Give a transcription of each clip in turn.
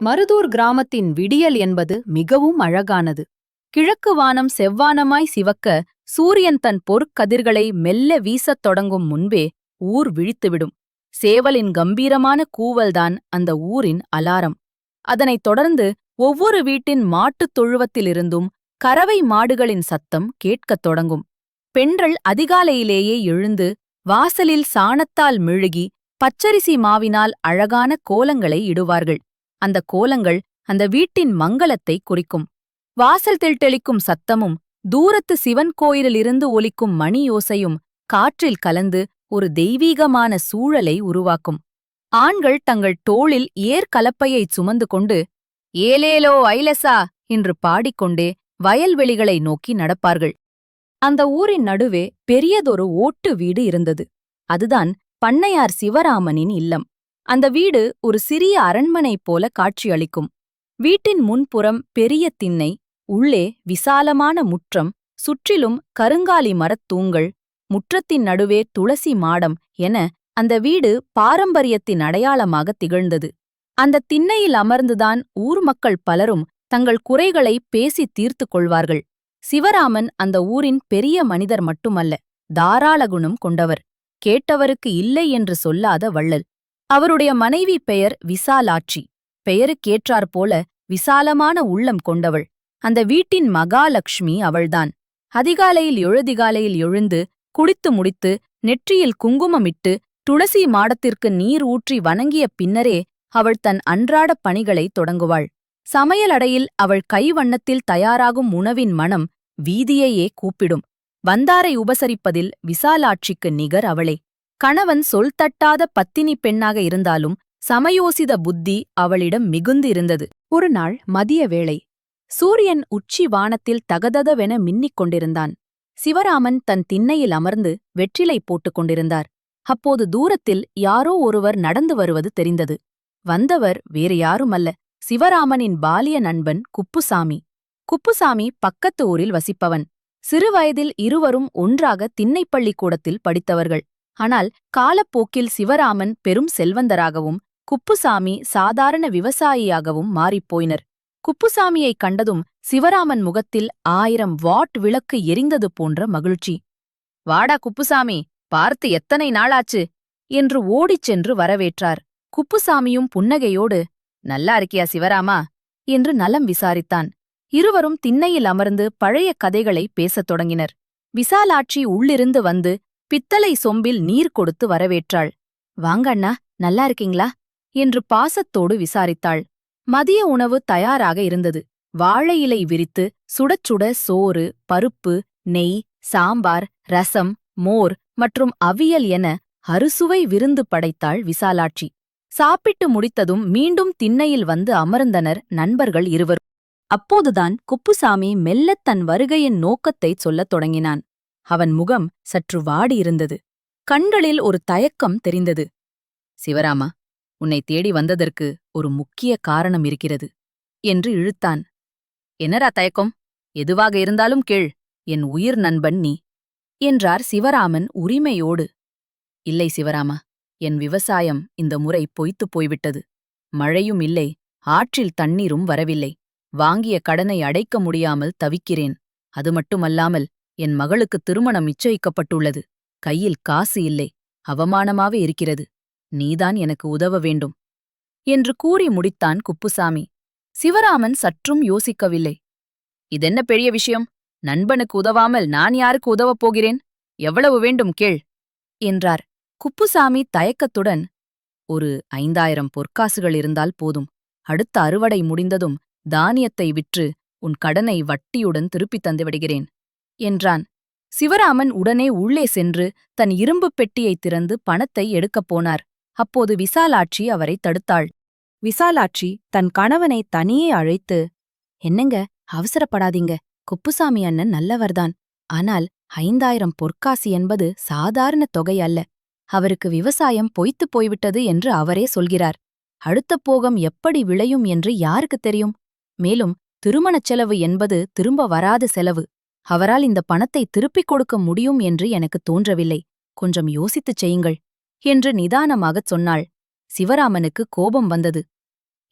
மருதூர் கிராமத்தின் விடியல் என்பது மிகவும் அழகானது. கிழக்கு வானம் செவ்வானமாய் சிவக்க சூரியன் தன் பொற்கதிர்களை மெல்ல வீசத் தொடங்கும் முன்பே ஊர் விழித்துவிடும். சேவலின் கம்பீரமான கூவல்தான் அந்த ஊரின் அலாரம். அதனைத் தொடர்ந்து ஒவ்வொரு வீட்டின் மாட்டுத் தொழுவத்திலிருந்தும் கறவை மாடுகளின் சத்தம் கேட்கத் தொடங்கும். பெண்கள் அதிகாலையிலேயே எழுந்து வாசலில் சாணத்தால் மெழுகி பச்சரிசி மாவினால் அழகான கோலங்களை இடுவார்கள். அந்த கோலங்கள் அந்த வீட்டின் மங்களத்தை குறிக்கும். வாசல் தெளிக்கும் சத்தமும் தூரத்து சிவன் கோயிலிலிருந்து ஒலிக்கும் மணி யோசையும் காற்றில் கலந்து ஒரு தெய்வீகமான சூழலை உருவாக்கும். ஆண்கள் தங்கள் தோளில் ஏர்கலப்பையைச் சுமந்து கொண்டு ஏலேலோ ஐலசா என்று பாடிக்கொண்டே வயல்வெளிகளை நோக்கி நடப்பார்கள். அந்த ஊரின் நடுவே பெரியதொரு ஓட்டு வீடு இருந்தது. அதுதான் பண்ணையார் சிவராமனின் இல்லம். அந்த வீடு ஒரு சிறிய அரண்மனை போல காட்சியளிக்கும். வீட்டின் முன்புறம் பெரிய திண்ணை, உள்ளே விசாலமான முற்றம், சுற்றிலும் கருங்காலி மரத் தூண்கள், முற்றத்தின் நடுவே துளசி மாடம் என அந்த வீடு பாரம்பரியத்தின் அடையாளமாக திகழ்ந்தது. அந்த திண்ணையில் அமர்ந்துதான் ஊர் மக்கள் பலரும் தங்கள் குறைகளை பேசித் தீர்த்து கொள்வார்கள். சிவராமன் அந்த ஊரின் பெரிய மனிதர் மட்டுமல்ல, தாராள குணம் கொண்டவர், கேட்டவருக்கு இல்லை என்று சொல்லாத வள்ளல். அவருடைய மனைவி பெயர் விசாலாட்சி. பெயருக்கேற்றாற்போல விசாலமான உள்ளம் கொண்டவள். அந்த வீட்டின் மகாலட்சுமி அவள்தான். அதிகாலையில் எழுந்து குளித்து முடித்து நெற்றியில் குங்குமமிட்டு துளசி மாடத்திற்கு நீர் ஊற்றி வணங்கிய பின்னரே அவள் தன் அன்றாடப் பணிகளைத் தொடங்குவாள். சமையலறையில் அவள் கைவண்ணத்தில் தயாராகும் உணவின் மனம் வீதியையே கூப்பிடும். வந்தாரை உபசரிப்பதில் விசாலாட்சிக்கு நிகர் அவளே. கணவன் சொல் தட்டாத பத்தினி பெண்ணாக இருந்தாலும் சமயோசித புத்தி அவளிடம் மிகுந்திருந்தது. ஒரு நாள் மதிய வேளை. சூரியன் உச்சி வானத்தில் தகதகவென மின்னிக் கொண்டிருந்தான். சிவராமன் தன் திண்ணையில் அமர்ந்து வெற்றிலை போட்டுக் கொண்டிருந்தார். அப்போது தூரத்தில் யாரோ ஒருவர் நடந்து வருவது தெரிந்தது. வந்தவர் வேறு யாருமல்ல, சிவராமனின் பாலிய நண்பன் குப்புசாமி. குப்புசாமி பக்கத்து ஊரில் வசிப்பவன். சிறுவயதில் இருவரும் ஒன்றாக திண்ணைப்பள்ளிக்கூடத்தில் படித்தவர்கள். ஆனால் காலப்போக்கில் சிவராமன் பெரும் செல்வந்தராகவும் குப்புசாமி சாதாரண விவசாயியாகவும் மாறிப்போயினர். குப்புசாமியைக் கண்டதும் சிவராமன் முகத்தில் 1000 வாட் விளக்கு எரிந்தது போன்ற மகிழ்ச்சி. வாடா குப்புசாமி, பார்த்து எத்தனை நாளாச்சு என்று ஓடிச் சென்று வரவேற்றார். குப்புசாமியும் புன்னகையோடு நல்லா இருக்கியா சிவராமா என்று நலம் விசாரித்தான். இருவரும் திண்ணையில் அமர்ந்து பழைய கதைகளை பேசத் தொடங்கினர். விசாலாட்சி உள்ளிருந்து வந்து பித்தளை சொம்பில் நீர் கொடுத்து வரவேற்றாள். வாங்க அண்ணா, நல்லா இருக்கீங்களா என்று பாசத்தோடு விசாரித்தாள். மதிய உணவு தயாராக இருந்தது. வாழை இலை விரித்து சுடச் சுட சோறு, பருப்பு, நெய், சாம்பார், ரசம், மோர் மற்றும் அவியல் என அறுசுவை விருந்து படைத்தாள் விசாலாட்சி. சாப்பிட்டு முடித்ததும் மீண்டும் திண்ணையில் வந்து அமர்ந்தனர் நண்பர்கள் இருவரும். அப்போதுதான் குப்புசாமி மெல்லத் தன் வருகையின் நோக்கத்தைச் சொல்லத் தொடங்கினான். அவன் முகம் சற்று வாடியிருந்தது. கண்களில் ஒரு தயக்கம் தெரிந்தது. சிவராமா, உன்னை தேடி வந்ததற்கு ஒரு முக்கிய காரணம் இருக்கிறது என்று இழுத்தான். என்னடா தயக்கம்? எதுவாக இருந்தாலும் கேள், என் உயிர் நண்பன் நீ என்றார் சிவராமன் உரிமையோடு. இல்லை சிவராமா, என் விவசாயம் இந்த முறை பொய்த்துப் போய்விட்டது. மழையும் இல்லை, ஆற்றில் தண்ணீரும் வரவில்லை. வாங்கிய கடனை அடைக்க முடியாமல் தவிக்கிறேன். அது மட்டுமல்லாமல் என் மகளுக்கு திருமணம் நிச்சயிக்கப்பட்டுள்ளது. கையில் காசு இல்லை. அவமானமாவே இருக்கிறது. நீதான் எனக்கு உதவ வேண்டும் என்று கூறி முடித்தான் குப்புசாமி. சிவராமன் சற்றும் யோசிக்கவில்லை. இதென்ன பெரிய விஷயம்? நண்பனுக்கு உதவாமல் நான் யாருக்கு உதவப் போகிறேன்? எவ்வளவு வேண்டும் கேள் என்றார். குப்புசாமி தயக்கத்துடன், ஒரு 5000 பொற்காசுகள் இருந்தால் போதும். அடுத்த அறுவடை முடிந்ததும் தானியத்தை விற்று உன் கடனை வட்டியுடன் திருப்பித் தந்துவிடுகிறேன் என்றான். சிவராமன் உடனே உள்ளே சென்று தன் இரும்புப் பெட்டியைத் திறந்து பணத்தை எடுக்கப் போனார். அப்போது விசாலாட்சி அவரை தடுத்தாள். விசாலாட்சி தன் கணவனை தனியே அழைத்து, என்னங்க, அவசரப்படாதீங்க. குப்புசாமி அண்ணன் நல்லவர்தான். ஆனால் 5000 பொற்காசு என்பது சாதாரண தொகை அல்ல. அவருக்கு விவசாயம் பொய்த்துப் போய்விட்டது என்று அவரே சொல்கிறார். அடுத்த போகம் எப்படி விளையும் என்று யாருக்குத் தெரியும்? மேலும் திருமணச் செலவு என்பது திரும்ப வராத செலவு. அவரால் இந்த பணத்தை திருப்பிக் கொடுக்க முடியும் என்று எனக்கு தோன்றவில்லை. கொஞ்சம் யோசித்துச் செய்யுங்கள் என்று நிதானமாகச் சொன்னாள். சிவராமனுக்கு கோபம் வந்தது.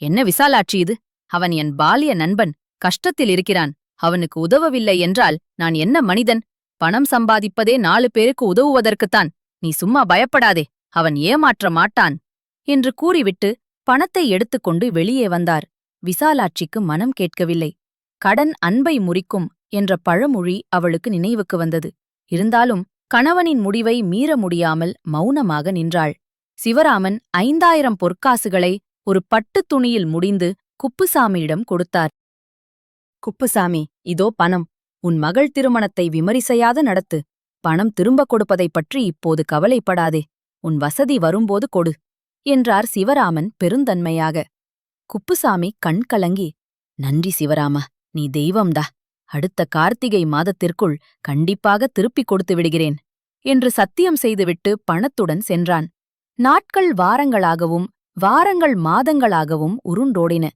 என்ன விசாலாட்சி இது? அவன் என் பாலிய நண்பன், கஷ்டத்தில் இருக்கிறான். அவனுக்கு உதவவில்லை என்றால் நான் என்ன மனிதன்? பணம் சம்பாதிப்பதே 4 பேருக்கு உதவுவதற்குத்தான். நீ சும்மா பயப்படாதே, அவன் ஏமாற்ற மாட்டான் என்று கூறிவிட்டு பணத்தை எடுத்துக்கொண்டு வெளியே வந்தார். விசாலாட்சிக்கு மனம் கேட்கவில்லை. கடன் அன்பை முறிக்கும் என்ற பழமொழி அவளுக்கு நினைவுக்கு வந்தது. இருந்தாலும் கணவனின் முடிவை மீற முடியாமல் மௌனமாக நின்றாள். சிவராமன் 5000 பொற்காசுகளை ஒரு பட்டுத் துணியில் முடிந்து குப்புசாமியிடம் கொடுத்தார். குப்புசாமி, இதோ பணம். உன் மகள் திருமணத்தை விமரிசையாக நடத்து. பணம் திரும்பக் கொடுப்பதைப் பற்றி இப்போது கவலைப்படாதே. உன் வசதி வரும்போது கொடு என்றார் சிவராமன் பெருந்தன்மையாக. குப்புசாமி கண் கலங்கி, நன்றி சிவராமா, நீ தெய்வம்டா. அடுத்த கார்த்திகை மாதத்திற்குள் கண்டிப்பாக திருப்பிக் கொடுத்து விடுகிறேன் என்று சத்தியம் செய்துவிட்டு பணத்துடன் சென்றான். நாட்கள் வாரங்களாகவும் வாரங்கள் மாதங்களாகவும் உருண்டோடின.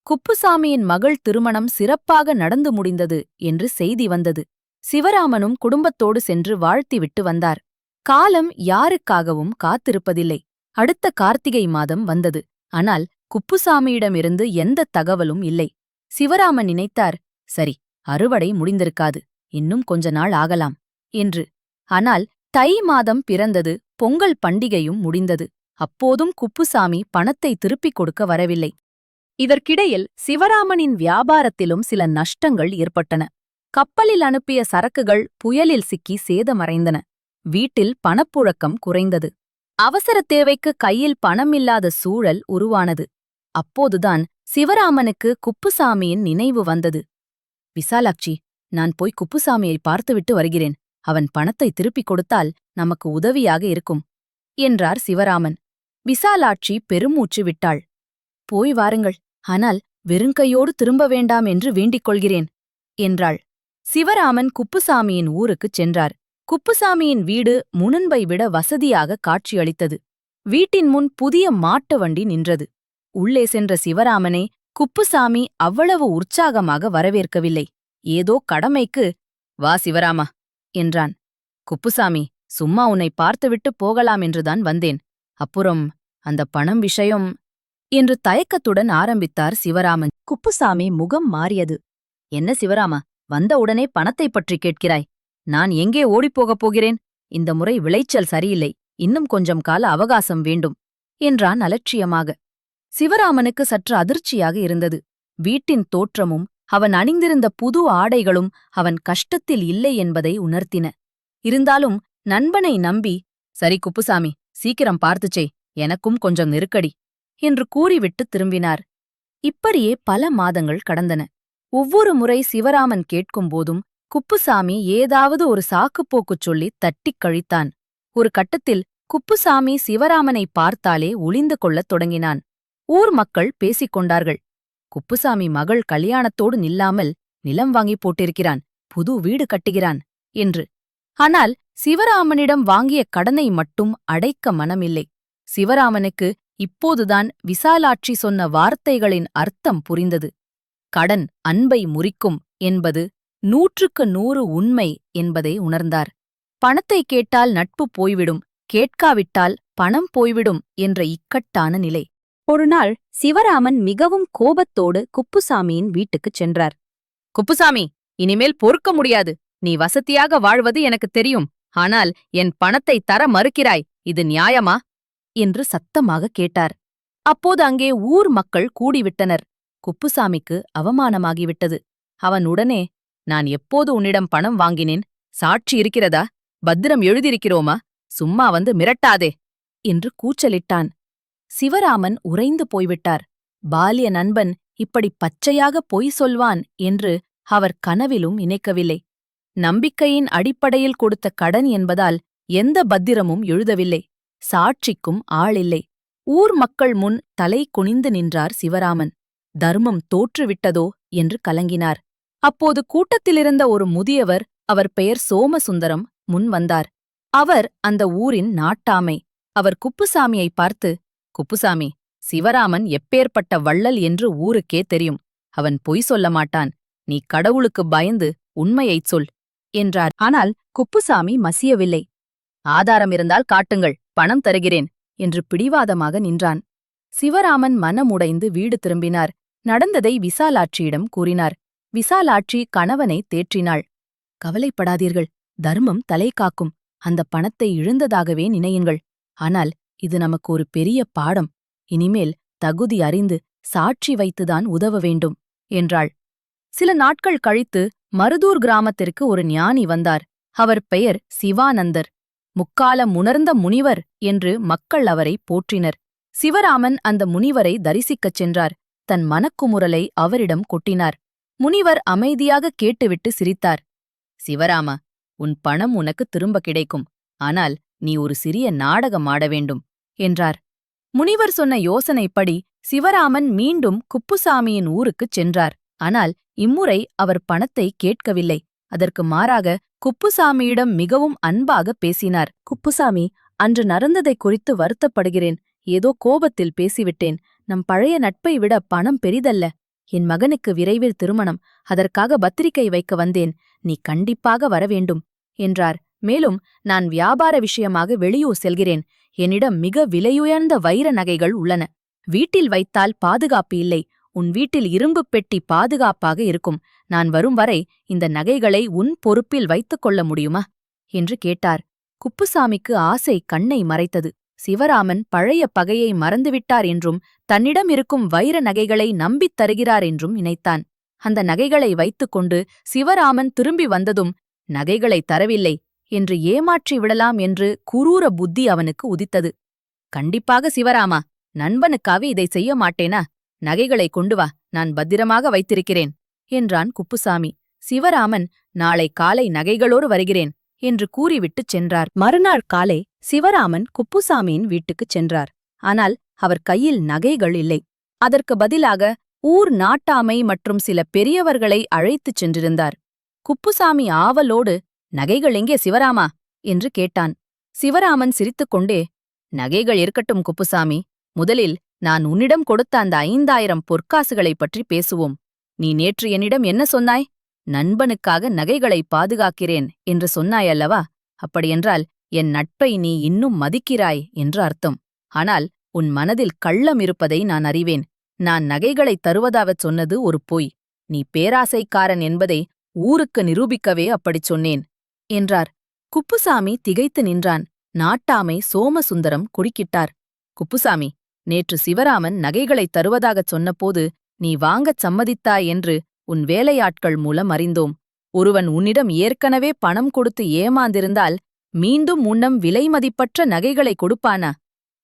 குப்புசாமியின் மகள் திருமணம் சிறப்பாக நடந்து முடிந்தது என்று செய்தி வந்தது. சிவராமனும் குடும்பத்தோடு சென்று வாழ்த்திவிட்டு வந்தார். காலம் யாருக்காகவும் காத்திருப்பதில்லை. அடுத்த கார்த்திகை மாதம் வந்தது. ஆனால் குப்புசாமியிடமிருந்து எந்த தகவலும் இல்லை. சிவராமன் நினைத்தார், சரி, அறுவடை முடிந்திருக்காது, இன்னும் கொஞ்ச நாள் ஆகலாம் என்று. ஆனால் தை மாதம் பிறந்தது, பொங்கல் பண்டிகையும் முடிந்தது. அப்போதும் குப்புசாமி பணத்தை திருப்பிக் கொடுக்க வரவில்லை. இதற்கிடையில் சிவராமனின் வியாபாரத்திலும் சில நஷ்டங்கள் ஏற்பட்டன. கப்பலில் அனுப்பிய சரக்குகள் புயலில் சிக்கி சேதமடைந்தன. வீட்டில் பணப்புழக்கம் குறைந்தது. அவசர தேவைக்கு கையில் பணமில்லாத சூழல் உருவானது. அப்போதுதான் சிவராமனுக்கு குப்புசாமியின் நினைவு வந்தது. விசாலாட்சி, நான் போய் குப்புசாமியை பார்த்துவிட்டு வருகிறேன். அவன் பணத்தை திருப்பிக் கொடுத்தால் நமக்கு உதவியாக இருக்கும் என்றார் சிவராமன். விசாலாட்சி பெருமூச்சு விட்டாள். போய் வாருங்கள், ஆனால் வெறுங்கையோடு திரும்ப வேண்டாம் என்று வேண்டிக் கொள்கிறேன் என்றாள். சிவராமன் குப்புசாமியின் ஊருக்குச் சென்றார். குப்புசாமியின் வீடு முன்பை விட வசதியாக காட்சியளித்தது. வீட்டின் முன் புதிய மாட்டு வண்டி நின்றது. உள்ளே சென்ற சிவராமனை குப்புசாமி அவ்வளவு உற்சாகமாக வரவேற்கவில்லை. ஏதோ கடமைக்கு, வா சிவராமா என்றான். குப்புசாமி, சும்மா உன்னை பார்த்துவிட்டு போகலாம் என்றுதான் வந்தேன். அப்புறம் அந்த பணம் விஷயம் என்று தயக்கத்துடன் ஆரம்பித்தார் சிவராமன். குப்புசாமி முகம் மாறியது. என்ன சிவராமா, வந்தவுடனே பணத்தைப் பற்றி கேட்கிறாய்? நான் எங்கே ஓடிப்போகப் போகிறேன்? இந்த முறை விளைச்சல் சரியில்லை, இன்னும் கொஞ்சம் கால அவகாசம் வேண்டும் என்றான் அலட்சியமாக. சிவராமனுக்கு சற்று அதிர்ச்சியாக இருந்தது. வீட்டின் தோற்றமும் அவன் அணிந்திருந்த புது ஆடைகளும் அவன் கஷ்டத்தில் இல்லை என்பதை உணர்த்தின. இருந்தாலும் நண்பனை நம்பி, சரி குப்புசாமி, சீக்கிரம் பார்த்துச் செய், எனக்கும் கொஞ்சம் நெருக்கடி என்று கூறிவிட்டு திரும்பினார். இப்படியே பல மாதங்கள் கடந்தன. ஒவ்வொரு முறை சிவராமன் கேட்கும்போதும் குப்புசாமி ஏதாவது ஒரு சாக்குப்போக்குச் சொல்லித் தட்டிக் கழித்தான். ஒரு கட்டத்தில் குப்புசாமி சிவராமனை பார்த்தாலே ஒளிந்து கொள்ளத் தொடங்கினான். ஊர் மக்கள் பேசிக் கொண்டார்கள். குப்புசாமி மகள் கல்யாணத்தோடு நில்லாமல் நிலம் வாங்கிப் போட்டிருக்கிறான், புது வீடு கட்டுகிறான் என்று. ஆனால் சிவராமனிடம் வாங்கிய கடனை மட்டும் அடைக்க மனமில்லை. சிவராமனுக்கு இப்போதுதான் விசாலாட்சி சொன்ன வார்த்தைகளின் அர்த்தம் புரிந்தது. கடன் அன்பை முறிக்கும் என்பது 100க்கு 100 உண்மை என்பதை உணர்ந்தார். பணத்தை கேட்டால் நட்பு போய்விடும், கேட்காவிட்டால் பணம் போய்விடும் என்ற இக்கட்டான நிலை. ஒருநாள் சிவராமன் மிகவும் கோபத்தோடு குப்புசாமியின் வீட்டுக்குச் சென்றார். குப்புசாமி, இனிமேல் பொறுக்க முடியாது. நீ வசதியாக வாழ்வது எனக்கு தெரியும். ஆனால் என் பணத்தை தர மறுக்கிறாய், இது நியாயமா என்று சத்தமாக கேட்டார். அப்போது அங்கே ஊர் மக்கள் கூடிவிட்டனர். குப்புசாமிக்கு அவமானமாகிவிட்டது. அவன் உடனே, நான் எப்போது உன்னிடம் பணம் வாங்கினேன்? சாட்சி இருக்கிறதா? பத்திரம் எழுதியிருக்கிறோமா? சும்மா வந்து மிரட்டாதே என்று கூச்சலிட்டான். சிவராமன் உறைந்து போய்விட்டார். பால்ய நண்பன் இப்படி பச்சையாக பொய் சொல்வான் என்று அவர் கனவிலும் நினைக்கவில்லை. நம்பிக்கையின் அடிப்படையில் கொடுத்த கடன் என்பதால் எந்த பத்திரமும் எழுதவில்லை. சாட்சிக்கும் ஆளில்லை. ஊர் மக்கள் முன் தலை குனிந்து நின்றார் சிவராமன். தர்மம் தோற்றுவிட்டதோ என்று கலங்கினார். அப்போது கூட்டத்திலிருந்த ஒரு முதியவர், அவர் பெயர் சோமசுந்தரம், முன் வந்தார். அவர் அந்த ஊரின் நாட்டாமை. அவர் குப்புசாமியை பார்த்து, குப்புசாமி, சிவராமன் எப்பேற்பட்ட வள்ளல் என்று ஊருக்கே தெரியும். அவன் பொய் சொல்ல மாட்டான். நீ கடவுளுக்கு பயந்து உண்மையைச் சொல் என்றார். ஆனால் குப்புசாமி மசியவில்லை. ஆதாரம் இருந்தால் காட்டுங்கள், பணம் தருகிறேன் என்று பிடிவாதமாக நின்றான். சிவராமன் மனமுடைந்து வீடு திரும்பினார். நடந்ததை விசாலாட்சியிடம் கூறினார். விசாலாட்சி கணவனை தேற்றினாள். கவலைப்படாதீர்கள், தர்மம் தலை காக்கும். அந்த பணத்தை இழந்ததாகவே நினையுங்கள். ஆனால் இது நமக்கு ஒரு பெரிய பாடம். இனிமேல் தகுதி அறிந்து சாட்சி வைத்துதான் உதவ வேண்டும் என்றாள். சில நாட்கள் கழித்து மருதூர் கிராமத்திற்கு ஒரு ஞானி வந்தார். அவர் பெயர் சிவானந்தர். முக்காலம் உணர்ந்த முனிவர் என்று மக்கள் அவரை போற்றினர். சிவராமன் அந்த முனிவரை தரிசிக்கச் சென்றார். தன் மனக்குமுறலை அவரிடம் கொட்டினார். முனிவர் அமைதியாக கேட்டுவிட்டு சிரித்தார். சிவராமா, உன் பணம் உனக்கு திரும்ப கிடைக்கும். ஆனால் நீ ஒரு சிறிய நாடகம் ஆட வேண்டும் என்றார். முனிவர் சொன்ன யோசனைப்படி சிவராமன் மீண்டும் குப்புசாமியின் ஊருக்குச் சென்றார். ஆனால் இம்முறை அவர் பணத்தை கேட்கவில்லை. அதற்கு மாறாக குப்புசாமியிடம் மிகவும் அன்பாக பேசினார். குப்புசாமி, அன்று நடந்ததை குறித்து வருத்தப்படுகிறேன். ஏதோ கோபத்தில் பேசிவிட்டேன். நம் பழைய நட்பை விட பணம் பெரிதல்ல. என் மகனுக்கு விரைவில் திருமணம். அதற்காக பத்திரிகை வைக்க வந்தேன். நீ கண்டிப்பாக வரவேண்டும் என்றார். மேலும், நான் வியாபார விஷயமாக வெளியூர் செல்கிறேன். என்னிடம் மிக விலையுயர்ந்த வைர நகைகள் உள்ளன. வீட்டில் வைத்தால் பாதுகாப்பு இல்லை. உன் வீட்டில் இரும்புப் பெட்டி பாதுகாப்பாக இருக்கும். நான் வரும் வரை இந்த நகைகளை உன் பொறுப்பில் வைத்துக் கொள்ள முடியுமா என்று கேட்டார். குப்புசாமிக்கு ஆசை கண்ணை மறைத்தது. சிவராமன் பழைய பகையை மறந்துவிட்டார் என்றும் தன்னிடம் இருக்கும் வைர நகைகளை நம்பித் தருகிறார் என்றும் நினைத்தான். அந்த நகைகளை வைத்துக்கொண்டு சிவராமன் திரும்பி வந்ததும் நகைகளை தரவில்லை என்று ஏமாற்றி விடலாம் என்று குரூர புத்தி அவனுக்கு உதித்தது. கண்டிப்பாக சிவராமா, நண்பனுக்காக இதை செய்ய மாட்டேனா? நகைகளை கொண்டு வா, நான் பத்திரமாக வைத்திருக்கிறேன் என்றான் குப்புசாமி. சிவராமன், நாளை காலை நகைகளோடு வருகிறேன் என்று கூறிவிட்டுச் சென்றார். மறுநாள் காலை சிவராமன் குப்புசாமியின் வீட்டுக்குச் சென்றார். ஆனால் அவர் கையில் நகைகள் இல்லை. அதற்கு பதிலாக ஊர் நாட்டாமை மற்றும் சில பெரியவர்களை அழைத்துச் சென்றிருந்தார். குப்புசாமி ஆவலோடு, நகைகள் எங்கே சிவராமா என்று கேட்டான். சிவராமன் சிரித்துக்கொண்டே, நகைகள் இருக்கட்டும் குப்புசாமி, முதலில் நான் உன்னிடம் கொடுத்த அந்த 5000 பொற்காசுகளைப் பற்றி பேசுவோம். நீ நேற்று என்னிடம் என்ன சொன்னாய்? நண்பனுக்காக நகைகளை பாதுகாக்கிறேன் என்று சொன்னாயல்லவா? அப்படியென்றால் என் நட்பை நீ இன்னும் மதிக்கிறாய் என்று அர்த்தம். ஆனால் உன் மனதில் கள்ளம் இருப்பதை நான் அறிவேன். நான் நகைகளைத் தருவதாகச் சொன்னது ஒரு பொய். நீ பேராசைக்காரன் என்பதை ஊருக்கு நிரூபிக்கவே அப்படிச் சொன்னேன் என்றார். குப்புசாமி திகைத்து நின்றான். நாட்டாமை சோமசுந்தரம் குறுக்கிட்டார். குப்புசாமி, நேற்று சிவராமன் நகைகளைத் தருவதாகச் சொன்னபோது நீ வாங்கச் சம்மதித்தாய் என்று உன் வேலையாட்கள் மூலம் அறிந்தோம். ஒருவன் உன்னிடம் ஏற்கனவே பணம் கொடுத்து ஏமாந்திருந்தால் மீண்டும் உன்னம் விலைமதிப்பற்ற நகைகளை கொடுப்பானா?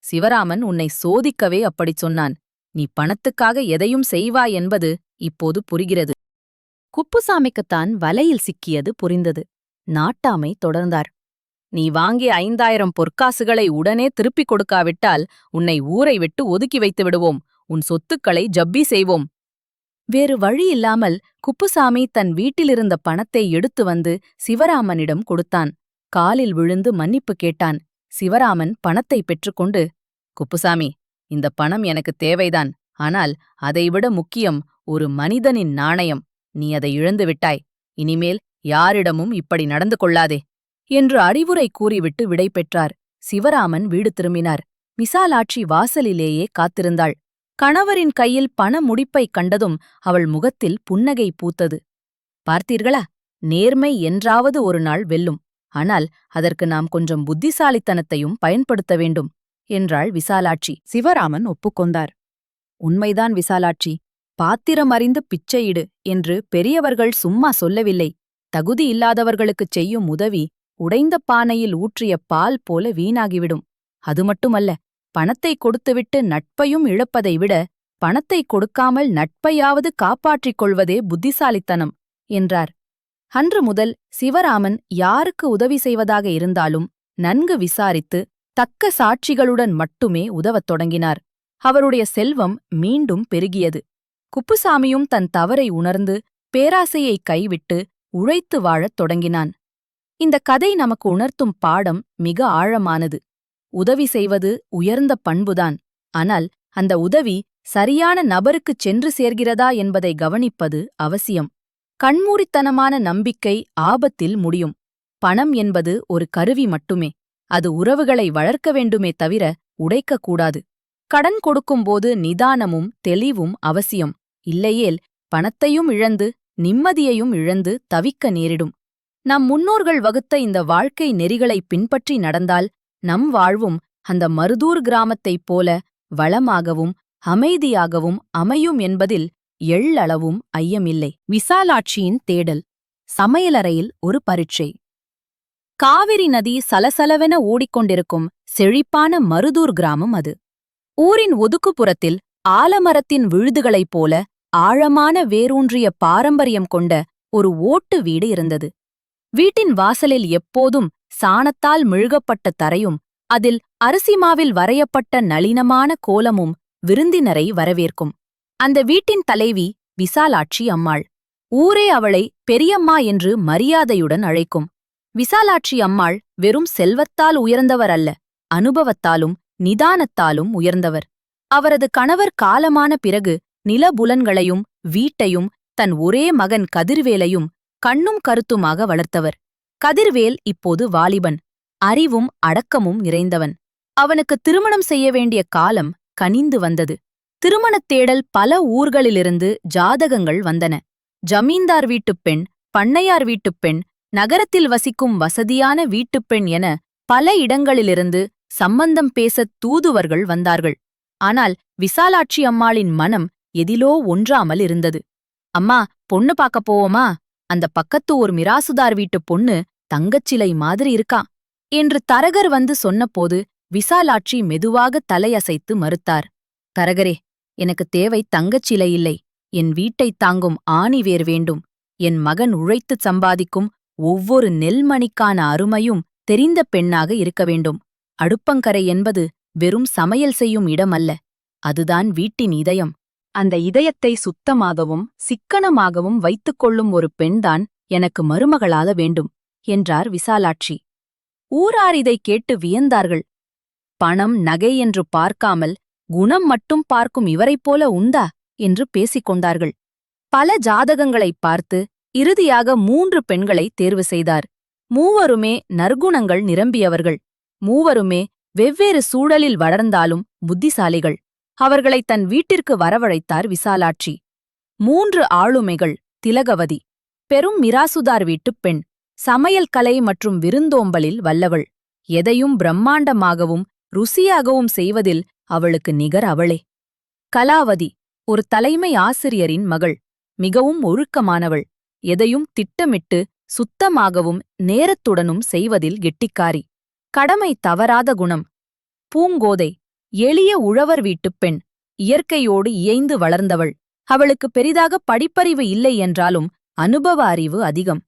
சிவராமன் உன்னை சோதிக்கவே அப்படிச் சொன்னான். நீ பணத்துக்காக எதையும் செய்வாய் என்பது இப்போது புரிகிறது. குப்புசாமிக்குத்தான் வலையில் சிக்கியது புரிந்தது. நாட்டாமை தொடர்ந்தார். நீ வாங்கிய 5000 பொற்காசுகளை உடனே திருப்பிக் கொடுக்காவிட்டால் உன்னை ஊரை விட்டு ஒதுக்கி வைத்து விடுவோம். உன் சொத்துக்களை ஜப்பி செய்வோம். வேறு வழியில்லாமல் குப்புசாமி தன் வீட்டிலிருந்த பணத்தை எடுத்து வந்து சிவராமனிடம் கொடுத்தான். காலில் விழுந்து மன்னிப்பு கேட்டான். சிவராமன் பணத்தை பெற்றுக்கொண்டு, குப்புசாமி, இந்த பணம் எனக்கு தேவைதான். ஆனால் அதைவிட முக்கியம் ஒரு மனிதனின் நாணயம். நீ அதை இழந்துவிட்டாய். இனிமேல் யாரிடமும் இப்படி நடந்து கொள்ளாதே என்று அறிவுரை கூறிவிட்டு விடை பெற்றார். சிவராமன் வீடு திரும்பினார். விசாலாட்சி வாசலிலேயே காத்திருந்தாள். கணவரின் கையில் பண முடிப்பைக் கண்டதும் அவள் முகத்தில் புன்னகை பூத்தது. பார்த்தீர்களா, நேர்மை என்றாவது ஒரு நாள் வெல்லும். ஆனால் அதற்கு நாம் கொஞ்சம் புத்திசாலித்தனத்தையும் பயன்படுத்த வேண்டும் என்றாள் விசாலாட்சி. சிவராமன் ஒப்புக்கொண்டார். உண்மைதான் விசாலாட்சி, பாத்திரம் அறிந்து பிச்சையிடு என்று பெரியவர்கள் சும்மா சொல்லவில்லை. தகுதி இல்லாதவர்களுக்குச் செய்யும் உதவி உடைந்த பானையில் ஊற்றிய பால் போல வீணாகிவிடும். அது மட்டுமல்ல, பணத்தை கொடுத்துவிட்டு நட்பையும் இழப்பதை விட பணத்தை கொடுக்காமல் நட்பையாவது காப்பாற்றிக் கொள்வதே புத்திசாலித்தனம் என்றார். அன்று முதல் சிவராமன் யாருக்கு உதவி செய்வதாக இருந்தாலும் நன்கு விசாரித்து தக்க சாட்சிகளுடன் மட்டுமே உதவத் தொடங்கினார். அவருடைய செல்வம் மீண்டும் பெருகியது. குப்புசாமியும் தன் தவறை உணர்ந்து பேராசையை கைவிட்டு உழைத்து வாழத் தொடங்கினான். இந்த கதை நமக்கு உணர்த்தும் பாடம் மிக ஆழமானது. உதவி செய்வது உயர்ந்த பண்புதான். ஆனால் அந்த உதவி சரியான நபருக்குச் சென்று சேர்கிறதா என்பதை கவனிப்பது அவசியம். கண்மூடித்தனமான நம்பிக்கை ஆபத்தில் முடியும். பணம் என்பது ஒரு கருவி மட்டுமே. அது உறவுகளை வளர்க்க வேண்டுமே தவிர உடைக்கக்கூடாது. கடன் கொடுக்கும்போது நிதானமும் தெளிவும் அவசியம். இல்லையேல் பணத்தையும் இழந்து நிம்மதியையும் இழந்து தவிக்க நேரிடும். நம் முன்னோர்கள் வகுத்த இந்த வாழ்க்கை நெறிகளைப் பின்பற்றி நடந்தால் நம் வாழ்வும் அந்த மருதூர் கிராமத்தைப் போல வளமாகவும் அமைதியாகவும் அமையும் என்பதில் எள்ளளவும் ஐயமில்லை. விசாலாட்சியின் தேடல். சமையலறையில் ஒரு பரீட்சை. காவிரி நதி சலசலவென ஓடிக்கொண்டிருக்கும் செழிப்பான மருதூர் கிராமம் அது. ஊரின் ஒதுக்குப்புறத்தில் ஆலமரத்தின் விழுதுகளைப் போல ஆழமான வேரூன்றிய பாரம்பரியம் கொண்ட ஒரு ஓட்டு வீடு இருந்தது. வீட்டின் வாசலில் எப்போதும் சாணத்தால் மெழுகப்பட்ட தரையும் அதில் அரிசிமாவில் வரையப்பட்ட நளினமான கோலமும் விருந்தினரை வரவேற்கும். அந்த வீட்டின் தலைவி விசாலாட்சி அம்மாள். ஊரே அவளை பெரியம்மா என்று மரியாதையுடன் அழைக்கும். விசாலாட்சி அம்மாள் வெறும் செல்வத்தால் உயர்ந்தவர் அல்ல, அனுபவத்தாலும் நிதானத்தாலும் உயர்ந்தவர். அவரது கணவர் காலமான பிறகு நிலபுலன்களையும் வீட்டையும் தன் ஒரே மகன் கதிர்வேலையும் கண்ணும் கருத்துமாக வளர்த்தவர். கதிர்வேல் இப்போது வாலிபன், அறிவும் அடக்கமும் நிறைந்தவன். அவனுக்கு திருமணம் செய்ய வேண்டிய காலம் கனிந்து வந்தது. திருமணத் தேடல் பல ஊர்களிலிருந்து ஜாதகங்கள் வந்தன. ஜமீன்தார் வீட்டுப் பெண், பண்ணையார் வீட்டுப் பெண், நகரத்தில் வசிக்கும் வசதியான வீட்டுப்பெண் என பல இடங்களிலிருந்து சம்பந்தம் பேசத் தூதுவர்கள் வந்தார்கள். ஆனால் விசாலாட்சி அம்மாளின் மனம் எதிலோ ஒன்றாமல் இருந்தது. அம்மா, பொண்ணு பார்க்கப் போவோமா? அந்த பக்கத்து ஒரு மிராசுதார் வீட்டுப் பொண்ணு தங்கச்சிலை மாதிரி இருக்கா என்று தரகர் வந்து சொன்னபோது விசாலாட்சி மெதுவாக தலையசைத்து மறுத்தார். தரகரே, எனக்கு தேவை தங்கச்சிலை இல்லை. என் வீட்டைத் தாங்கும் ஆணிவேர் வேண்டும். என் மகன் உழைத்துச் சம்பாதிக்கும் ஒவ்வொரு நெல்மணிக்கான அருமையும் தெரிந்த பெண்ணாக இருக்க வேண்டும். அடுப்பங்கரை என்பது வெறும் சமையல் செய்யும் இடமல்ல, அதுதான் வீட்டின் இதயம். அந்த இதயத்தை சுத்தமாகவும் சிக்கனமாகவும் வைத்துக் கொள்ளும் ஒரு பெண்தான் எனக்கு மருமகளாக வேண்டும் என்றார் விசாலாட்சி. ஊரார் இதைக் கேட்டு வியந்தார்கள். பணம் நகை என்று பார்க்காமல் குணம் மட்டும் பார்க்கும் இவரைப் போல உண்டா என்று பேசிக் கொண்டார்கள். பல ஜாதகங்களைப் பார்த்து இறுதியாக 3 பெண்களை தேர்வு செய்தார். மூவருமே நற்குணங்கள் நிரம்பியவர்கள். மூவருமே வெவ்வேறு சூழலில் வளர்ந்தாலும் புத்திசாலிகள். அவர்களை தன் வீட்டிற்கு வரவழைத்தார் விசாலாட்சி. 3 ஆளுமைகள். திலகவதி, பெரும் மிராசுதார் வீட்டுப் பெண், சமையல் கலை மற்றும் விருந்தோம்பலில் வல்லவள். எதையும் பிரம்மாண்டமாகவும் ருசியாகவும் செய்வதில் அவளுக்கு நிகர் அவளே. கலாவதி, ஒரு தலைமை ஆசிரியரின் மகள், மிகவும் ஒழுக்கமானவள். எதையும் திட்டமிட்டு சுத்தமாகவும் நேரத்துடனும் செய்வதில் கெட்டிக்காரி. கடமை தவறாத குணம். பூங்கோதை, எளிய உழவர் வீட்டுப் பெண், இயற்கையோடு இயைந்து வளர்ந்தவள். அவளுக்கு பெரிதாக படிப்பறிவு இல்லை என்றாலும் அனுபவ அறிவு அதிகம்.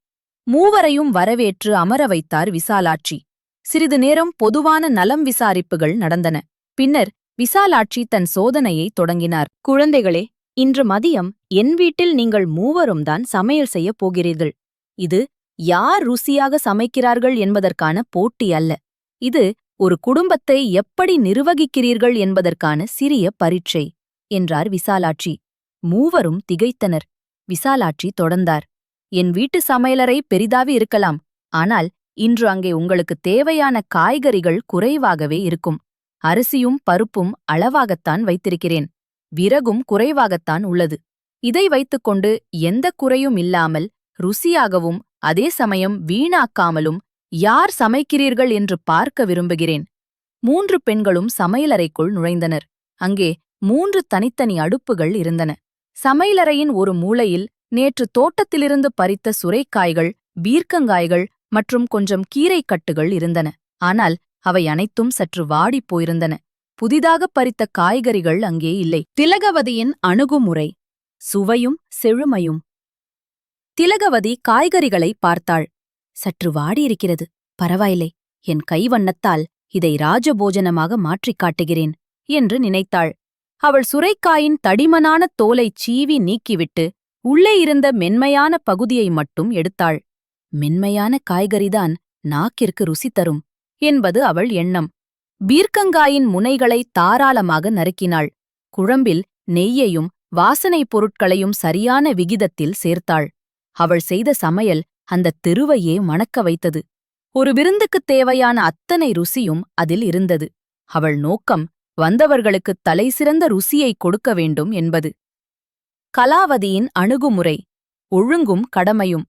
மூவரையும் வரவேற்று அமர வைத்தார் விசாலாட்சி. சிறிது நேரம் பொதுவான நலம் விசாரிப்புகள் நடந்தன. பின்னர் விசாலாட்சி தன் சோதனையை தொடங்கினார். குழந்தைகளே, இன்று மதியம் என் வீட்டில் நீங்கள் மூவரும் தான் சமையல் செய்யப் போகிறீர்கள். இது யார் ருசியாக சமைக்கிறார்கள் என்பதற்கான போட்டி அல்ல. இது ஒரு குடும்பத்தை எப்படி நிர்வகிக்கிறீர்கள் என்பதற்கான சிறிய பரீட்சை என்றார் விசாலாட்சி. மூவரும் திகைத்தனர். விசாலாட்சி தொடர்ந்தார். என் வீட்டு சமையலறை பெரிதாவே இருக்கலாம், ஆனால் இன்று அங்கே உங்களுக்கு தேவையான காய்கறிகள் குறைவாகவே இருக்கும். அரிசியும் பருப்பும் அளவாகத்தான் வைத்திருக்கிறேன். விறகும் குறைவாகத்தான் உள்ளது. இதை வைத்துக்கொண்டு எந்த குறையும் இல்லாமல் ருசியாகவும் அதே சமயம் வீணாக்காமலும் யார் சமைக்கிறீர்கள் என்று பார்க்க விரும்புகிறேன். 3 பெண்களும் சமையலறைக்குள் நுழைந்தனர். அங்கே 3 தனித்தனி அடுப்புகள் இருந்தன. சமையலறையின் ஒரு மூலையில் நேற்று தோட்டத்திலிருந்து பறித்த சுரைக்காய்கள், பீர்க்கங்காய்கள் மற்றும் கொஞ்சம் கீரைக்கட்டுகள் இருந்தன. ஆனால் அவை அனைத்தும் சற்று வாடிப் போயிருந்தன. புதிதாக பறித்த காய்கறிகள் அங்கே இல்லை. திலகவதியின் அணுகுமுறை. சுவையும் செழுமையும். திலகவதி காய்கறிகளை பார்த்தாள். சற்று வாடியிருக்கிறது, பரவாயில்லை. என் கைவண்ணத்தால் இதை ராஜபோஜனமாக மாற்றிக் காட்டுகிறேன் என்று நினைத்தாள். அவள் சுரைக்காயின் தடிமனான தோலைச் சீவி நீக்கிவிட்டு உள்ளே இருந்த மென்மையான பகுதியை மட்டும் எடுத்தாள். மென்மையான காய்கறிதான் நாக்கிற்கு ருசி தரும் என்பது அவள் எண்ணம். பீர்க்கங்காயின் முனைகளை தாராளமாக நறுக்கினாள். குழம்பில் நெய்யையும் வாசனைப் பொருட்களையும் சரியான விகிதத்தில் சேர்த்தாள். அவள் செய்த சமையல் அந்த தெருவையே மணக்க வைத்தது. ஒரு விருந்துக்குத் தேவையான அத்தனை ருசியும் அதில் இருந்தது. அவள் நோக்கம் வந்தவர்களுக்குத் தலைசிறந்த ருசியைக் கொடுக்க வேண்டும் என்பது. கலாவதியின் அணுகுமுறை, ஒழுங்கும் கடமையும்.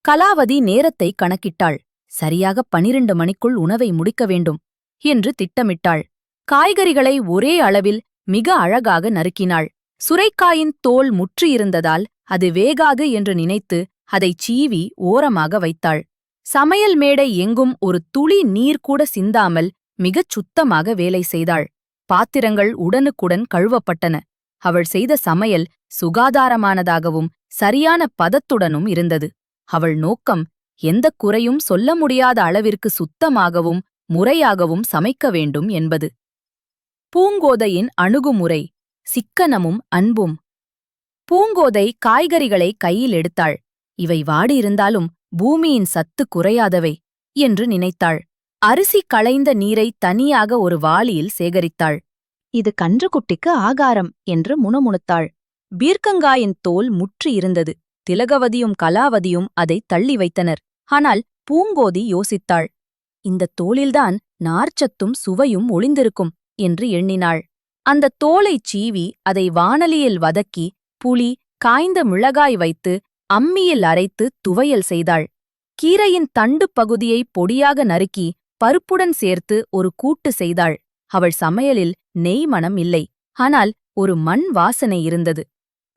கலாவதி நேரத்தை கணக்கிட்டாள். சரியாக 12 மணிக்குள் உணவை முடிக்க வேண்டும் என்று திட்டமிட்டாள். காய்கறிகளை ஒரே அளவில் மிக அழகாக நறுக்கினாள். சுரைக்காயின் தோல் முற்றியிருந்ததால் அது வேகாது என்று நினைத்து அதைச் சீவி ஓரமாக வைத்தாள். சமையல் மேடை எங்கும் ஒரு துளி நீர் கூட சிந்தாமல் மிகச் சுத்தமாக வேலை செய்தாள். பாத்திரங்கள் உடனுக்குடன் கழுவப்பட்டன. அவள் செய்த சமையல் சுகாதாரமானதாகவும் சரியான பதத்துடனும் இருந்தது. அவள் நோக்கம் எந்தக் குறையும் சொல்ல முடியாத அளவிற்கு சுத்தமாகவும் முறையாகவும் சமைக்க வேண்டும் என்பது. பூங்கோதையின் அணுகுமுறை, சிக்கனமும் அன்பும். பூங்கோதை காய்கறிகளை கையில் எடுத்தாள். இவை வாடியிருந்தாலும் பூமியின் சத்து குறையாதவை என்று நினைத்தாள். அரிசி களைந்த நீரை தனியாக ஒரு வாளியில் சேகரித்தாள். இது கன்றுக்குட்டிக்கு ஆகாரம் என்று முணுமுணுத்தாள். பீர்க்கங்காயின் தோல் முற்றி இருந்தது. திலகவதியும் கலாவதியும் அதை தள்ளி வைத்தனர். ஆனால் பூங்கோதி யோசித்தாள். இந்த தோலில்தான் நார்ச்சத்தும் சுவையும் ஒளிந்திருக்கும் என்று எண்ணினாள். அந்த தோலைச் சீவி அதை வாணலியில் வதக்கி புளி, காய்ந்த மிளகாய் வைத்து அம்மியில் அரைத்து துவையல் செய்தாள். கீரையின் தண்டு பகுதியை பொடியாக நறுக்கி பருப்புடன் சேர்த்து ஒரு கூட்டு செய்தாள். அவள் சமையலில் நெய் மணம் இல்லை, ஆனால் ஒரு மண் வாசனை இருந்தது.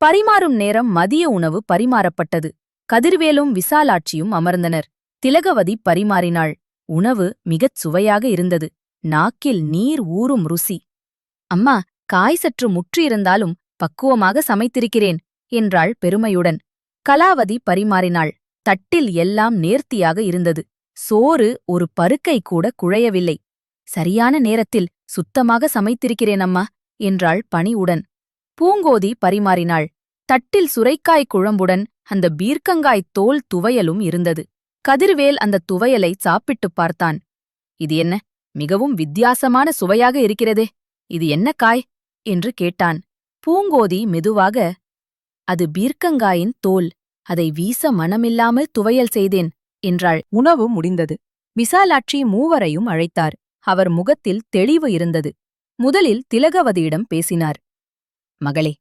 பரிமாறும் நேரம் மதிய உணவு பரிமாறப்பட்டது. கதிர்வேலும் விசாலாட்சியும் அமர்ந்தனர். திலகவதி பரிமாறினாள். உணவு மிகச் சுவையாக இருந்தது. நாக்கில் நீர் ஊறும் ருசி. அம்மா, காய் சற்று முற்றியிருந்தாலும் பக்குவமாக சமைத்திருக்கிறேன் என்றாள் பெருமையுடன். கலாவதி பரிமாறினாள். தட்டில் எல்லாம் நேர்த்தியாக இருந்தது. சோறு ஒரு பருக்கை கூட குழையவில்லை. சரியான நேரத்தில் சுத்தமாக சமைத்திருக்கிறேன் அம்மா என்றாள் பணிவுடன். பூங்கோதி பரிமாறினாள். தட்டில் சுரைக்காய் குழம்புடன் அந்த பீர்க்கங்காய் தோல் துவையலும் இருந்தது. கதிர்வேல் அந்த துவையலை சாப்பிட்டுப் பார்த்தான். இது என்ன, மிகவும் வித்தியாசமான சுவையாக இருக்கிறதே, இது என்ன காய் என்று கேட்டான். பூங்கோதி மெதுவாக, அது பீர்க்கங்காயின் தோல், அதை வீச மனமில்லாமல் துவையல் செய்தேன் என்றாள். உணவு முடிந்தது. விசாலாட்சி மூவரையும் அழைத்தார். அவர் முகத்தில் தெளிவு இருந்தது. முதலில் திலகவதியிடம் பேசினார். மகளே,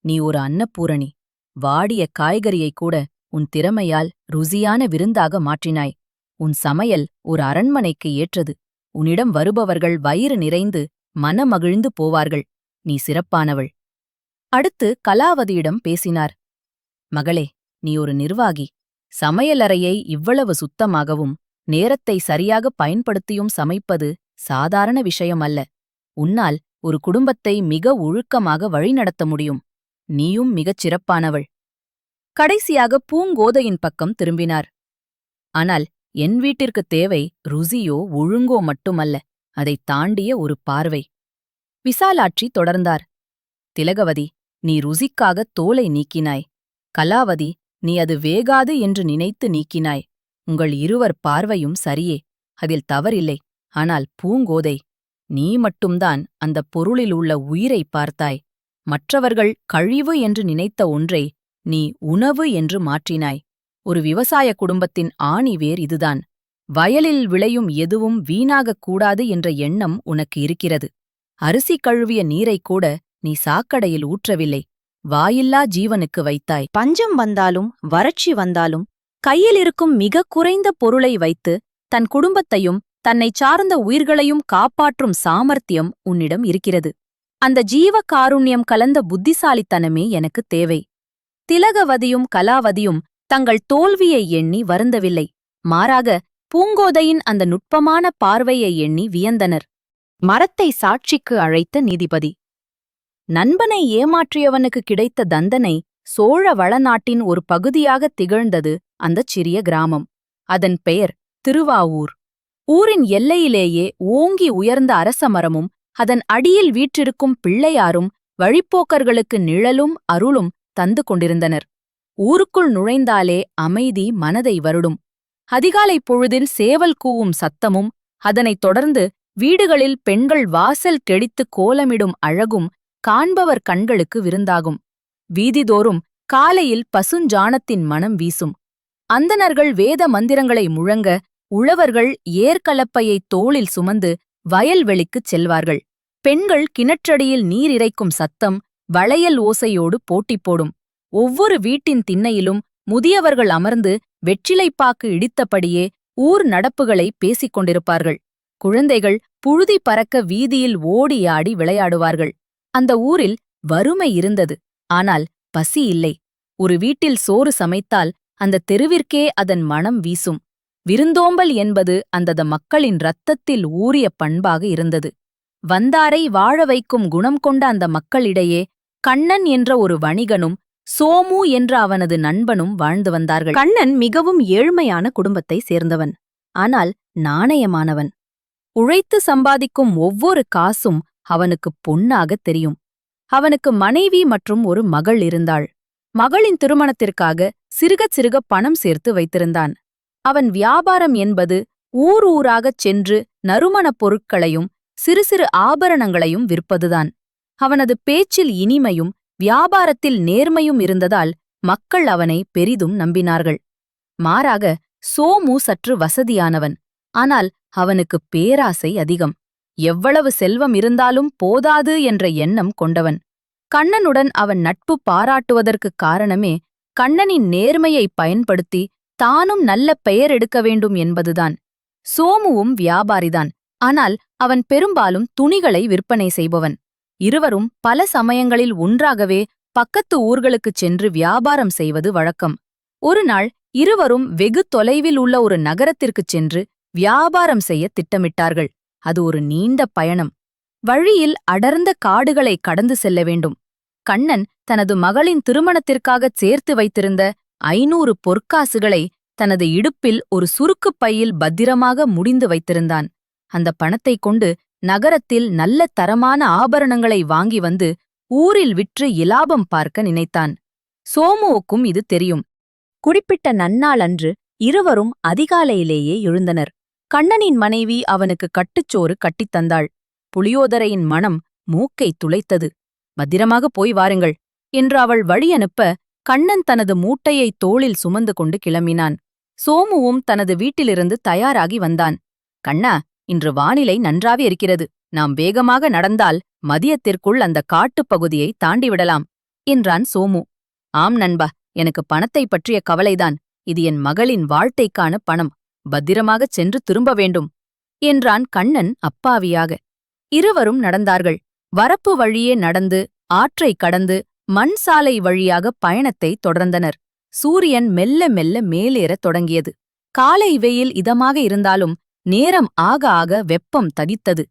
நீ ஒரு அன்னபூரணி. வாடிய காய்கறியைக் கூட உன் திறமையால் ருசியான விருந்தாக மாற்றினாய். உன் சமையல் ஒரு அரண்மனைக்கு ஏற்றது. உன்னிடம் வருபவர்கள் வயிறு நிறைந்து மனமகிழ்ந்து போவார்கள். நீ சிறப்பானவள். அடுத்து கலாவதியிடம் பேசினார். மகளே, நீ ஒரு நிர்வாகி. சமையலறையை இவ்வளவு சுத்தமாகவும் நேரத்தை சரியாக பயன்படுத்தியும் சமைப்பது சாதாரண விஷயம் அல்ல. உன்னால் ஒரு குடும்பத்தை மிக ஒழுக்கமாக வழிநடத்த முடியும். நீயும் மிகச் சிறப்பானவள். கடைசியாக பூங்கோதையின் பக்கம் திரும்பினார். ஆனால் என் வீட்டிற்குத் தேவை ருசியோ ஒழுங்கோ மட்டுமல்ல, அதைத் தாண்டிய ஒரு பார்வை. விசாலாட்சி தொடர்ந்தார். திலகவதி, நீ ருசிக்காக தோலை நீக்கினாய். கலாவதி, நீ அது வேகாது என்று நினைத்து நீக்கினாய். உங்கள் இருவர் பார்வையும் சரியே, அதில் தவறில்லை. ஆனால் பூங்கோதை, நீ மட்டும்தான் அந்தப் பொருளில் உள்ள உயிரை பார்த்தாய். மற்றவர்கள் கழிவு என்று நினைத்த ஒன்றை நீ உணவு என்று மாற்றினாய். ஒரு விவசாய குடும்பத்தின் ஆணிவேர் இதுதான். வயலில் விளையும் எதுவும் வீணாகக் கூடாது என்ற எண்ணம் உனக்கு இருக்கிறது. அரிசி கழுவிய நீரைக் கூட நீ சாக்கடையில் ஊற்றவில்லை, வாயில்லா ஜீவனுக்கு வைத்தாய். பஞ்சம் வந்தாலும் வறட்சி வந்தாலும் கையில் இருக்கும் மிகக் குறைந்த பொருளை வைத்து தன் குடும்பத்தையும் தன்னைச் சார்ந்த உயிர்களையும் காப்பாற்றும் சாமர்த்தியம் உன்னிடம் இருக்கிறது. அந்த ஜீவ காருண்யம் கலந்த புத்திசாலித்தனமே எனக்குத் தேவை. திலகவதியும் கலாவதியும் தங்கள் தோல்வியை எண்ணி வருந்தவில்லை. மாறாக பூங்கோதையின் அந்த நுட்பமான பார்வையை எண்ணி வியந்தனர். மரத்தை சாட்சிக்கு அழைத்த நீதிபதி. நண்பனை ஏமாற்றியவனுக்கு கிடைத்த தண்டனை சோழ வளநாட்டின் ஒரு பகுதியாகத் திகழ்ந்தது அந்தச் சிறிய கிராமம். அதன் பெயர் திருவாவூர். ஊரின் எல்லையிலேயே ஓங்கி உயர்ந்த அரசமரமும் அதன் அடியில் வீற்றிருக்கும் பிள்ளையாரும் வழிப்போக்கர்களுக்கு நிழலும் அருளும் தந்து கொண்டிருந்தனர். ஊருக்குள் நுழைந்தாலே அமைதி மனதை வருடும். அதிகாலைப் பொழுதில் சேவல் கூவும் சத்தமும், அதனைத் தொடர்ந்து வீடுகளில் பெண்கள் வாசல் தெளித்து கோலமிடும் அழகும் காண்பவர் கண்களுக்கு விருந்தாகும். வீதிதோறும் காலையில் பசுஞ்சாணத்தின் மனம் வீசும். அந்தணர்கள் வேத மந்திரங்களை முழங்க, உழவர்கள் ஏர்கலப்பையை தோளில் சுமந்து வயல்வெளிக்குச் செல்வார்கள். பெண்கள் கிணற்றடியில் நீர் இறைக்கும் சத்தம் வளையல் ஓசையோடு போட்டி போடும். ஒவ்வொரு வீட்டின் திண்ணையிலும் முதியவர்கள் அமர்ந்து வெற்றிலைப்பாக்கு இடித்தபடியே ஊர் நடப்புகளை பேசிக் கொண்டிருப்பார்கள். குழந்தைகள் புழுதி பறக்க வீதியில் ஓடியாடி விளையாடுவார்கள். அந்த ஊரில் வறுமை இருந்தது, ஆனால் பசி இல்லை. ஒரு வீட்டில் சோறு சமைத்தால் அந்த தெருவிற்கே அதன் மணம் வீசும். விருந்தோம்பல் என்பது அந்த மக்களின் இரத்தத்தில் ஊறிய பண்பாக இருந்தது. வந்தாரை வாழ வைக்கும் குணம் கொண்ட அந்த மக்களிடையே கண்ணன் என்ற ஒரு வணிகனும் சோமு என்ற அவனது நண்பனும் வாழ்ந்து வந்தார்கள். கண்ணன் மிகவும் ஏழ்மையான குடும்பத்தை சேர்ந்தவன், ஆனால் நாணயமானவன். உழைத்து சம்பாதிக்கும் ஒவ்வொரு காசும் அவனுக்குப் பொன்னாகத் தெரியும். அவனுக்கு மனைவி மற்றும் ஒரு மகள் இருந்தாள். மகளின் திருமணத்திற்காக சிறுகச் சிறுக பணம் சேர்த்து வைத்திருந்தான். அவன் வியாபாரம் என்பது ஊர் ஊராகச் சென்று நறுமணப் பொருட்களையும் சிறு சிறு ஆபரணங்களையும் விற்பதுதான். அவனது பேச்சில் இனிமையும் வியாபாரத்தில் நேர்மையும் இருந்ததால் மக்கள் அவனை பெரிதும் நம்பினார்கள். மாறாக சோமு சற்று வசதியானவன், ஆனால் அவனுக்குப் பேராசை அதிகம். எவ்வளவு செல்வம் இருந்தாலும் போதாது என்ற எண்ணம் கொண்டவன். கண்ணனுடன் அவன் நட்பு பாராட்டுவதற்குக் காரணமே கண்ணனின் நேர்மையை பயன்படுத்தி தானும் நல்ல பெயர் எடுக்க வேண்டும் என்பதுதான். சோமுவும் வியாபாரிதான், ஆனால் அவன் பெரும்பாலும் துணிகளை விற்பனை செய்பவன். இருவரும் பல சமயங்களில் ஒன்றாகவே பக்கத்து ஊர்களுக்குச் சென்று வியாபாரம் செய்வது வழக்கம். ஒருநாள் இருவரும் வெகு தொலைவில் உள்ள ஒரு நகரத்திற்குச் சென்று வியாபாரம் செய்ய திட்டமிட்டார்கள். அது ஒரு நீண்ட பயணம். வழியில் அடர்ந்த காடுகளை கடந்து செல்ல வேண்டும். கண்ணன் தனது மகளின் திருமணத்திற்காகச் சேர்த்து வைத்திருந்த 500 பொற்காசுகளை தனது இடுப்பில் ஒரு சுருக்குப் பையில் பத்திரமாக முடிந்து வைத்திருந்தான். அந்த பணத்தைக் கொண்டு நகரத்தில் நல்ல தரமான ஆபரணங்களை வாங்கி வந்து ஊரில் விற்று இலாபம் பார்க்க நினைத்தான். சோமுவுக்கும் இது தெரியும். குறிப்பிட்ட நன்னாள் அன்று இருவரும் அதிகாலையிலேயே எழுந்தனர். கண்ணனின் மனைவி அவனுக்கு கட்டுச்சோறு கட்டித் தந்தாள். புளியோதரையின் மணம் மூக்கை துளைத்தது. பத்திரமாக போய் வாருங்கள் என்று அவள் வழியனுப்ப கண்ணன் தனது மூட்டையை தோளில் சுமந்து கொண்டு கிளம்பினான். சோமுவும் தனது வீட்டிலிருந்து தயாராகி வந்தான். கண்ணா, இன்று வானிலை நன்றாவே இருக்கிறது. நாம் வேகமாக நடந்தால் மதியத்திற்குள் அந்த காட்டுப் பகுதியை தாண்டிவிடலாம் என்றான் சோமு. ஆம் நண்பா, எனக்கு பணத்தைப் பற்றிய கவலைதான். இது என் மகளின் வாழ்க்கைக்கான பணம். பத்திரமாகச் சென்று திரும்ப வேண்டும் என்றான் கண்ணன் அப்பாவியாக. இருவரும் நடந்தார்கள். வரப்பு வழியே நடந்து ஆற்றைக் கடந்து மண் சாலை வழியாக பயணத்தை தொடர்ந்தனர். சூரியன் மெல்ல மெல்ல மேலேறத் தொடங்கியது. காலை வெயில் இதமாக இருந்தாலும் நேரம் ஆக ஆக வெப்பம் தடித்தது.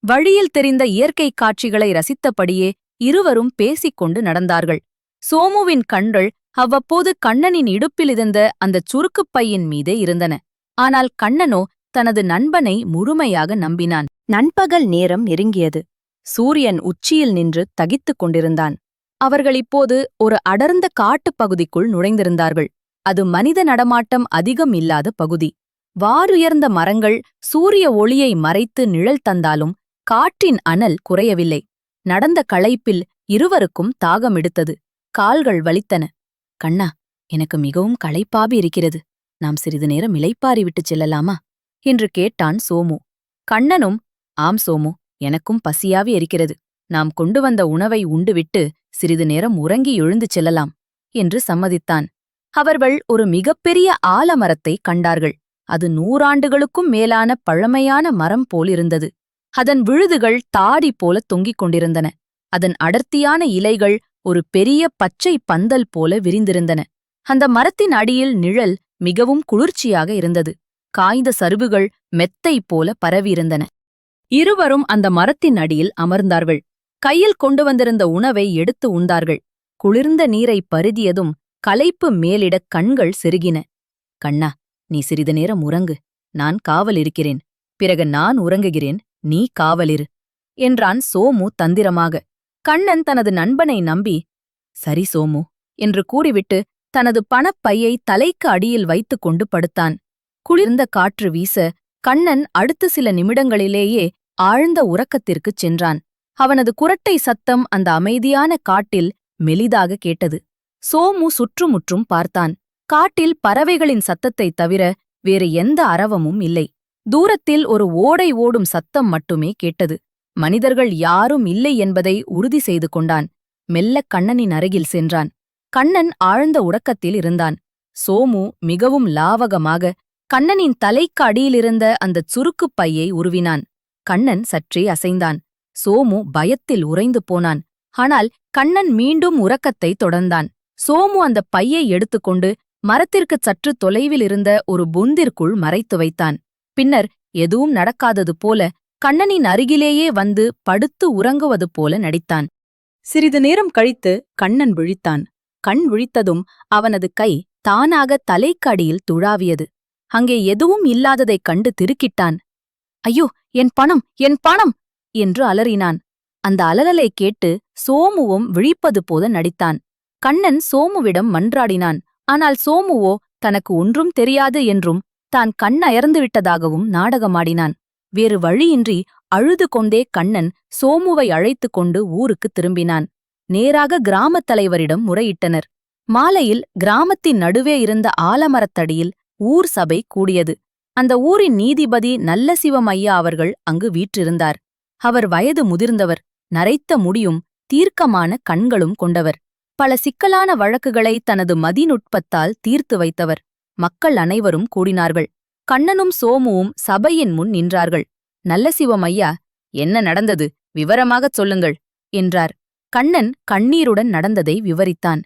வழியில் தெரிந்த இயற்கைக் காட்சிகளை ரசித்தபடியே இருவரும் பேசிக்கொண்டு நடந்தார்கள். சோமுவின் கண்கள் அவ்வப்போது கண்ணனின் இடுப்பிலிருந்த அந்தச் சுருக்குப் பையின் மீதே இருந்தன. ஆனால் கண்ணனோ தனது நண்பனை முழுமையாக நம்பினான். நண்பகல் நேரம் நெருங்கியது. சூரியன் உச்சியில் நின்று தகித்துக் கொண்டிருந்தான். அவர்கள் இப்போது ஒரு அடர்ந்த காட்டுப் பகுதிக்குள் நுழைந்திருந்தார்கள். அது மனித நடமாட்டம் அதிகம் இல்லாத பகுதி. வாருயர்ந்த மரங்கள் சூரிய ஒளியை மறைத்து நிழல் தந்தாலும் காற்றின் அனல் குறையவில்லை. நடந்த களைப்பில் இருவருக்கும் தாகமெடுத்தது. கால்கள் வலித்தன. கண்ணா, எனக்கு மிகவும் களைப்பாபி இருக்கிறது. நாம் சிறிது நேரம் இளைப்பாரி விட்டுச் செல்லலாமா என்று கேட்டான் சோமு. கண்ணனும், ஆம் சோமு, எனக்கும் பசியாவி இருக்கிறது. நாம் கொண்டு வந்த உணவை உண்டுவிட்டு சிறிது நேரம் உறங்கி எழுந்து செல்லலாம் என்று சம்மதித்தான். அவர்கள் ஒரு மிகப்பெரிய ஆலமரத்தைக் கண்டார்கள். அது 100 ஆண்டுகளுக்கும் மேலான பழமையான மரம் போலிருந்தது. அதன் விழுதுகள் தாடி போல தொங்கிக் கொண்டிருந்தன. அதன் அடர்த்தியான இலைகள் ஒரு பெரிய பச்சை பந்தல் போல விரிந்திருந்தன. அந்த மரத்தின் அடியில் நிழல் மிகவும் குளிர்ச்சியாக இருந்தது. காய்ந்த சருகுகள் மெத்தை போல பரவியிருந்தன. இருவரும் அந்த மரத்தின் அடியில் அமர்ந்தார்கள். கையில் கொண்டு வந்திருந்த உணவை எடுத்து உண்டார்கள். குளிர்ந்த நீரை பருதியதும் களைப்பு மேலிடக் கண்கள் செருகின. கண்ணா, நீ சிறிது நேரம் உறங்கு. நான் காவல் இருக்கிறேன். பிறகு நான் உறங்குகிறேன், நீ காவலிரு என்றான் சோமு தந்திரமாக. கண்ணன் தனது நண்பனை நம்பி, சரி சோமு என்று கூறிவிட்டு தனது பணப்பையை தலைக்கு அடியில் வைத்துக் கொண்டு படுத்தான். குளிர்ந்த காற்று வீச கண்ணன் அடுத்த சில நிமிடங்களிலேயே ஆழ்ந்த உறக்கத்திற்குச் சென்றான். அவனது குரட்டை சத்தம் அந்த அமைதியான காட்டில் மெலிதாக கேட்டது. சோமு சுற்றுமுற்றும் பார்த்தான். காட்டில் பறவைகளின் சத்தத்தைத் தவிர வேறு எந்த அரவமும் இல்லை. தூரத்தில் ஒரு ஓடை ஓடும் சத்தம் மட்டுமே கேட்டது. மனிதர்கள் யாரும் இல்லை என்பதை உறுதி செய்து கொண்டான். மெல்லக் கண்ணனின் அருகில் சென்றான். கண்ணன் ஆழ்ந்த உறக்கத்தில் இருந்தான். சோமு மிகவும் லாவகமாக கண்ணனின் தலைக்கு அடியிலிருந்த அந்தச் சுருக்குப் பையை உருவினான். கண்ணன் சற்றே அசைந்தான். சோமு பயத்தில் உறைந்து போனான். ஆனால் கண்ணன் மீண்டும் உறக்கத்தை தொடர்ந்தான். சோமு அந்தப் பையை எடுத்துக்கொண்டு மரத்திற்குச் சற்று தொலைவில் இருந்த ஒரு பொந்திற்குள் மறைத்து வைத்தான். பின்னர் எதுவும் நடக்காதது போல கண்ணனின் அருகிலேயே வந்து படுத்து உறங்குவது போல நடித்தான். சிறிது நேரம் கழித்து கண்ணன் விழித்தான். கண் விழித்ததும் அவனது கை தானாக தலைக்கு அடியில் துழாவியது. அங்கே எதுவும் இல்லாததைக் கண்டு திடுக்கிட்டான். ஐயோ, என் பணம், என் பணம் என்று அலறினான். அந்த அலறலைக் கேட்டு சோமுவும் விழிப்பது போல நடித்தான். கண்ணன் சோமுவிடம் மன்றாடினான். ஆனால் சோமுவோ தனக்கு ஒன்றும் தெரியாது என்றும் தான் கண் அயர்ந்து விட்டதாகவும் நாடகமாடினான். வேறு வழியின்றி அழுது கொண்டே கண்ணன் சோமுவை அழைத்துக் கொண்டு ஊருக்குத் திரும்பினான். நேராக கிராமத் தலைவரிடம் முறையிட்டனர். மாலையில் கிராமத்தின் நடுவே இருந்த ஆலமரத்தடியில் ஊர் சபை கூடியது. அந்த ஊரின் நீதிபதி நல்லசிவம் ஐயா அவர்கள் அங்கு வீற்றிருந்தார். அவர் வயது முதிர்ந்தவர், நரைத்த முடியும் தீர்க்கமான கண்களும் கொண்டவர். பல சிக்கலான வழக்குகளை தனது மதிநுட்பத்தால் தீர்த்து வைத்தவர். மக்கள் அனைவரும் கூடினார்கள். கண்ணனும் சோமுவும் சபையின் முன் நின்றார்கள். நல்லசிவம் ஐயா, என்ன நடந்தது, விவரமாகச் சொல்லுங்கள் என்றார். கண்ணன் கண்ணீருடன் நடந்ததை விவரித்தான்.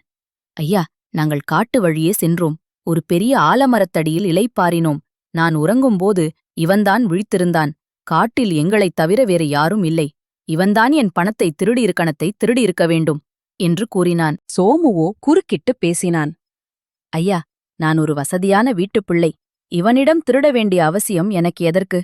ஐயா, நாங்கள் காட்டு வழியே சென்றோம். ஒரு பெரிய ஆலமரத்தடியில் இளைப்பாறினோம். நான் உறங்கும்போது இவன்தான் விழித்திருந்தான். காட்டில் எங்களைத் தவிர வேறு யாரும் இல்லை. இவன்தான் என் பணத்தை திருடியிருக்க வேண்டும் என்று கூறினான். சோமுவோ குறுக்கிட்டு பேசினான். ஐயா, நான் ஒரு வசதியான வீட்டுப் பிள்ளை. இவனிடம் திருட வேண்டிய அவசியம் எனக்கு எதற்கு?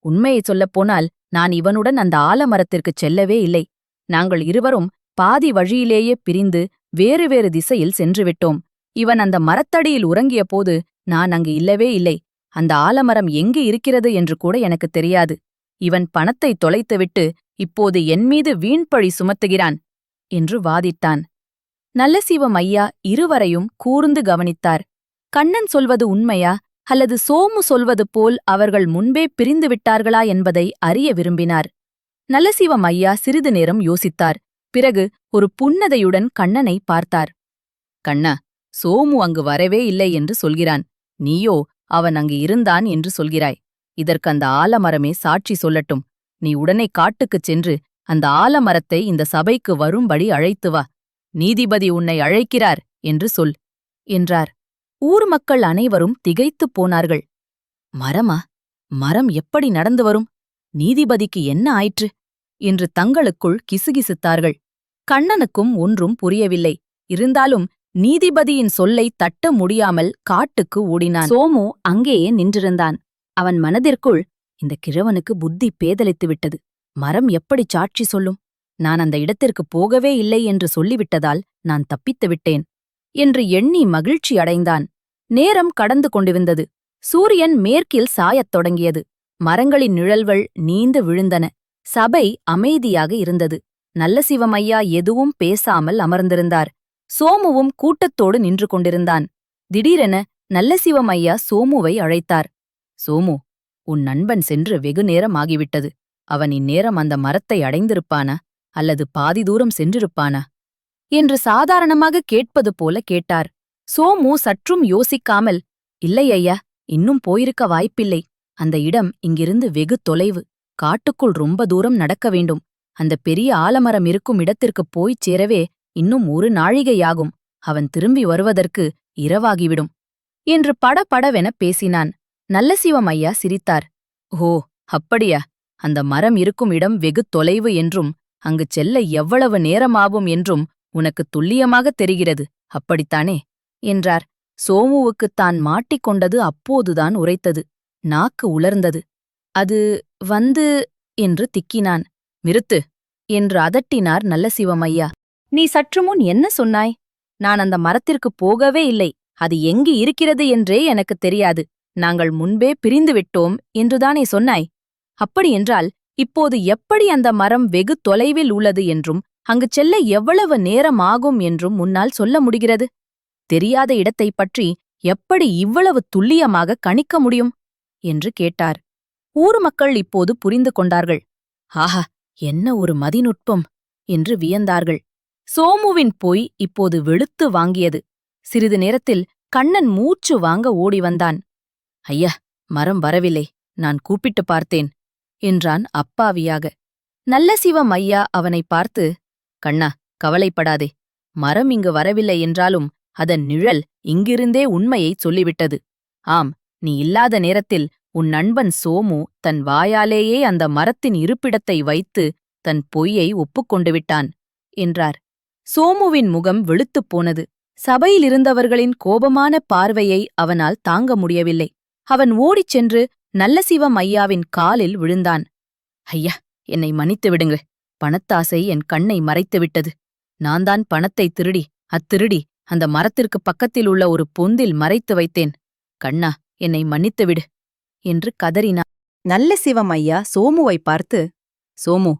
உண்மையைச் சொல்லப்போனால் நான் இவனுடன் அந்த ஆலமரத்திற்குச் செல்லவே இல்லை. நாங்கள் இருவரும் பாதி வழியிலேயே பிரிந்து வேறு வேறு திசையில் சென்றுவிட்டோம். இவன் அந்த மரத்தடியில் உறங்கிய போது நான் அங்கு இல்லவே இல்லை. அந்த ஆலமரம் எங்கு இருக்கிறது என்று கூட எனக்குத் தெரியாது. இவன் பணத்தை தொலைத்துவிட்டு இப்போது என்மீது வீண்பழி சுமத்துகிறான் என்று வாதிட்டான். நல்லசிவம் ஐயா இருவரையும் கூர்ந்து கவனித்தார். கண்ணன் சொல்வது உண்மையா அல்லது சோமு சொல்வது போல் அவர்கள் முன்பே பிரிந்து விட்டார்களா என்பதை அறிய விரும்பினார். நல்லசிவம் ஐயா சிறிது நேரம் யோசித்தார். பிறகு ஒரு புன்னதையுடன் கண்ணனை பார்த்தார். கண்ணா, சோமு அங்கு வரவே இல்லை என்று சொல்கிறான். நீயோ அவன் அங்கு இருந்தான் என்று சொல்கிறாய். இதற்கு அந்த ஆலமரமே சாட்சி சொல்லட்டும். நீ உடனே காட்டுக்குச் சென்று அந்த ஆலமரத்தை இந்த சபைக்கு வரும்படி அழைத்து வா. நீதிபதி உன்னை அழைக்கிறார் என்று சொல் என்றார். ஊர் மக்கள் அனைவரும் திகைத்துப் போனார்கள். மரமா? மரம் எப்படி நடந்து வரும்? நீதிபதிக்கு என்ன ஆயிற்று என்று தங்களுக்குள் கிசுகிசுத்தார்கள். கண்ணனுக்கும் ஒன்றும் புரியவில்லை. இருந்தாலும் நீதிபதியின் சொல்லை தட்ட முடியாமல் காட்டுக்கு ஓடினான். சோமு அங்கேயே நின்றிருந்தான். அவன் மனதிற்குள், இந்த கிழவனுக்கு புத்தி பேதலித்து விட்டது. மரம் எப்படி சாட்சி சொல்லும்? நான் அந்த இடத்திற்குப் போகவே இல்லை என்று சொல்லிவிட்டதால் நான் தப்பித்து விட்டேன் என்று எண்ணி மகிழ்ச்சி அடைந்தான். நேரம் கடந்து கொண்டிருந்தது. சூரியன் மேற்கில் சாயத் தொடங்கியது. மரங்களின் நிழல்கள் நீந்து விழுந்தன. சபை அமைதியாக இருந்தது. நல்லசிவம் ஐயா எதுவும் பேசாமல் அமர்ந்திருந்தார். சோமுவும் கூட்டத்தோடு நின்று கொண்டிருந்தான். திடீரென நல்லசிவம் ஐயா சோமுவை அழைத்தார். சோமு, உன் நண்பன் சென்று வெகு நேரம் ஆகிவிட்டது. அவன் இந்நேரம் அந்த மரத்தை அடைந்திருப்பானா அல்லது பாதி தூரம் சென்றிருப்பானா என்று சாதாரணமாக கேட்பது போல கேட்டார். சோமு சற்றும் யோசிக்காமல், இல்லை ஐயா, இன்னும் போயிருக்க வாய்ப்பில்லை. அந்த இடம் இங்கிருந்து வெகு தொலைவு. காட்டுக்குள் ரொம்ப தூரம் நடக்க வேண்டும். அந்த பெரிய ஆலமரம் இருக்கும் இடத்திற்குப் போய்ச் சேரவே இன்னும் ஒரு நாழிகையாகும். அவன் திரும்பி வருவதற்கு இரவாகிவிடும் என்று படபடவெனப் பேசினான். நல்லசிவம் ஐயா சிரித்தார். ஓ, அப்படியா? அந்த மரம் இருக்கும் இடம் வெகு தொலைவு என்றும் அங்கு செல்ல எவ்வளவு நேரமாகும் என்றும் உனக்கு துல்லியமாகத் தெரிகிறது, அப்படித்தானே என்றார். சோமுவுக்குத் தான் மாட்டிக்கொண்டது அப்போதுதான் உரைத்தது. நாக்கு உலர்ந்தது. அது என்று திக்கினான். நிறுத்து என்று அதட்டினார் நல்லசிவம் ஐயா. நீ சற்றுமுன் என்ன சொன்னாய்? நான் அந்த மரத்திற்குப் போகவே இல்லை. அது எங்கு இருக்கிறது என்றே எனக்குத் தெரியாது. நாங்கள் முன்பே பிரிந்துவிட்டோம் என்றுதானே சொன்னாய்? அப்படியென்றால் இப்போது எப்படி அந்த மரம் வெகு தொலைவில் உள்ளது என்றும் அங்கு செல்ல எவ்வளவு நேரம் ஆகும் என்றும் உன்னால் சொல்ல முடிகிறது? தெரியாத இடத்தைப் பற்றி எப்படி இவ்வளவு துல்லியமாக கணிக்க முடியும் என்று கேட்டார். ஊர் மக்கள் இப்போது புரிந்து கொண்டார்கள். ஆஹா, என்ன ஒரு மதிநுட்பம் என்று வியந்தார்கள். சோமுவின் பொய் இப்போது வெளுத்து வாங்கியது. சிறிது நேரத்தில் கண்ணன் மூச்சு வாங்க ஓடி வந்தான். ஐயா, மரம் வரவில்லை, நான் கூப்பிட்டு பார்த்தேன் என்றான் அப்பாவியாக. நல்ல சிவம் ஐயா அவனை பார்த்து, கண்ணா, கவலைப்படாதே. மரம் இங்கு வரவில்லை என்றாலும் அதன் நிழல் இங்கிருந்தே உண்மையைச் சொல்லிவிட்டது. ஆம், நீ இல்லாத நேரத்தில் உன் நண்பன் சோமு தன் வாயாலேயே அந்த மரத்தின் இருப்பிடத்தை வைத்து தன் பொய்யை ஒப்புக்கொண்டு விட்டான் என்றார். சோமுவின் முகம் வெளுத்துப் போனது. சபையிலிருந்தவர்களின் கோபமான பார்வையை அவனால் தாங்க முடியவில்லை. அவன் ஓடிச் சென்று நல்லசிவம் ஐயாவின் காலில் விழுந்தான். ஐயா, என்னை மன்னித்து விடுங்க. பணத்தாசை என் கண்ணை மறைத்துவிட்டது. நான்தான் பணத்தை திருடி அந்த மரத்திற்கு பக்கத்தில் உள்ள ஒரு பொந்தில் மறைத்து வைத்தேன். கண்ணா, என்னை மன்னித்துவிடு என்று கதறினான். நல்ல சிவம் ஐயா சோமுவை பார்த்து, சோமு,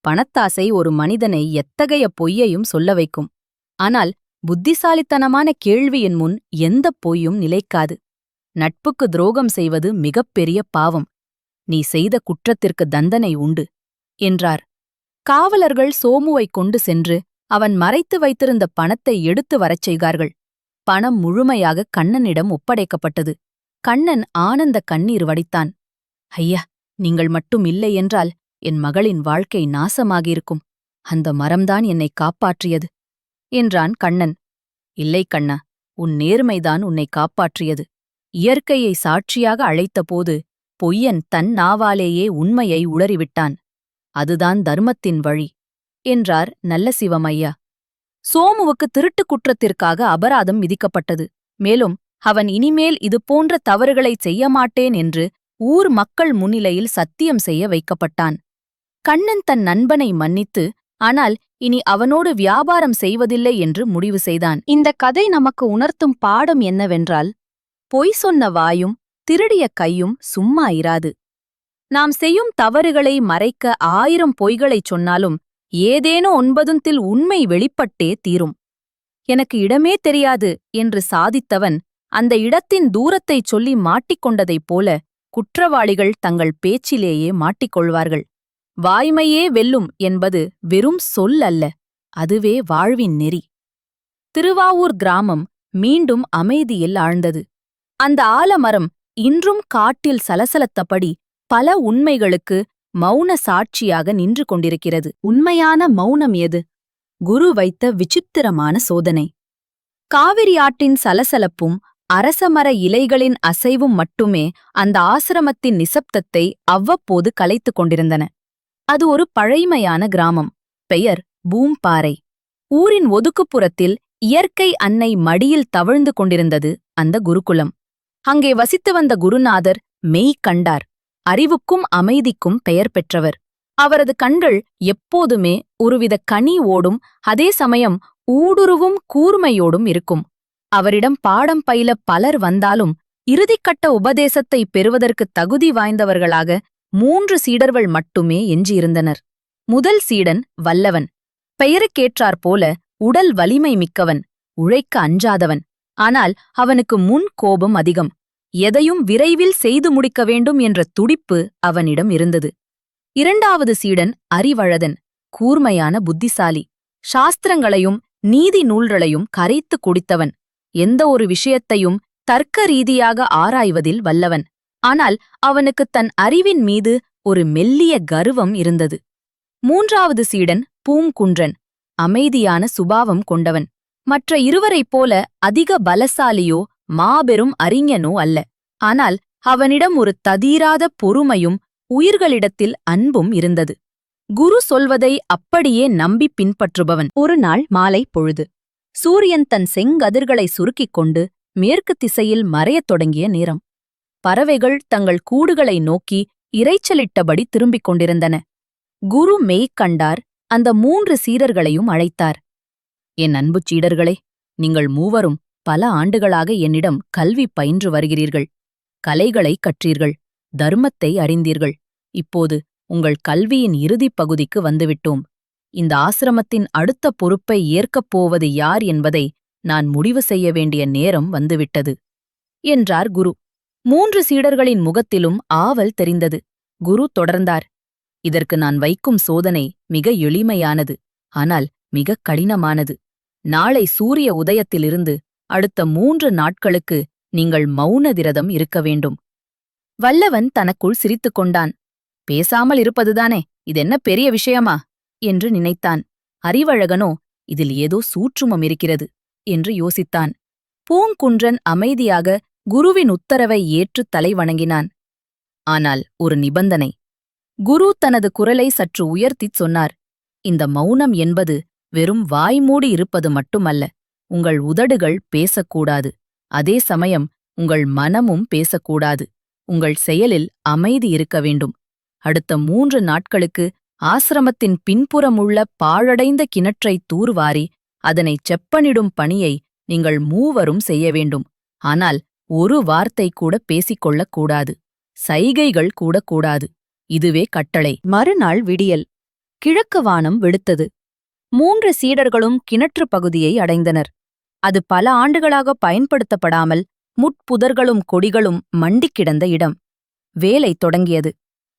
பணத்தாசை ஒரு மனிதனை எத்தகைய பொய்யையும் சொல்ல வைக்கும். ஆனால் புத்திசாலித்தனமான கேள்வியின் முன் எந்தப் பொய்யும் நிலைக்காது. நட்புக்கு துரோகம் செய்வது மிகப்பெரிய பாவம். நீ செய்த குற்றத்திற்கு தண்டனை உண்டு என்றார். காவலர்கள் சோமுவைக் கொண்டு சென்று அவன் மறைத்து வைத்திருந்த பணத்தை எடுத்து வரச் செய்தார்கள். பணம் முழுமையாக கண்ணனிடம் ஒப்படைக்கப்பட்டது. கண்ணன் ஆனந்த கண்ணீர் வடித்தான். ஐயா, நீங்கள் மட்டும் இல்லை என்றால் என் மகளின் வாழ்க்கை நாசமாகியிருக்கும். அந்த மரம்தான் என்னை காப்பாற்றியது என்றான் கண்ணன். இல்லை கண்ணா, உன் நேர்மைதான் உன்னை காப்பாற்றியது. இயற்கையை சாட்சியாக அழைத்தபோது பொய்யன் தன் நாவாலேயே உண்மையை உளறிவிட்டான். அதுதான் தர்மத்தின் வழி என்றார் நல்ல சிவமையா. சோமுவுக்கு திருட்டுக் குற்றத்திற்காக அபராதம் விதிக்கப்பட்டது. மேலும் அவன் இனிமேல் இதுபோன்ற தவறுகளைச் செய்யமாட்டேன் என்று ஊர் மக்கள் முன்னிலையில் சத்தியம் செய்ய வைக்கப்பட்டான். கண்ணன் தன் நண்பனை மன்னித்து, ஆனால் இனி அவனோடு வியாபாரம் செய்வதில்லை என்று முடிவு செய்தான். இந்த கதை நமக்கு உணர்த்தும் பாடம் என்னவென்றால், பொய் சொன்ன வாயும் திருடிய கையும் சும்மா இராது. நாம் செய்யும் தவறுகளை மறைக்க 1000 பொய்களைச் சொன்னாலும் ஏதேனோ 9 உண்மை வெளிப்பட்டே தீரும். எனக்கு இடமே தெரியாது என்று சாதித்தவன் அந்த இடத்தின் தூரத்தைச் சொல்லி மாட்டிக்கொண்டதைப் போல குற்றவாளிகள் தங்கள் பேச்சிலேயே மாட்டிக்கொள்வார்கள். வாய்மையே வெல்லும் என்பது வெறும் சொல் அல்ல, அதுவே வாழ்வின் நெறி. திருவாவூர் கிராமம் மீண்டும் அமைதியில் ஆழ்ந்தது. அந்த ஆலமரம் இன்றும் காட்டில் சலசலத்தபடி பல உண்மைகளுக்கு மௌன சாட்சியாக நின்று கொண்டிருக்கிறது. உண்மையான மௌனம் எது? குரு வைத்த விசித்திரமான சோதனை. காவிரி ஆற்றின் சலசலப்பும் அரசமர இலைகளின் அசைவும் மட்டுமே அந்த ஆசிரமத்தின் நிசப்தத்தை அவ்வப்போது கலைத்துக் கொண்டிருந்தன. அது ஒரு பழைமையான கிராமம். பெயர் பூம்பாறை. ஊரின் ஒதுக்குப்புறத்தில் இயற்கை அன்னை மடியில் தவழ்ந்து கொண்டிருந்தது அந்த குருகுலம். அங்கே வசித்து வந்த குருநாதர் மெய் கண்டார். அறிவுக்கும் அமைதிக்கும் பெயர் பெற்றவர். அவரது கண்கள் எப்போதுமே ஒருவித கனி ஓடும், அதே சமயம் ஊடுருவும் கூர்மையோடும் இருக்கும். அவரிடம் பாடம் பயில பலர் வந்தாலும் இறுதிக்கட்ட உபதேசத்தை பெறுவதற்கு தகுதி வாய்ந்தவர்களாக 3 சீடர்கள் மட்டுமே எஞ்சியிருந்தனர். முதல் சீடன் வல்லவன். பெயருக்கேற்றாற்போல உடல் வலிமை மிக்கவன், உழைக்க அஞ்சாதவன். ஆனால் அவனுக்கு முன் கோபம் அதிகம். எதையும் விரைவில் செய்து முடிக்க வேண்டும் என்ற துடிப்பு அவனிடம் இருந்தது. 2வது சீடன் அறிவழதன். கூர்மையான புத்திசாலி. சாஸ்திரங்களையும் நீதி நூல்களையும் கரைத்து குடித்தவன். எந்த ஒரு விஷயத்தையும் தர்க்க ரீதியாக ஆராய்வதில் வல்லவன். ஆனால் அவனுக்கு தன் அறிவின் மீது ஒரு மெல்லிய கர்வம் இருந்தது. 3வது சீடன் பூங்குன்றன். அமைதியான சுபாவம் கொண்டவன். மற்ற இருவரைப் போல அதிக பலசாலியோ மாபெரும் அறிஞனோ அல்ல. ஆனால் அவனிடம் ஒரு ததீராத பொறுமையும் உயிர்களிடத்தில் அன்பும் இருந்தது. குரு சொல்வதை அப்படியே நம்பி பின்பற்றுபவன். ஒரு நாள் மாலை பொழுது. சூரியன் தன் செங்கதிர்களை சுருக்கிக் கொண்டு மேற்கு திசையில் மறையத் தொடங்கிய நேரம். பறவைகள் தங்கள் கூடுகளை நோக்கி இரைச்சலிட்டபடி திரும்பிக் கொண்டிருந்தன. குரு மெய் கண்டார். அந்த 3 சீடர்களையும் அழைத்தார். என் அன்புச் சீடர்களே, நீங்கள் மூவரும் பல ஆண்டுகளாக என்னிடம் கல்வி பயின்று வருகிறீர்கள். கலைகளைக் கற்றீர்கள். தர்மத்தை அறிந்தீர்கள். இப்போது உங்கள் கல்வியின் இறுதிப் பகுதிக்கு வந்துவிட்டோம். இந்த ஆசிரமத்தின் அடுத்த பொறுப்பை ஏற்கப் போவது யார் என்பதை நான் முடிவு செய்ய வேண்டிய நேரம் வந்துவிட்டது என்றார் குரு. 3 சீடர்களின் முகத்திலும் ஆவல் தெரிந்தது. குரு தொடர்ந்தார். இதற்கு நான் வைக்கும் சோதனை மிக எளிமையானது, ஆனால் மிக கடினமானது. நாளை சூரிய உதயத்திலிருந்து அடுத்த 3 நாட்களுக்கு நீங்கள் மௌன விரதம் இருக்க வேண்டும். வல்லவன் தனக்குள் சிரித்துக் கொண்டான். பேசாமல் இருப்பதுதானே, இதென்ன பெரிய விஷயமா என்று நினைத்தான். அறிவழகனோ இதில் ஏதோ சூட்சுமம் இருக்கிறது என்று யோசித்தான். பூங்குன்றன் அமைதியாக குருவின் உத்தரவை ஏற்று தலை வணங்கினான். ஆனால் ஒரு நிபந்தனை. குரு தனது குரலை சற்று உயர்த்திச் சொன்னார். இந்த மௌனம் என்பது வெறும் வாய்மூடி இருப்பது மட்டுமல்ல. உங்கள் உதடுகள் பேசக்கூடாது. அதே சமயம் உங்கள் மனமும் பேசக்கூடாது. உங்கள் செயலில் அமைதி இருக்க வேண்டும். அடுத்த 3 நாட்களுக்கு ஆசிரமத்தின் பின்புறமுள்ள பாழடைந்த கிணற்றை தூர்வாரி அதனைச் செப்பனிடும் பணியை நீங்கள் மூவரும் செய்ய வேண்டும். ஆனால் ஒரு வார்த்தை கூட பேசிக்கொள்ளக் கூடாது. சைகைகள் கூட கூடாது. இதுவே கட்டளை. மறுநாள் விடியல். கிழக்கு வானம் வெளுத்தது. 3 சீடர்களும் கிணற்று பகுதியை அடைந்தனர். அது பல ஆண்டுகளாக பயன்படுத்தப்படாமல் முட்புதர்களும் கொடிகளும் மண்டிக் கிடந்த இடம். வேலை தொடங்கியது.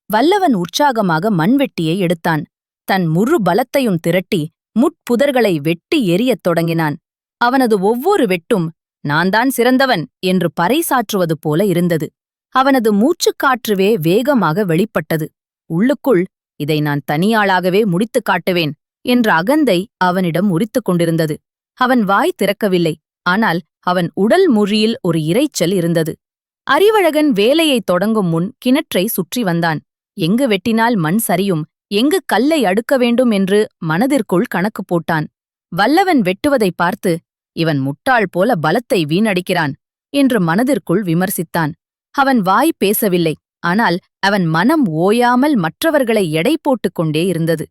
வல்லவன் உற்சாகமாக மண்வெட்டியை எடுத்தான். தன் முழு பலத்தையும் திரட்டி முட்புதர்களை வெட்டி எரியத் தொடங்கினான். அவனது ஒவ்வொரு வெட்டும் நான்தான் சிறந்தவன் என்று பறைசாற்றுவது போல இருந்தது. அவனது மூச்சுக்காற்றுவே வேகமாக வெளிப்பட்டது. உள்ளுக்குள் இதை நான் தனியாளாகவே முடித்துக் காட்டுவேன் என்ற அகந்தை அவனிடம் உரித்துக் கொண்டிருந்தது. அவன் வாய் திறக்கவில்லை. ஆனால் அவன் உடல் மொழியில் ஒரு இரைச்சல் இருந்தது. அறிவழகன் வேலையைத் தொடங்கும் முன் கிணற்றை சுற்றி வந்தான். எங்கு வெட்டினால் மண் சரியும், எங்கு கல்லை அடுக்க வேண்டும் என்று மனதிற்குள் கணக்கு போட்டான். வல்லவன் வெட்டுவதை பார்த்து, இவன் முட்டாள் போல பலத்தை வீணடிக்கிறான் என்று மனதிற்குள் விமர்சித்தான். அவன் வாய் பேசவில்லை. ஆனால் அவன் மனம் ஓயாமல் மற்றவர்களை எடை போட்டுக் கொண்டே இருந்தது.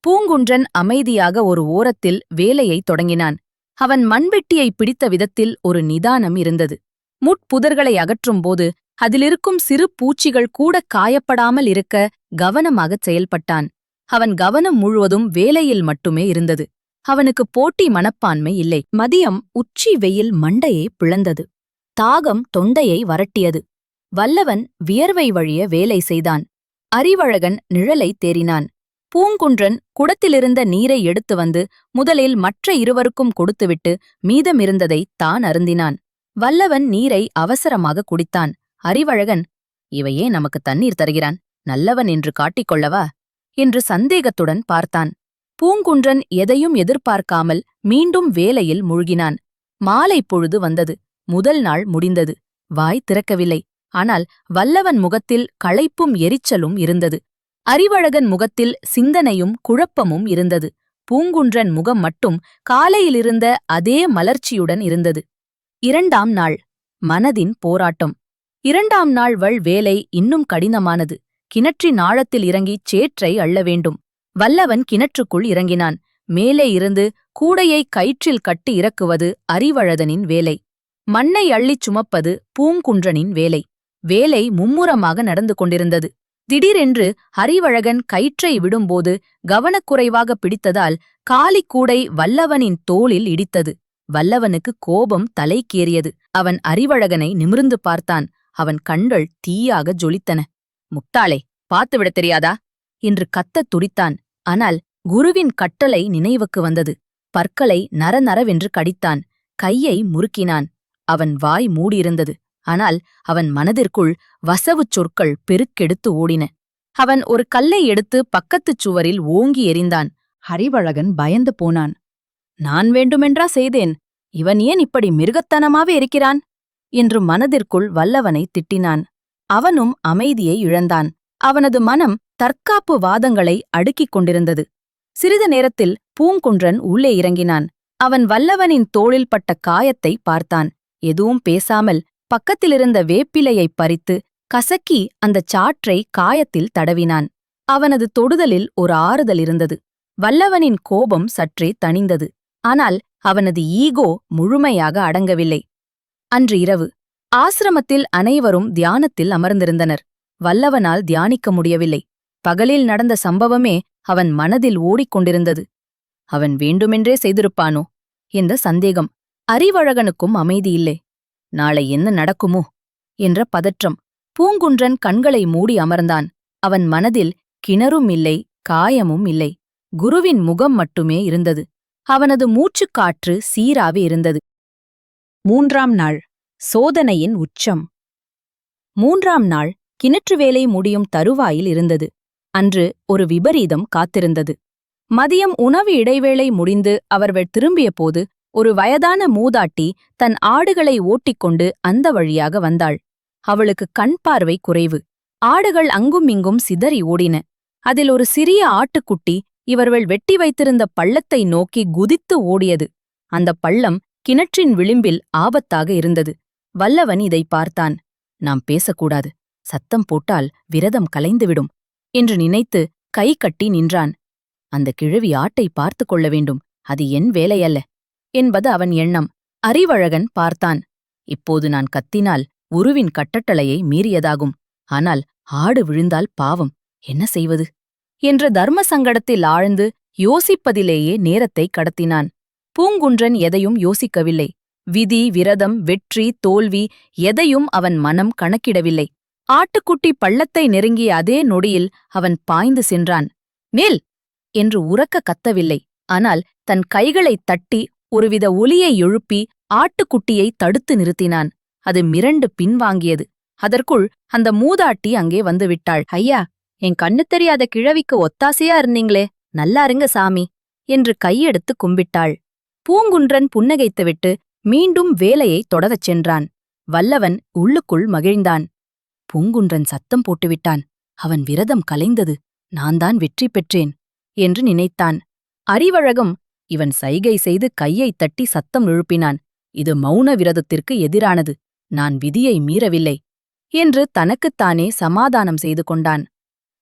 பூங்குன்றன் அமைதியாக ஒரு ஓரத்தில் வேலையைத் தொடங்கினான். அவன் மண்வெட்டியை பிடித்த விதத்தில் ஒரு நிதானம் இருந்தது. முட்புதர்களை அகற்றும்போது அதிலிருக்கும் சிறு பூச்சிகள் கூட காயப்படாமல் இருக்க கவனமாகச் செயல்பட்டான். அவன் கவனம் முழுவதும் வேலையில் மட்டுமே இருந்தது. அவனுக்கு போட்டி மனப்பான்மை இல்லை. மதியம் உச்சி வெயில் மண்டையை பிளந்தது. தாகம் தொண்டையை வரட்டியது. வல்லவன் வியர்வை வழிய வேலை செய்தான். அறிவழகன் நிழலைத் தேறினான். பூங்குன்றன் குடத்திலிருந்த நீரை எடுத்து வந்து முதலில் மற்ற இருவருக்கும் கொடுத்துவிட்டு மீதமிருந்ததை தான் அருந்தினான். வல்லவன் நீரை அவசரமாக குடித்தான். அறிவழகன், இவையே நமக்கு தண்ணீர் தருகிறான், நல்லவன் என்று காட்டிக்கொள்ளவா என்று சந்தேகத்துடன் பார்த்தான். பூங்குன்றன் எதையும் எதிர்பார்க்காமல் மீண்டும் வேலையில் மூழ்கினான். மாலை பொழுது வந்தது. முதல் நாள் முடிந்தது. வாய் திறக்கவில்லை. ஆனால் வல்லவன் முகத்தில் களைப்பும் எரிச்சலும் இருந்தது. அறிவழகன் முகத்தில் சிந்தனையும் குழப்பமும் இருந்தது. பூங்குன்றன் முகம் மட்டும் காலையிலிருந்த அதே மலர்ச்சியுடன் இருந்தது. 2ஆம் நாள். மனதின் போராட்டம். 2ஆம் நாள் வேலை இன்னும் கடினமானது. கிணற்றின் ஆழத்தில் இறங்கிச் சேற்றை அள்ள வேண்டும். வல்லவன் கிணற்றுக்குள் இறங்கினான். மேலே இருந்து கூடையை கயிற்றில் கட்டி இறக்குவது அறிவழகனின் வேலை. மண்ணை அள்ளிச் சுமப்பது பூங்குன்றனின் வேலை. வேலை மும்முரமாக நடந்து கொண்டிருந்தது. திடீரென்று அறிவழகன் கயிற்றை விடும்போது கவனக்குறைவாக பிடித்ததால் காலிக்கூடை வல்லவனின் தோளில் இடித்தது. வல்லவனுக்கு கோபம் தலைக்கேறியது. அவன் அறிவழகனை நிமிர்ந்து பார்த்தான். அவன் கண்கள் தீயாக ஜொலித்தன. முட்டாளே, பார்த்துவிடத் தெரியாதா என்று கத்தத் துடித்தான். ஆனால் குருவின் கட்டளை நினைவுக்கு வந்தது. பற்களை நரநரவென்று கடித்தான். கையை முறுக்கினான். அவன் வாய் மூடியிருந்தது. ஆனால் அவன் மனதிற்குள் வசவுச் சொற்கள் பெருக்கெடுத்து ஓடின. அவன் ஒரு கல்லை எடுத்து பக்கத்துச் சுவரில் ஓங்கி எறிந்தான். அறிவழகன் பயந்து போனான். நான் வேண்டுமென்றா செய்தேன், இவன் ஏன் இப்படி மிருகத்தனமாவே இருக்கிறான் என்று மனதிற்குள் வல்லவனை திட்டினான். அவனும் அமைதியை இழந்தான். அவனது மனம் தற்காப்பு வாதங்களை அடுக்கிக் கொண்டிருந்தது. சிறிது நேரத்தில் பூங்குன்றன் உள்ளே இறங்கினான். அவன் வல்லவனின் தோளில் பட்ட காயத்தை பார்த்தான். எதுவும் பேசாமல் பக்கத்திலிருந்த வேப்பிலையைப் பறித்து கசக்கி அந்தச் சாற்றை காயத்தில் தடவினான். அவனது தொடுதலில் ஒரு ஆறுதல் இருந்தது. வல்லவனின் கோபம் சற்றே தணிந்தது. ஆனால் அவனது ஈகோ முழுமையாக அடங்கவில்லை. அன்று இரவு ஆசிரமத்தில் அனைவரும் தியானத்தில் அமர்ந்திருந்தனர். வல்லவனால் தியானிக்க முடியவில்லை. பகலில் நடந்த சம்பவமே அவன் மனதில் ஓடிக்கொண்டிருந்தது. அவன் வேண்டுமென்றே செய்திருப்பானோ என்ற சந்தேகம். அறிவழகனுக்கும் அமைதியில்லை. நாளை என்ன நடக்குமோ என்ற பதற்றம். பூங்குன்றன் கண்களை மூடி அமர்ந்தான். அவன் மனதில் கிணறும் இல்லை, காயமும் இல்லை. குருவின் முகம் மட்டுமே இருந்தது. அவனது மூச்சுக்காற்று சீராவே இருந்தது. 3ஆம் நாள் சோதனையின் உச்சம். 3ஆம் நாள் கிணற்று வேலை முடியும் தருவாயில் இருந்தது. அன்று ஒரு விபரீதம் காத்திருந்தது. மதியம் உணவு இடைவேளை முடிந்து அவர்கள் திரும்பியபோது ஒரு வயதான மூதாட்டி தன் ஆடுகளை ஓட்டிக்கொண்டு அந்த வழியாக வந்தாள். அவளுக்கு கண் பார்வை குறைவு. ஆடுகள் அங்குமிங்கும் சிதறி ஓடின. அதில் ஒரு சிறிய ஆட்டுக்குட்டி இவர்கள் வெட்டி வைத்திருந்த பள்ளத்தை நோக்கி குதித்து ஓடியது. அந்த பள்ளம் கிணற்றின் விளிம்பில் ஆபத்தாக இருந்தது. வல்லவன் இதை பார்த்தான். நாம் பேசக்கூடாது, சத்தம் போட்டால் விரதம் கலைந்துவிடும் என்று நினைத்து கை கட்டி நின்றான். அந்த கிழவி ஆட்டை பார்த்து கொள்ள வேண்டும், அது என் வேலையல்ல என்பது அவன் எண்ணம். அறிவழகன் பார்த்தான். இப்போது நான் கத்தினால் குருவின் கட்டட்டளையை மீறியதாகும். ஆனால் ஆடு விழுந்தால் பாவம், என்ன செய்வது என்ற தர்ம சங்கடத்தில் ஆழ்ந்து யோசிப்பதிலேயே நேரத்தை கடத்தினான். பூங்குன்றன் எதையும் யோசிக்கவில்லை. விதி, விரதம், வெற்றி, தோல்வி எதையும் அவன் மனம் கணக்கிடவில்லை. ஆட்டுக்குட்டி பள்ளத்தை நெருங்கிய அதே நொடியில் அவன் பாய்ந்து சென்றான். நில் என்று உரக்க கத்தவில்லை. ஆனால் தன் கைகளைத் தட்டி ஒருவித ஒலியை எழுப்பி ஆட்டுக்குட்டியை தடுத்து நிறுத்தினான். அது மிரண்டு பின்வாங்கியது. அதற்குள் அந்த மூதாட்டி அங்கே வந்துவிட்டாள். ஐயா, என் கண்ணு தெரியாத கிழவிக்கு ஒத்தாசையா இருந்தீங்களே, நல்லா இருங்க சாமி என்று கையெடுத்து கும்பிட்டாள். பூங்குன்றன் புன்னகைத்துவிட்டு மீண்டும் வேலையை தொடரச் சென்றான். வல்லவன் உள்ளுக்குள் மகிழ்ந்தான். பூங்குன்றன் சத்தம் போட்டுவிட்டான். அவன் விரதம் கலைந்தது, நான்தான் வெற்றி பெற்றேன் என்று நினைத்தான். அறிவழகம் இவன் சைகை செய்து கையைத் தட்டி சத்தம் எழுப்பினான். இது மௌன விரதத்திற்கு எதிரானது, நான் விதியை மீறவில்லை என்று தனக்குத்தானே சமாதானம் செய்து கொண்டான்.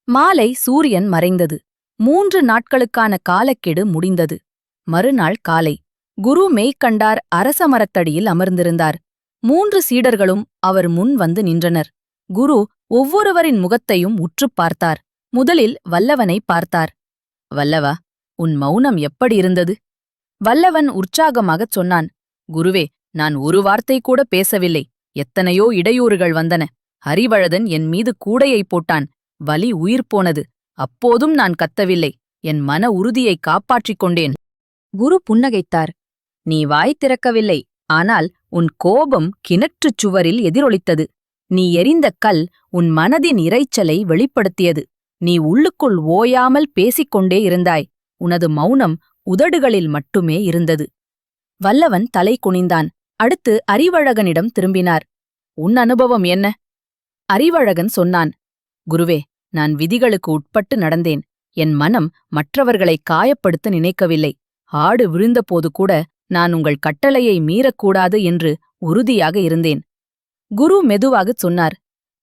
மாலை சூரியன் மறைந்தது. 3 நாட்களுக்கான காலக்கெடு முடிந்தது. மறுநாள் காலை குரு மெய்கண்டார் அரச மரத்தடியில் அமர்ந்திருந்தார். 3 சீடர்களும் அவர் முன் வந்து நின்றனர். குரு ஒவ்வொருவரின் முகத்தையும் உற்றுப் பார்த்தார். முதலில் வல்லவனை பார்த்தார். வல்லவா, உன் மௌனம் எப்படி இருந்தது? வல்லவன் உற்சாகமாகச் சொன்னான். குருவே, நான் ஒரு வார்த்தை கூட பேசவில்லை. எத்தனையோ இடையூறுகள் வந்தன. அறிவழதன் என் மீது கூடையை போட்டான். வலி உயிர் போனது. அப்போதும் நான் கத்தவில்லை. என் மன உறுதியை காப்பாற்றிக் கொண்டேன். குரு புன்னகைத்தார். நீ வாய் திறக்கவில்லை, ஆனால் உன் கோபம் கிணற்றுச் சுவரில் எதிரொலித்தது. நீ எறிந்த கல் உன் மனதின் இரைச்சலை வெளிப்படுத்தியது. நீ உள்ளுக்குள் ஓயாமல் பேசிக்கொண்டே இருந்தாய். உனது மௌனம் உதடுகளில் மட்டுமே இருந்தது. வல்லவன் தலை குனிந்தான். அடுத்து அறிவழகனிடம் திரும்பினார். உன் அனுபவம் என்ன? அறிவழகன் சொன்னான். குருவே, நான் விதிகளுக்கு உட்பட்டு நடந்தேன். என் மனம் மற்றவர்களை காயப்படுத்த நினைக்கவில்லை. ஆடு விழுந்தபோது கூட நான் உங்கள் கட்டளையை மீறக்கூடாது என்று உறுதியாக இருந்தேன். குரு மெதுவாகச் சொன்னார்.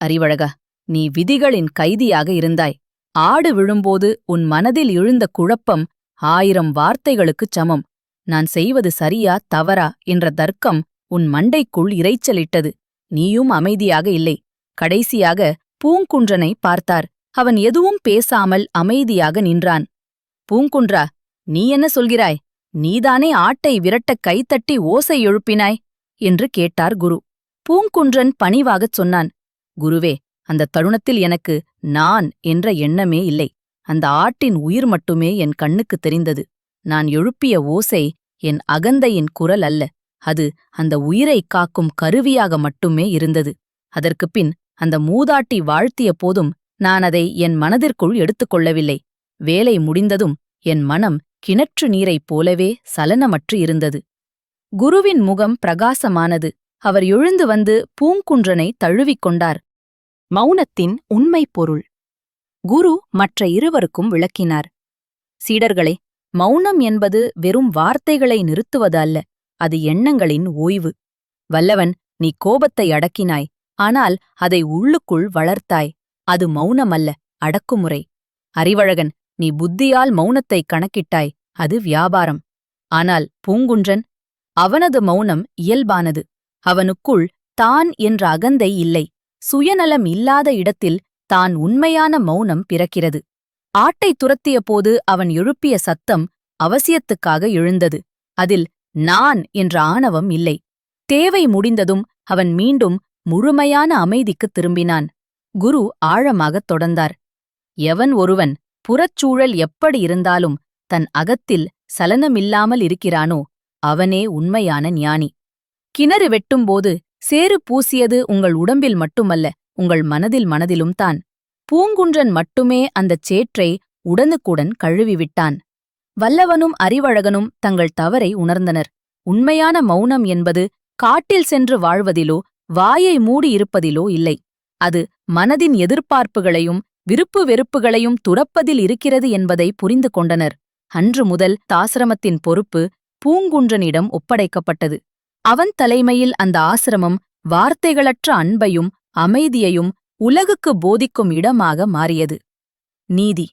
அறிவழகா, நீ விதிகளின் கைதியாக இருந்தாய். ஆடு விழும்போது உன் மனதில் எழுந்த குழப்பம் 1000 வார்த்தைகளுக்குச் சமம். நான் செய்வது சரியா தவறா என்ற தர்க்கம் உன் மண்டைக்குள் இரைச்சலிட்டது. நீயும் அமைதியாக இல்லை. கடைசியாக பூங்குன்றனை பார்த்தார். அவன் எதுவும் பேசாமல் அமைதியாக நின்றான். பூங்குன்றா, நீ என்ன சொல்கிறாய்? நீதானே ஆட்டை விரட்டக் கைத்தட்டி ஓசை எழுப்பினாய் என்று கேட்டார் குரு. பூங்குன்றன் பணிவாகச் சொன்னான். குருவே, அந்த தருணத்தில் எனக்கு நான் என்ற எண்ணமே இல்லை. அந்த ஆட்டின் உயிர் மட்டுமே என் கண்ணுக்குத் தெரிந்தது. நான் எழுப்பிய ஓசை என் அகந்தையின் குரல் அல்ல. அது அந்த உயிரைக் காக்கும் கருவியாக மட்டுமே இருந்தது. அதற்குப் பின் அந்த மூதாட்டி வாழ்த்திய போதும் நான் அதை என் மனதிற்குள் எடுத்துக்கொள்ளவில்லை. வேலை முடிந்ததும் என் மனம் கிணற்று நீரைப் போலவே சலனமற்று இருந்தது. குருவின் முகம் பிரகாசமானது. அவர் எழுந்து வந்து பூங்குன்றனை தழுவிக்கொண்டார். மௌனத்தின் உண்மைப் பொருள் குரு மற்ற இருவருக்கும் விளக்கினார். சீடர்களே, மௌனம் என்பது வெறும் வார்த்தைகளை நிறுத்துவது அல்ல, அது எண்ணங்களின் ஓய்வு. வல்லவன், நீ கோபத்தை அடக்கினாய், ஆனால் அதை உள்ளுக்குள் வளர்த்தாய். அது மௌனமல்ல, அடக்குமுறை. அறிவழகன், நீ புத்தியால் மௌனத்தை கணக்கிட்டாய், அது வியாபாரம். ஆனால் பூங்குன்றன், அவனது மௌனம் இயல்பானது. அவனுக்குள் தான் என்ற அகந்தை இல்லை. சுயநலம் இல்லாத இடத்தில் தான் உண்மையான மௌனம் பிறக்கிறது. ஆட்டை துரத்திய போது அவன் எழுப்பிய சத்தம் அவசியத்துக்காக எழுந்தது. அதில் நான் என்ற ஆணவம் இல்லை. தேவை முடிந்ததும் அவன் மீண்டும் முழுமையான அமைதிக்குத் திரும்பினான். குரு ஆழமாகத் தொடர்ந்தார். எவன் ஒருவன் புறச்சூழல் எப்படி இருந்தாலும் தன் அகத்தில் சலனமில்லாமல் இருக்கிறானோ அவனே உண்மையான ஞானி. கிணறு வெட்டும்போது சேறு பூசியது உங்கள் உடம்பில் மட்டுமல்ல, உங்கள் மனதிலும் தான். பூங்குன்றன் மட்டுமே அந்தச் சேற்றை உடனுக்குடன் கழுவிவிட்டான். வல்லவனும் அறிவழகனும் தங்கள் தவறை உணர்ந்தனர். உண்மையான மௌனம் என்பது காட்டில் சென்று வாழ்வதிலோ வாயை மூடியிருப்பதிலோ இல்லை. அது மனதின் எதிர்பார்ப்புகளையும் விருப்பு வெறுப்புகளையும் துறப்பதில் இருக்கிறது என்பதை புரிந்து கொண்டனர். அன்று முதல் ஆசிரமத்தின் பொறுப்பு பூங்குன்றனிடம் ஒப்படைக்கப்பட்டது. அவன் தலைமையில் அந்த ஆசிரமம் வார்த்தைகளற்ற அன்பையும் அமைதியையும் உலகுக்கு போதிக்கும் இடமாக மாறியது. நீதி.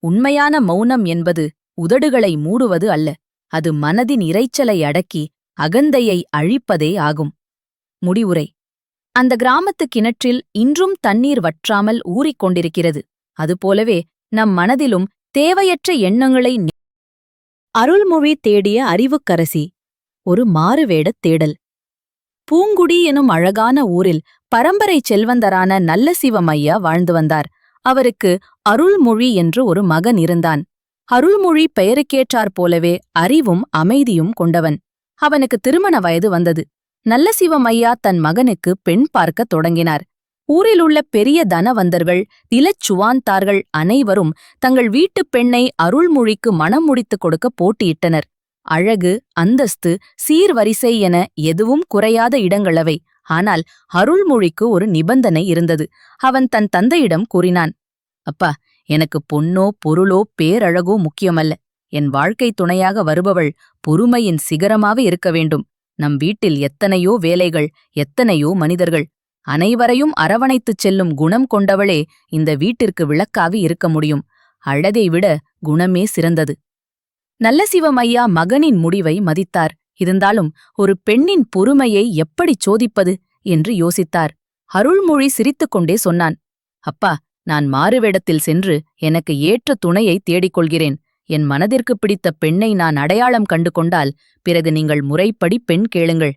உண்மையான மௌனம் என்பது உதடுகளை மூடுவது அல்ல, அது மனதின் இரைச்சலை அடக்கி அகந்தையை அழிப்பதே ஆகும். முடிவுரை. அந்த கிராமத்து கிணற்றில் இன்றும் தண்ணீர் வற்றாமல் ஊறிக்கொண்டிருக்கிறது. அதுபோலவே நம் மனதிலும் தேவையற்ற எண்ணங்களை அருள்மொழி தேடிய அறிவுக்கரசி. ஒரு மாறுவேடத் தேடல். பூங்குடி எனும் அழகான ஊரில் பரம்பரை செல்வந்தரான நல்ல சிவமையா வாழ்ந்து வந்தார். அவருக்கு அருள்மொழி என்று ஒரு மகன் இருந்தான். அருள்மொழி பெயருக்கேற்றாற் போலவே அறிவும் அமைதியும் கொண்டவன். அவனுக்கு திருமண வயது வந்தது. நல்ல சிவமையா தன் மகனுக்கு பெண் பார்க்கத் தொடங்கினார். ஊரிலுள்ள பெரிய தனவந்தர்கள் நிலச்சுவாந்தார்கள் அனைவரும் தங்கள் வீட்டுப் பெண்ணை அருள்மொழிக்கு மணம் முடித்துக் கொடுக்க போட்டியிட்டனர். அழகு, அந்தஸ்து, சீர்வரிசை என எதுவும் குறையாத இடங்களவை. ஆனால் அருள்மொழிக்கு ஒரு நிபந்தனை இருந்தது. அவன் தன் தந்தையிடம் கூறினான், அப்பா, எனக்கு பொன்னோ பொருளோ பேரழகோ முக்கியமல்ல. என் வாழ்க்கை துணையாக வருபவள் பொறுமையின் சிகரமாக இருக்க வேண்டும். நம் வீட்டில் எத்தனையோ வேலைகள், எத்தனையோ மனிதர்கள், அனைவரையும் அரவணைத்துச் செல்லும் குணம் கொண்டவளே இந்த வீட்டிற்கு விளக்காக இருக்க முடியும். அழகை விட குணமே சிறந்தது. நல்ல சிவமையா மகனின் முடிவை மதித்தார். இருந்தாலும் ஒரு பெண்ணின் பொறுமையை எப்படிச் சோதிப்பது என்று யோசித்தார். அருள்மொழி சிரித்துக்கொண்டே சொன்னான், அப்பா, நான் மாறுவேடத்தில் சென்று எனக்கு ஏற்ற துணையை தேடிக்கொள்கிறேன். என் மனதிற்கு பிடித்த பெண்ணை நான் அடையாளம் கண்டு கொண்டால் பிறகு நீங்கள் முறைப்படி பெண் கேளுங்கள்.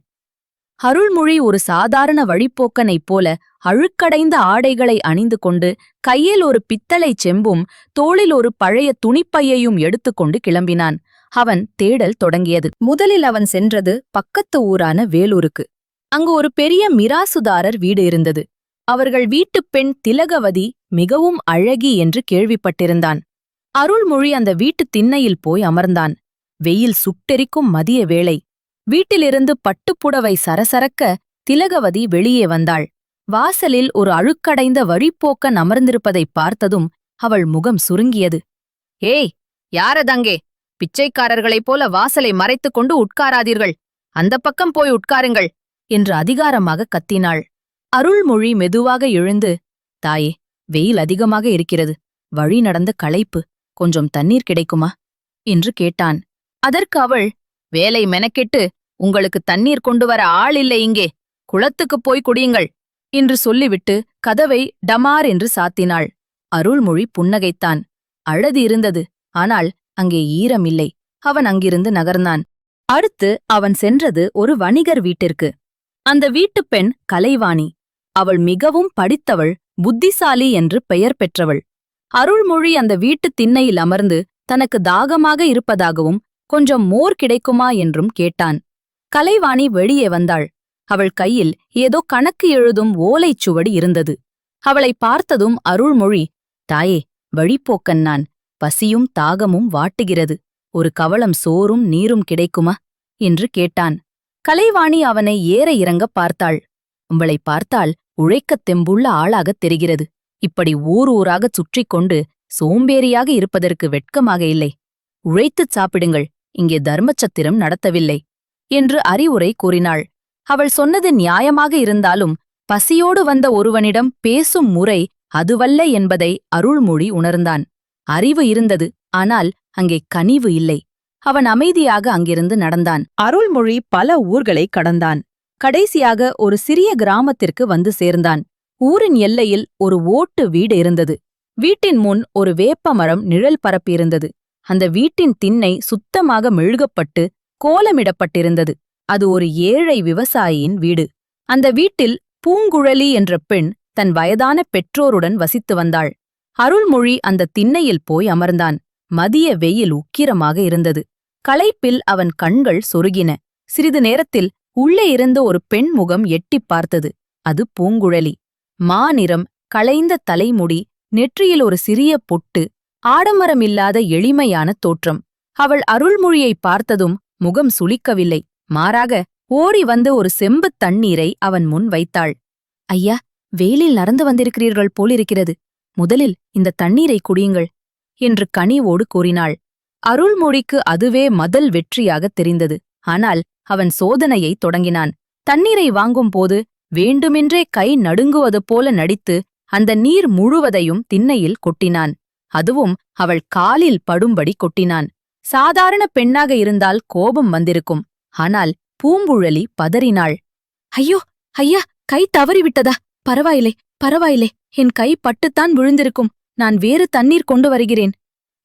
அருள்மொழி ஒரு சாதாரண வழிப்போக்கனைப் போல அழுக்கடைந்த ஆடைகளை அணிந்து கொண்டு கையில் ஒரு பித்தளைச் செம்பும் தோளில் ஒரு பழைய துணிப்பையையும் எடுத்துக்கொண்டு கிளம்பினான். அவன் தேடல் தொடங்கியது. முதலில் அவன் சென்றது பக்கத்து ஊரான வேலூருக்கு. அங்கு ஒரு பெரிய மிராசுதாரர் வீடு இருந்தது. அவர்கள் வீட்டுப் பெண் திலகவதி மிகவும் அழகி என்று கேள்விப்பட்டிருந்தான். அருள்மொழி அந்த வீட்டுத் திண்ணையில் போய் அமர்ந்தான். வெயில் சுட்டெரிக்கும் மதிய வேளை. வீட்டிலிருந்து பட்டுப்புடவை சரசரக்க திலகவதி வெளியே வந்தாள். வாசலில் ஒரு அழுக்கடைந்த வழிப்போக்கன் அமர்ந்திருப்பதைப் பார்த்ததும் அவள் முகம் சுருங்கியது. ஏய், யாரதங்கே? பிச்சைக்காரர்களைப் போல வாசலை மறைத்துக் கொண்டு உட்காராதீர்கள். அந்தப் பக்கம் போய் உட்காருங்கள் என்று அதிகாரமாக கத்தினாள். அருள்மொழி மெதுவாக எழுந்து, தாயே, வெயில் அதிகமாக இருக்கிறது. வழி நடந்த களைப்பு. கொஞ்சம் தண்ணீர் கிடைக்குமா என்று கேட்டான். அதற்கு அவள், வேலை மெனக்கெட்டு உங்களுக்கு தண்ணீர் கொண்டு வர ஆள் இல்லை இங்கே. குளத்துக்குப் போய் குடியுங்கள் என்று சொல்லிவிட்டு கதவை டமார் என்று சாத்தினாள். அருள்மொழி புன்னகைத்தான். அழகு இருந்தது, ஆனால் அங்கே ஈரம் இல்லை. அவன் அங்கிருந்து நகர்ந்தான். அடுத்து அவன் சென்றது ஒரு வணிகர் வீட்டிற்கு. அந்த வீட்டுப் பெண் கலைவாணி. அவள் மிகவும் படித்தவள், புத்திசாலி என்று பெயர் பெற்றவள். அருள்மொழி அந்த வீட்டுத் திண்ணையில் அமர்ந்து தனக்கு தாகமாக இருப்பதாகவும் கொஞ்சம் மோர் கிடைக்குமா என்றும் கேட்டான். கலைவாணி வெளியே வந்தாள். அவள் கையில் ஏதோ கணக்கு எழுதும் ஓலைச்சுவடி இருந்தது. அவளை பார்த்ததும் அருள்மொழி, தாயே, வழிப்போக்கன் நான். பசியும் தாகமும் வாட்டுகிறது. ஒரு கவளம் சோறும் நீரும் கிடைக்குமா என்று கேட்டான். கலைவாணி அவனை ஏற இறங்க பார்த்தாள். உங்களை பார்த்தால் உழைக்கத் தெம்புள்ள ஆளாகத் தெரிகிறது. இப்படி ஊர் ஊராகச் சுற்றிக் கொண்டு சோம்பேறியாக இருப்பதற்கு வெட்கமாக இல்லை. உழைத்துச் சாப்பிடுங்கள், இங்கே தர்மச்சத்திரம் நடத்தவில்லை என்று அறிவுரை கூறினாள். அவள் சொன்னது நியாயமாக இருந்தாலும் பசியோடு வந்த ஒருவனிடம் பேசும் முறை அதுவல்ல என்பதை அருள்மொழி உணர்ந்தான். அறிவு இருந்தது, ஆனால் அங்கே கனிவு இல்லை. அவன் அமைதியாக அங்கிருந்து நடந்தான். அருள்மொழி பல ஊர்களை கடந்தான். கடைசியாக ஒரு சிறிய கிராமத்திற்கு வந்து சேர்ந்தான். ஊரின் எல்லையில் ஒரு ஓட்டு வீடு இருந்தது. வீட்டின் முன் ஒரு வேப்ப மரம் நிழல் பரப்பியிருந்தது. அந்த வீட்டின் திண்ணை சுத்தமாக மெழுகப்பட்டு கோலமிடப்பட்டிருந்தது. அது ஒரு ஏழை விவசாயியின் வீடு. அந்த வீட்டில் பூங்குழலி என்ற பெண் தன் வயதான பெற்றோருடன் வசித்து வந்தாள். அருள்மொழி அந்த திண்ணையில் போய் அமர்ந்தான். மதிய வெயில் உக்கிரமாக இருந்தது. களைப்பில் அவன் கண்கள் சொருகின. சிறிது நேரத்தில் உள்ளே இருந்த ஒரு பெண் முகம் எட்டிப் பார்த்தது. அது பூங்குழலி. மாநிறம், களைந்த தலைமுடி, நெற்றியில் ஒரு சிறிய பொட்டு, ஆடம்பரமில்லாத எளிமையான தோற்றம். அவள் அருள்மொழியை பார்த்ததும் முகம் சுளிக்கவில்லை. மாறாக ஓடி வந்து ஒரு செம்புத் தண்ணீரை அவன் முன் வைத்தாள். ஐயா, வெயிலில் நடந்து வந்திருக்கிறீர்கள் போலிருக்கிறது. முதலில் இந்த தண்ணீரை குடியுங்கள் என்று கனிவோடு கூறினாள். அருள்மொழிக்கு அதுவே முதல் வெற்றியாகத் தெரிந்தது. ஆனால் அவன் சோதனையை தொடங்கினான். தண்ணீரை வாங்கும்போது வேண்டுமென்றே கை நடுங்குவது போல நடித்து அந்த நீர் முழுவதையும் திண்ணையில் கொட்டினான். அதுவும் அவள் காலில் படும்படி கொட்டினான். சாதாரண பெண்ணாக இருந்தால் கோபம் வந்திருக்கும். ஆனால் பூங்குழலி பதறினாள். ஐயோ, ஐயா, கை தவறிவிட்டதா? பரவாயில்லை, பரவாயில்லை, என் கை பட்டுத்தான் விழுந்திருக்கும். நான் வேறு தண்ணீர் கொண்டு வருகிறேன்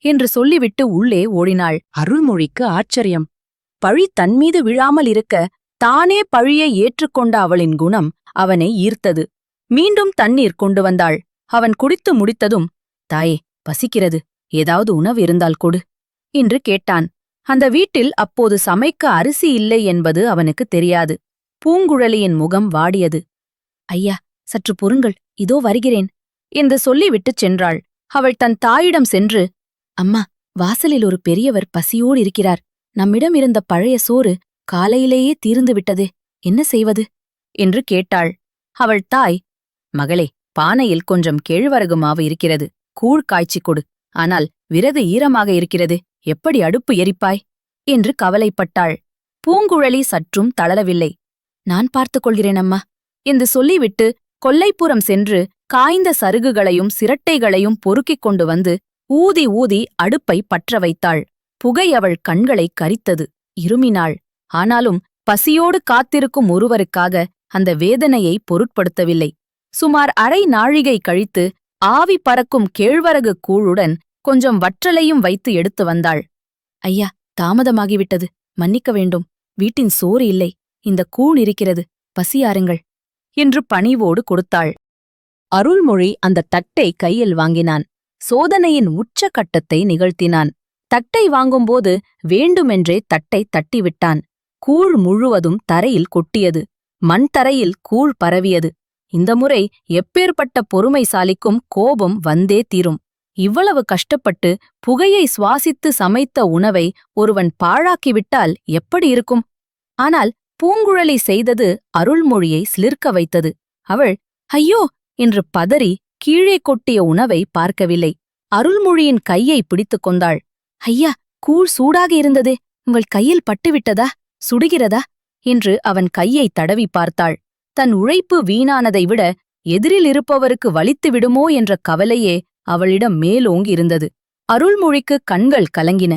என்று சொல்லிவிட்டு உள்ளே ஓடினாள். அருள்மொழிக்கு ஆச்சரியம். பழி தன்மீது விழாமல் இருக்க தானே பழியை ஏற்றுக்கொண்ட அவளின் குணம் அவனை ஈர்த்தது. மீண்டும் தண்ணீர் கொண்டு வந்தாள். அவன் குடித்து முடித்ததும், தாயே, பசிக்கிறது, ஏதாவது உணவு இருந்தால் கொடு என்று கேட்டான். அந்த வீட்டில் அப்போது சமைக்க அரிசி இல்லை என்பது அவனுக்கு தெரியாது. பூங்குழலியின் முகம் வாடியது. ஐயா, சற்று பொறுங்கள், இதோ வருகிறேன் என்று சொல்லிவிட்டுச் சென்றாள். அவள் தன் தாயிடம் சென்று, அம்மா, வாசலில் ஒரு பெரியவர் பசியோடு இருக்கிறார். நம்மிடம் இருந்த பழைய சோறு காலையிலேயே தீர்ந்து விட்டது. என்ன செய்வது என்று கேட்டாள். அவள் தாய், மகளே, பானையில் கொஞ்சம் கேழ்வரகு மாவு இருக்கிறது. கூழ் காய்ச்சிக் கொடு. ஆனால் விறகு ஈரமாக இருக்கிறது. எப்படி அடுப்பு எரிப்பாய் என்று கவலைப்பட்டாள். பூங்குழலி சற்றும் தளரவில்லை. நான் பார்த்துக் கொள்கிறேன் அம்மா என்று சொல்லிவிட்டு கொல்லைப்புறம் சென்று காய்ந்த சருகுகளையும் சிரட்டைகளையும் பொறுக்கிக் கொண்டு வந்து ஊதி ஊதி அடுப்பை பற்ற வைத்தாள். புகை அவள் கண்களை கரித்தது. இருமினாள். ஆனாலும் பசியோடு காத்திருக்கும் ஒருவருக்காக அந்த வேதனையை பொருட்படுத்தவில்லை. சுமார் அரை நாழிகை கழித்து ஆவி பறக்கும் கேழ்வரகு கூழுடன் கொஞ்சம் வற்றலையும் வைத்து எடுத்து வந்தாள். ஐயா, தாமதமாகிவிட்டது, மன்னிக்க வேண்டும். வீட்டின் சோறு இல்லை. இந்த கூழ் இருக்கிறது, பசியாருங்கள் என்று பணிவோடு கொடுத்தாள். அருள்மொழி அந்த தட்டை கையில் வாங்கினான். சோதனையின் உச்சகட்டத்தை நிகழ்த்தினான். தட்டை வாங்கும்போது வேண்டுமென்றே தட்டை தட்டிவிட்டான். கூழ் முழுவதும் தரையில் கொட்டியது. மண் தரையில் கூழ் பரவியது. இந்த முறை எப்பேற்பட்ட பொறுமைசாலிக்கும் கோபம் வந்தே தீரும். இவ்வளவு கஷ்டப்பட்டு புகையை சுவாசித்து சமைத்த உணவை ஒருவன் பாழாக்கிவிட்டால் எப்படி இருக்கும்? ஆனால் பூங்குழலி செய்தது அருள்மொழியை சிலிர்க்க வைத்தது. அவள் ஐயோ என்று பதறி கீழே கொட்டிய உணவை பார்க்கவில்லை. அருள்மொழியின் கையை பிடித்துக் கொண்டாள். ஐயா, கூழ் சூடாக இருந்ததே, உங்கள் கையில் பட்டுவிட்டதா? சுடுகிறதா என்று அவன் கையை தடவி பார்த்தாள். தன் உழைப்பு வீணானதை விட எதிரில் இருப்பவருக்கு வலித்து விடுமோ என்ற கவலையே அவளிடம் மேலோங்கி இருந்தது. அருள்மொழிக்கு கண்கள் கலங்கின.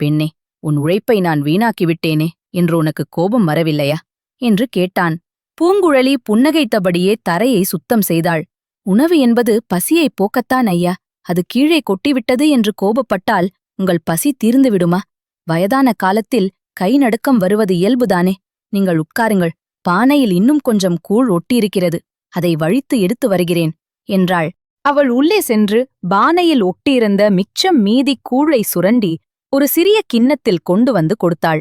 பெண்ணே, உன் உழைப்பை நான் வீணாக்கிவிட்டேனே என்று உனக்கு கோபம் வரவில்லையா என்று கேட்டான். பூங்குழலி புன்னகைத்தபடியே தரையை சுத்தம் செய்தாள். உணவு என்பது பசியைப் போக்கத்தான் ஐயா. அது கீழே கொட்டிவிட்டது என்று கோபப்பட்டால் உங்கள் பசி தீர்ந்து விடுமா? வயதான காலத்தில் கை நடுக்கம் வருவது இயல்புதானே. நீங்கள் உட்காருங்கள். பானையில் இன்னும் கொஞ்சம் கூழ் ஒட்டியிருக்கிறது. அதை வழித்து எடுத்து வருகிறேன் என்றாள். அவள் உள்ளே சென்று பானையில் ஒட்டியிருந்த மிச்சம் மீதி கூழை சுரண்டி ஒரு சிறிய கிண்ணத்தில் கொண்டு வந்து கொடுத்தாள்.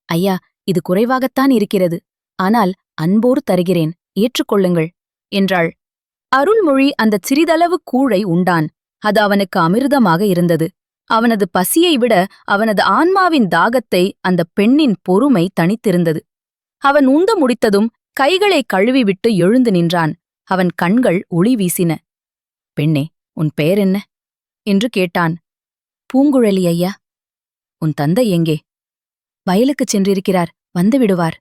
ஐயா, இது குறைவாகத்தான் இருக்கிறது. ஆனால் அன்போடு தருகிறேன், ஏற்றுக்கொள்ளுங்கள் என்றாள். அருள்மொழி அந்தச் சிறிதளவு கூழை உண்டான். அது அவனுக்கு அமிர்தமாக இருந்தது. அவனது பசியை விட அவனது ஆன்மாவின் தாகத்தை அந்த பெண்ணின் பொறுமை தணித்திருந்தது. அவன் உண்டு முடித்ததும் கைகளை கழுவிவிட்டு எழுந்து நின்றான். அவன் கண்கள் ஒளி வீசின. பெண்ணே, உன் பெயர் என்ன என்று கேட்டான். பூங்குழலி ஐயா. உன் தந்தை எங்கே? வயலுக்குச் சென்றிருக்கிறார், வந்துவிடுவார்.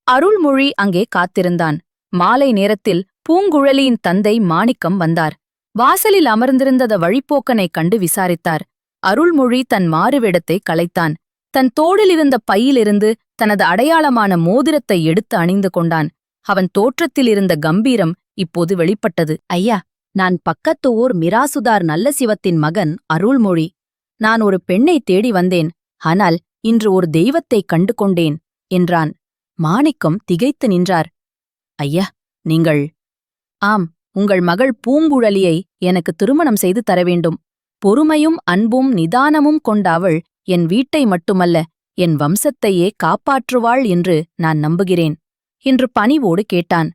அருள்மொழி அங்கே காத்திருந்தான். மாலை நேரத்தில் பூங்குழலியின் தந்தை மாணிக்கம் வந்தார். வாசலில் அமர்ந்திருந்த வழிப்போக்கனைக் கண்டு விசாரித்தார். அருள்மொழி தன் மாறுவேடத்தை களைத்தான். தன் தோளிலிருந்த பையிலிருந்து தனது அடையாளமான மோதிரத்தை எடுத்து அணிந்து கொண்டான். அவன் தோற்றத்திலிருந்த கம்பீரம் இப்போது வெளிப்பட்டது. ஐயா, நான் பக்கத்து ஊர் மிராசுதார் நல்ல சிவத்தின் மகன் அருள்மொழி. நான் ஒரு பெண்ணை தேடி வந்தேன். ஆனால் இன்று ஒரு தெய்வத்தைக் கண்டு கொண்டேன் என்றான். மாணிக்கம் திகைத்து நின்றார். ஐயா, நீங்கள்? ஆம், உங்கள் மகள் பூங்குழலியை எனக்கு திருமணம் செய்து தர வேண்டும். பொறுமையும் அன்பும் நிதானமும் கொண்ட அவள் என் வீட்டை மட்டுமல்ல, என் வம்சத்தையே காப்பாற்றுவாள் என்று நான் நம்புகிறேன் என்று பணிவோடு கேட்டான்.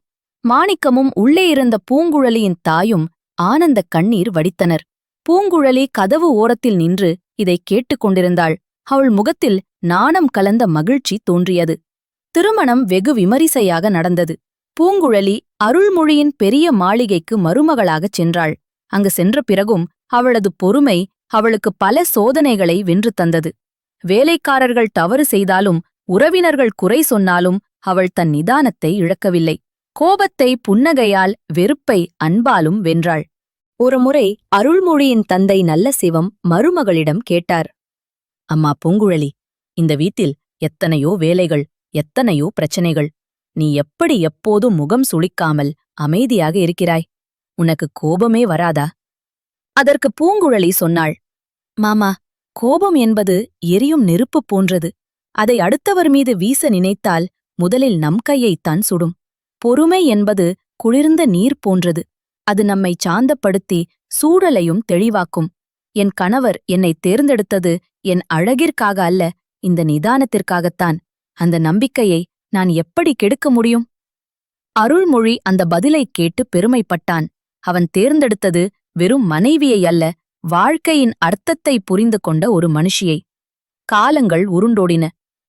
மாணிக்கமும் உள்ளே இருந்த பூங்குழலியின் தாயும் ஆனந்தக் கண்ணீர் வடித்தனர். பூங்குழலி கதவு ஓரத்தில் நின்று இதைக் கேட்டுக் கொண்டிருந்தாள். அவள் முகத்தில் நாணம் கலந்த மகிழ்ச்சி தோன்றியது. திருமணம் வெகு விமரிசையாக நடந்தது. பூங்குழலி அருள்மொழியின் பெரிய மாளிகைக்கு மருமகளாகச் சென்றாள். அங்கு சென்ற பிறகும் அவளது பொறுமை அவளுக்கு பல சோதனைகளை வென்று தந்தது. வேலைக்காரர்கள் தவறு செய்தாலும், உறவினர்கள் குறை சொன்னாலும் அவள் தன் நிதானத்தை இழக்கவில்லை. கோபத்தை புன்னகையால், வெறுப்பை அன்பாலும் வென்றாள். ஒருமுறை அருள்மொழியின் தந்தை நல்ல சிவம் மருமகளிடம் கேட்டார். அம்மா பூங்குழலி, இந்த வீட்டில் எத்தனையோ வேலைகள், எத்தனையோ பிரச்சனைகள். நீ எப்படி எப்போதும் முகம் சுளிக்காமல் அமைதியாக இருக்கிறாய்? உனக்கு கோபமே வராதா? அதற்கு பூங்குழலி சொன்னாள். மாமா, கோபம் என்பது எரியும் நெருப்பு போன்றது. அதை அடுத்தவர் மீது வீச நினைத்தால் முதலில் நம் கையைத்தான் சுடும். பொறுமை என்பது குளிர்ந்த நீர் போன்றது. அது நம்மை சாந்தப்படுத்தி சூழலையும் தெளிவாக்கும். என் கணவர் என்னை தேர்ந்தெடுத்தது என் அழகிற்காக அல்ல, இந்த நிதானத்திற்காகத்தான். அந்த நம்பிக்கையை நான் எப்படி கெடுக்க முடியும்? அருள்மொழி அந்த பதிலைக் கேட்டு பெருமைப்பட்டான். அவன் தேர்ந்தெடுத்தது வெறும் மனைவியை அல்ல, வாழ்க்கையின் அர்த்தத்தை புரிந்து கொண்ட ஒரு மனுஷியை. காலங்கள் உருண்டோடின.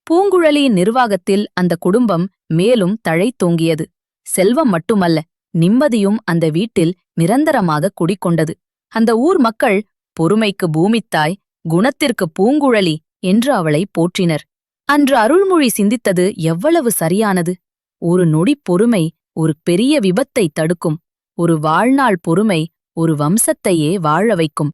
பூங்குழலியின் நிர்வாகத்தில் அந்த குடும்பம் மேலும் தழைத்தோங்கியது. செல்வம் மட்டுமல்ல, நிம்மதியும் அந்த வீட்டில் நிரந்தரமாக குடிகொண்டது. அந்த ஊர் மக்கள் பொறுமைக்கு பூமித்தாய், குணத்திற்கு பூங்குழலி என்று அவளை போற்றினர். அன்று அருள்மொழி சிந்தித்தது எவ்வளவு சரியானது! ஒரு நொடி பொறுமை ஒரு பெரிய விபத்தை தடுக்கும். ஒரு வாழ்நாள் பொறுமை ஒரு வம்சத்தையே வாழ வைக்கும்.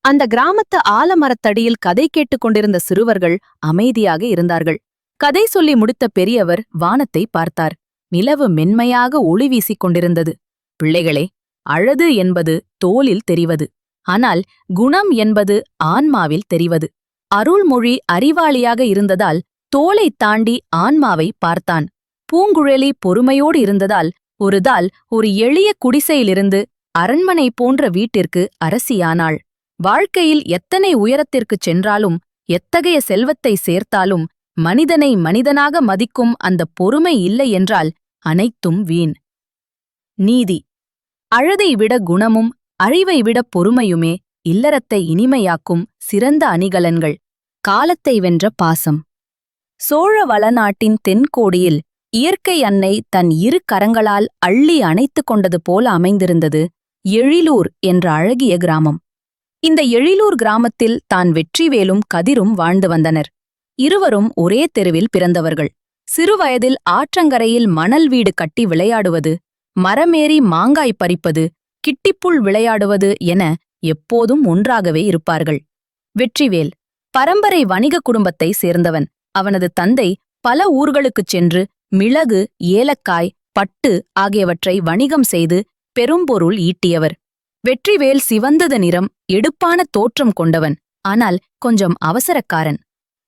அந்த கிராமத்து ஆலமரத்தடியில் கதை கேட்டுக் கொண்டிருந்த சிறுவர்கள் அமைதியாக இருந்தார்கள். கதை சொல்லி முடித்த பெரியவர் வானத்தை பார்த்தார். நிலவு மென்மையாக ஒளி வீசிக் கொண்டிருந்தது. பிள்ளைகளே, அழகு என்பது தோலில் தெரிவது, ஆனால் குணம் என்பது ஆன்மாவில் தெரிவது. அருள்மொழி அறிவாளியாக இருந்ததால் தோலைத் தாண்டி ஆன்மாவை பார்த்தான். பூங்குழலி பொறுமையோடு இருந்ததால் ஒரு எளிய குடிசையிலிருந்து அரண்மனை போன்ற வீட்டிற்கு அரசியானாள். வாழ்க்கையில் எத்தனை உயரத்திற்குச் சென்றாலும், எத்தகைய செல்வத்தை சேர்த்தாலும், மனிதனை மனிதனாக மதிக்கும் அந்த பொறுமை இல்லை என்றால் அனைத்தும் வீண். நீதி. அழதை விட குணமும், அறிவை விட பொறுமையுமே இல்லறத்தை இனிமையாக்கும் சிறந்த அணிகலன்கள். காலத்தை வென்ற பாசம். சோழ வளநாட்டின் தென்கோடியில் இயற்கை அன்னை தன் இரு கரங்களால் அள்ளி அணைத்துக் கொண்டது போல அமைந்திருந்தது எழிலூர் என்ற அழகிய கிராமம். இந்த எழிலூர் கிராமத்தில் தான் வெற்றிவேலும் கதிரும் வாழ்ந்து வந்தனர். இருவரும் ஒரே தெருவில் பிறந்தவர்கள். சிறுவயதில் ஆற்றங்கரையில் மணல் வீடு கட்டி விளையாடுவது, மரமேறி மாங்காய் பறிப்பது, கிட்டிப்புள் விளையாடுவது என எப்போதும் ஒன்றாகவே இருப்பார்கள். வெற்றிவேல் பரம்பரை வணிக குடும்பத்தை சேர்ந்தவன். அவனது தந்தை பல ஊர்களுக்குச் சென்று மிளகு, ஏலக்காய், பட்டு ஆகியவற்றை வணிகம் செய்து பெரும்பொருள் ஈட்டியவர். வெற்றிவேல் சிவந்தது நிறம், எடுப்பான தோற்றம் கொண்டவன். ஆனால் கொஞ்சம் அவசரக்காரன்.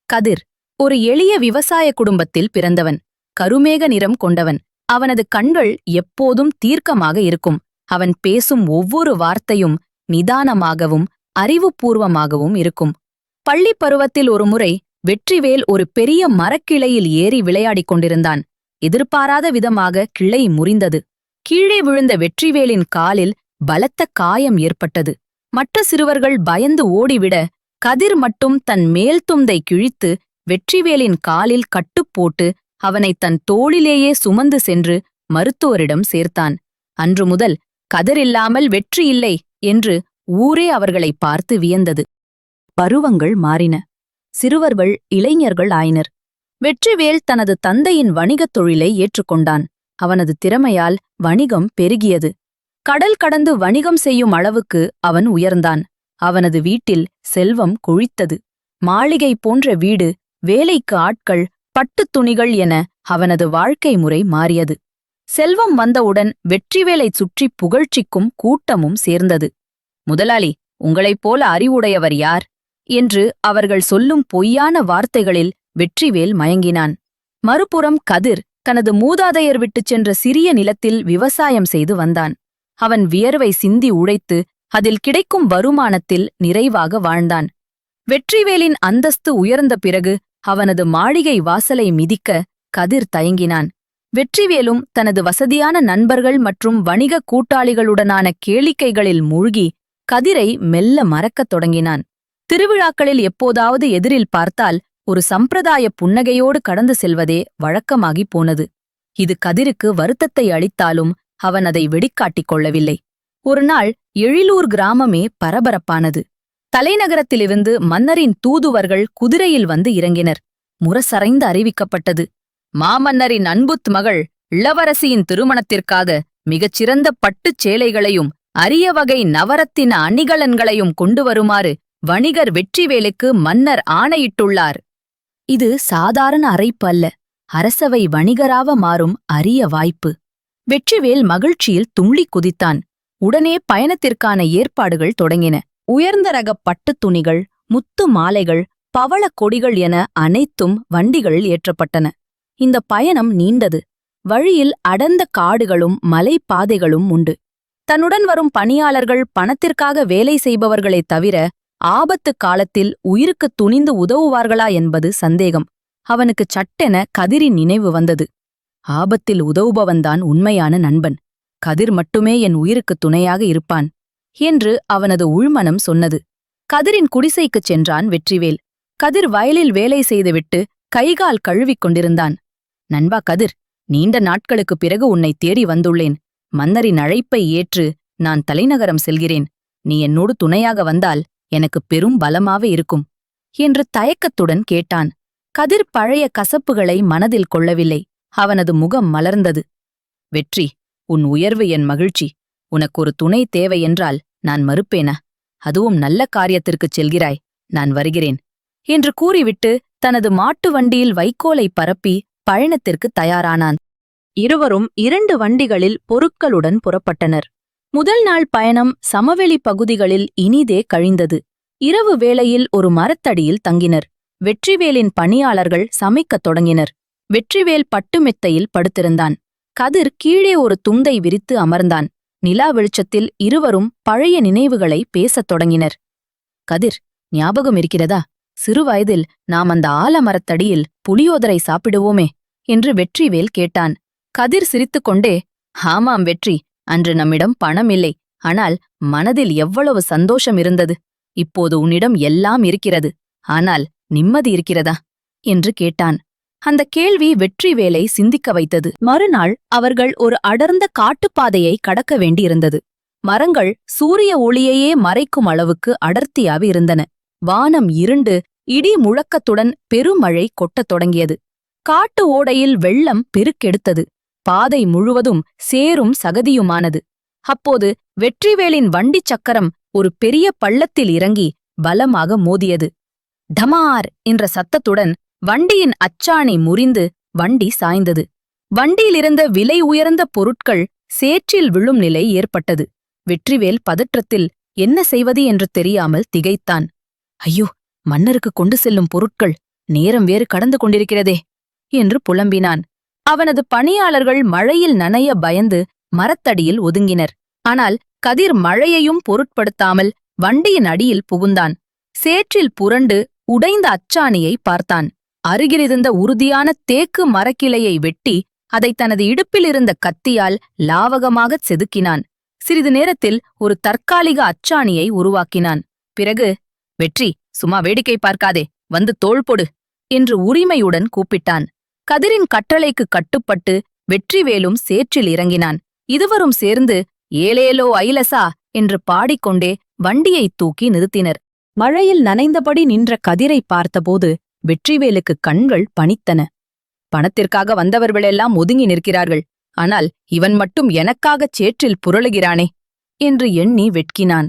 கதிர் ஒரு எளிய விவசாய குடும்பத்தில் பிறந்தவன். கருமேக நிறம் கொண்டவன். அவனது கண்கள் எப்போதும் தீர்க்கமாக இருக்கும். அவன் பேசும் ஒவ்வொரு வார்த்தையும் நிதானமாகவும் அறிவுபூர்வமாகவும் இருக்கும். பள்ளிப் பருவத்தில் ஒருமுறை வெற்றிவேல் ஒரு பெரிய மரக்கிளையில் ஏறி விளையாடிக் கொண்டிருந்தான். எதிர்பாராத விதமாக கிளை முறிந்தது. கீழே விழுந்த வெற்றிவேலின் காலில் பலத்த காயம் ஏற்பட்டது. மற்ற சிறுவர்கள் பயந்து ஓடிவிட, கதிர் மட்டும் தன் மேல் துண்டை கிழித்து வெற்றிவேலின் காலில் கட்டுப்போட்டு அவனை தன் தோளிலேயே சுமந்து சென்று மருத்துவரிடம் சேர்த்தான். அன்று முதல் கதிரில்லாமல் வெற்றி இல்லை என்று ஊரே அவர்களை பார்த்து வியந்தது. பருவங்கள் மாறின. சிறுவர்கள் இளைஞர்கள் ஆயினர். வெற்றிவேல் தனது தந்தையின் வணிகத் தொழிலை ஏற்றுக்கொண்டான். அவனது திறமையால் வணிகம் பெருகியது. கடல் கடந்து வணிகம் செய்யும் அளவுக்கு அவன் உயர்ந்தான். அவனது வீட்டில் செல்வம் கொழித்தது. மாளிகை போன்ற வீடு, வேலைக்கு ஆட்கள், பட்டுத் துணிகள் என அவனது வாழ்க்கை முறை மாறியது. செல்வம் வந்தவுடன் வெற்றிவேலைச் சுற்றி புகழ்ச்சிக்கும் கூட்டமும் சேர்ந்தது. முதலாளி, உங்களைப் போல அறிவுடையவர் யார் என்று அவர்கள் சொல்லும் பொய்யான வார்த்தைகளில் வெற்றிவேல் மயங்கினான். மறுபுறம் கதிர் தனது மூதாதையர் விட்டுச் சென்ற சிறிய நிலத்தில் விவசாயம் செய்து வந்தான். அவன் வியர்வை சிந்தி உழைத்து அதில் கிடைக்கும் வருமானத்தில் நிறைவாக வாழ்ந்தான். வெற்றிவேலின் அந்தஸ்து உயர்ந்த பிறகு அவனது மாளிகை வாசலை மிதிக்க கதிர் தயங்கினான். வெற்றிவேலும் தனது வசதியான நண்பர்கள் மற்றும் வணிக கூட்டாளிகளுடனான கேளிக்கைகளில் மூழ்கி கதிரை மெல்ல மறக்கத் தொடங்கினான். திருவிழாக்களில் எப்போதாவது எதிரில் பார்த்தால் ஒரு சம்பிரதாய புன்னகையோடு கடந்து செல்வதே வழக்கமாகிப் போனது. இது கதிருக்கு வருத்தத்தை அளித்தாலும் அவன் அதை வெளிக்காட்டிக் கொள்ளவில்லை. ஒருநாள் எழிலூர் கிராமமே பரபரப்பானது. தலைநகரத்திலிருந்து மன்னரின் தூதுவர்கள் குதிரையில் வந்து இறங்கினர். முரசறைந்து அறிவிக்கப்பட்டது, மாமன்னரின் அன்புத் மகள் இளவரசியின் திருமணத்திற்காக மிகச்சிறந்த பட்டுச் சேலைகளையும் அரிய வகை நவரத்தின அணிகலன்களையும் கொண்டு வருமாறு வணிகர் வெற்றிவேலுக்கு மன்னர் ஆணையிட்டுள்ளார். இது சாதாரண அறைப்பு அல்ல, அரசவை வணிகராக மாறும் அரிய வாய்ப்பு. வெற்றிவேல் மகிழ்ச்சியில் துள்ளிக் குதித்தான். உடனே பயணத்திற்கான ஏற்பாடுகள் தொடங்கின. உயர்ந்த ரக பட்டுத் துணிகள், முத்து மாலைகள், பவளக் கொடிகள் என அனைத்தும் வண்டிகளில் ஏற்றப்பட்டன. இந்த பயணம் நீண்டது. வழியில் அடர்ந்த காடுகளும் மலைப்பாதைகளும் உண்டு. தன்னுடன் வரும் பணியாளர்கள் பணத்திற்காக வேலை செய்பவர்களைத் தவிர ஆபத்து காலத்தில் உயிருக்குத் துணிந்து உதவுவார்களா என்பது சந்தேகம். அவனுக்கு சட்டென கதிரின் நினைவு வந்தது. ஆபத்தில் உதவுபவன்தான் உண்மையான நண்பன். கதிர் மட்டுமே என் உயிருக்குத் துணையாக இருப்பான் என்று அவனது உள்மனம் சொன்னது. கதிரின் குடிசைக்குச் சென்றான் வெற்றிவேல். கதிர் வயலில் வேலை செய்துவிட்டு கைகால் கழுவிக் கொண்டிருந்தான். நண்பா கதிர், நீண்ட நாட்களுக்குப் பிறகு உன்னை தேடி வந்துள்ளேன். மன்னரின் அழைப்பை ஏற்று நான் தலைநகரம் செல்கிறேன். நீ என்னோடு துணையாக வந்தால் எனக்கு பெரும் பலமாக இருக்கும் என்று தயக்கத்துடன் கேட்டான். கதிர் பழைய கசப்புகளை மனதில் கொள்ளவில்லை. அவனது முகம் மலர்ந்தது. வெற்றி, உன் உயர்வு என் மகிழ்ச்சி. உனக்கு ஒரு துணை தேவை என்றால் நான் மறுப்பேனா? அதுவும் நல்ல காரியத்திற்குச் செல்கிறாய், நான் வருகிறேன் என்று கூறிவிட்டு தனது மாட்டு வண்டியில் வைக்கோலை பரப்பி பயணத்திற்கு தயாரானான். இருவரும் 2 வண்டிகளில் பொருட்களுடன் புறப்பட்டனர். முதல் நாள் பயணம் சமவெளி பகுதிகளில் இனிதே கழிந்தது. இரவு வேளையில் ஒரு மரத்தடியில் தங்கினர். வெற்றிவேலின் பணியாளர்கள் சமைக்கத் தொடங்கினர். வெற்றிவேல் பட்டு மெத்தையில் படுத்திருந்தான். கதிர் கீழே ஒரு துண்டை விரித்து அமர்ந்தான். நிலா வெளிச்சத்தில் இருவரும் பழைய நினைவுகளை பேசத் தொடங்கினர். கதிர், ஞாபகம் இருக்கிறதா? சிறுவயதில் நாம் அந்த ஆலமரத்தடியில் புளியோதரை சாப்பிடுவோமே என்று வெற்றிவேல் கேட்டான். கதிர் சிரித்துக்கொண்டே, ஆமாம் வெற்றி, அன்று நம்மிடம் பணம் இல்லை, ஆனால் மனதில் எவ்வளவு சந்தோஷம் இருந்தது. இப்போது உன்னிடம் எல்லாம் இருக்கிறது, ஆனால் நிம்மதி இருக்கிறதா என்று கேட்டான். அந்த கேள்வி வெற்றிவேலை சிந்திக்க வைத்தது. மறுநாள் அவர்கள் ஒரு அடர்ந்த காட்டுப்பாதையை கடக்க வேண்டியிருந்தது. மரங்கள் சூரிய ஒளியையே மறைக்கும் அளவுக்கு அடர்த்தியாக இருந்தன. வானம் இருண்டு இடி முழக்கத்துடன் பெருமழை கொட்டத் தொடங்கியது. காட்டு ஓடையில் வெள்ளம் பெருக்கெடுத்தது. பாதை முழுவதும் சேரும் சகதியுமானது. அப்போது வெற்றிவேலின் வண்டிச் சக்கரம் ஒரு பெரிய பள்ளத்தில் இறங்கி பலமாக மோதியது. டமார் என்ற சத்தத்துடன் வண்டியின் அச்சாணி முறிந்து வண்டி சாய்ந்தது. வண்டியிலிருந்த விலை உயர்ந்த பொருட்கள் சேற்றில் விழும் நிலை ஏற்பட்டது. வெற்றிவேல் பதற்றத்தில் என்ன செய்வது என்று தெரியாமல் திகைத்தான். ஐயோ, மன்னருக்கு கொண்டு செல்லும் பொருட்கள், நேரம் வேறு கடந்து கொண்டிருக்கிறதே என்று புலம்பினான். அவனது பணியாளர்கள் மழையில் நனைய பயந்து மரத்தடியில் ஒதுங்கினர். ஆனால் கதிர் மழையையும் பொருட்படுத்தாமல் வண்டியின் அடியில் புகுந்தான். சேற்றில் புரண்டு உடைந்த அச்சாணியை பார்த்தான். அருகிலிருந்த உறுதியான தேக்கு மரக்கிளையை வெட்டி அதை தனது இடுப்பிலிருந்த கத்தியால் லாவகமாகச் செதுக்கினான். சிறிது நேரத்தில் ஒரு தற்காலிக அச்சாணியை உருவாக்கினான். பிறகு, வெற்றி, சும்மா வேடிக்கை பார்க்காதே, வந்து தோள் பொடு என்று உரிமையுடன் கூப்பிட்டான். கதிரின் கட்டளைக்கு கட்டுப்பட்டு வெற்றிவேலும் சேற்றில் இறங்கினான். இருவரும் சேர்ந்து ஏலேலோ ஐலசா என்று பாடிக்கொண்டே வண்டியை தூக்கி நிறுத்தினர். மழையில் நனைந்தபடி நின்ற கதிரை பார்த்தபோது வெற்றிவேலுக்கு கண்கள் பனித்தன. பணத்திற்காக வந்தவர்களெல்லாம் ஒதுங்கி நிற்கிறார்கள், ஆனால் இவன் மட்டும் எனக்காகச் சேற்றில் புரளுகிறானே என்று எண்ணி வெட்கினான்.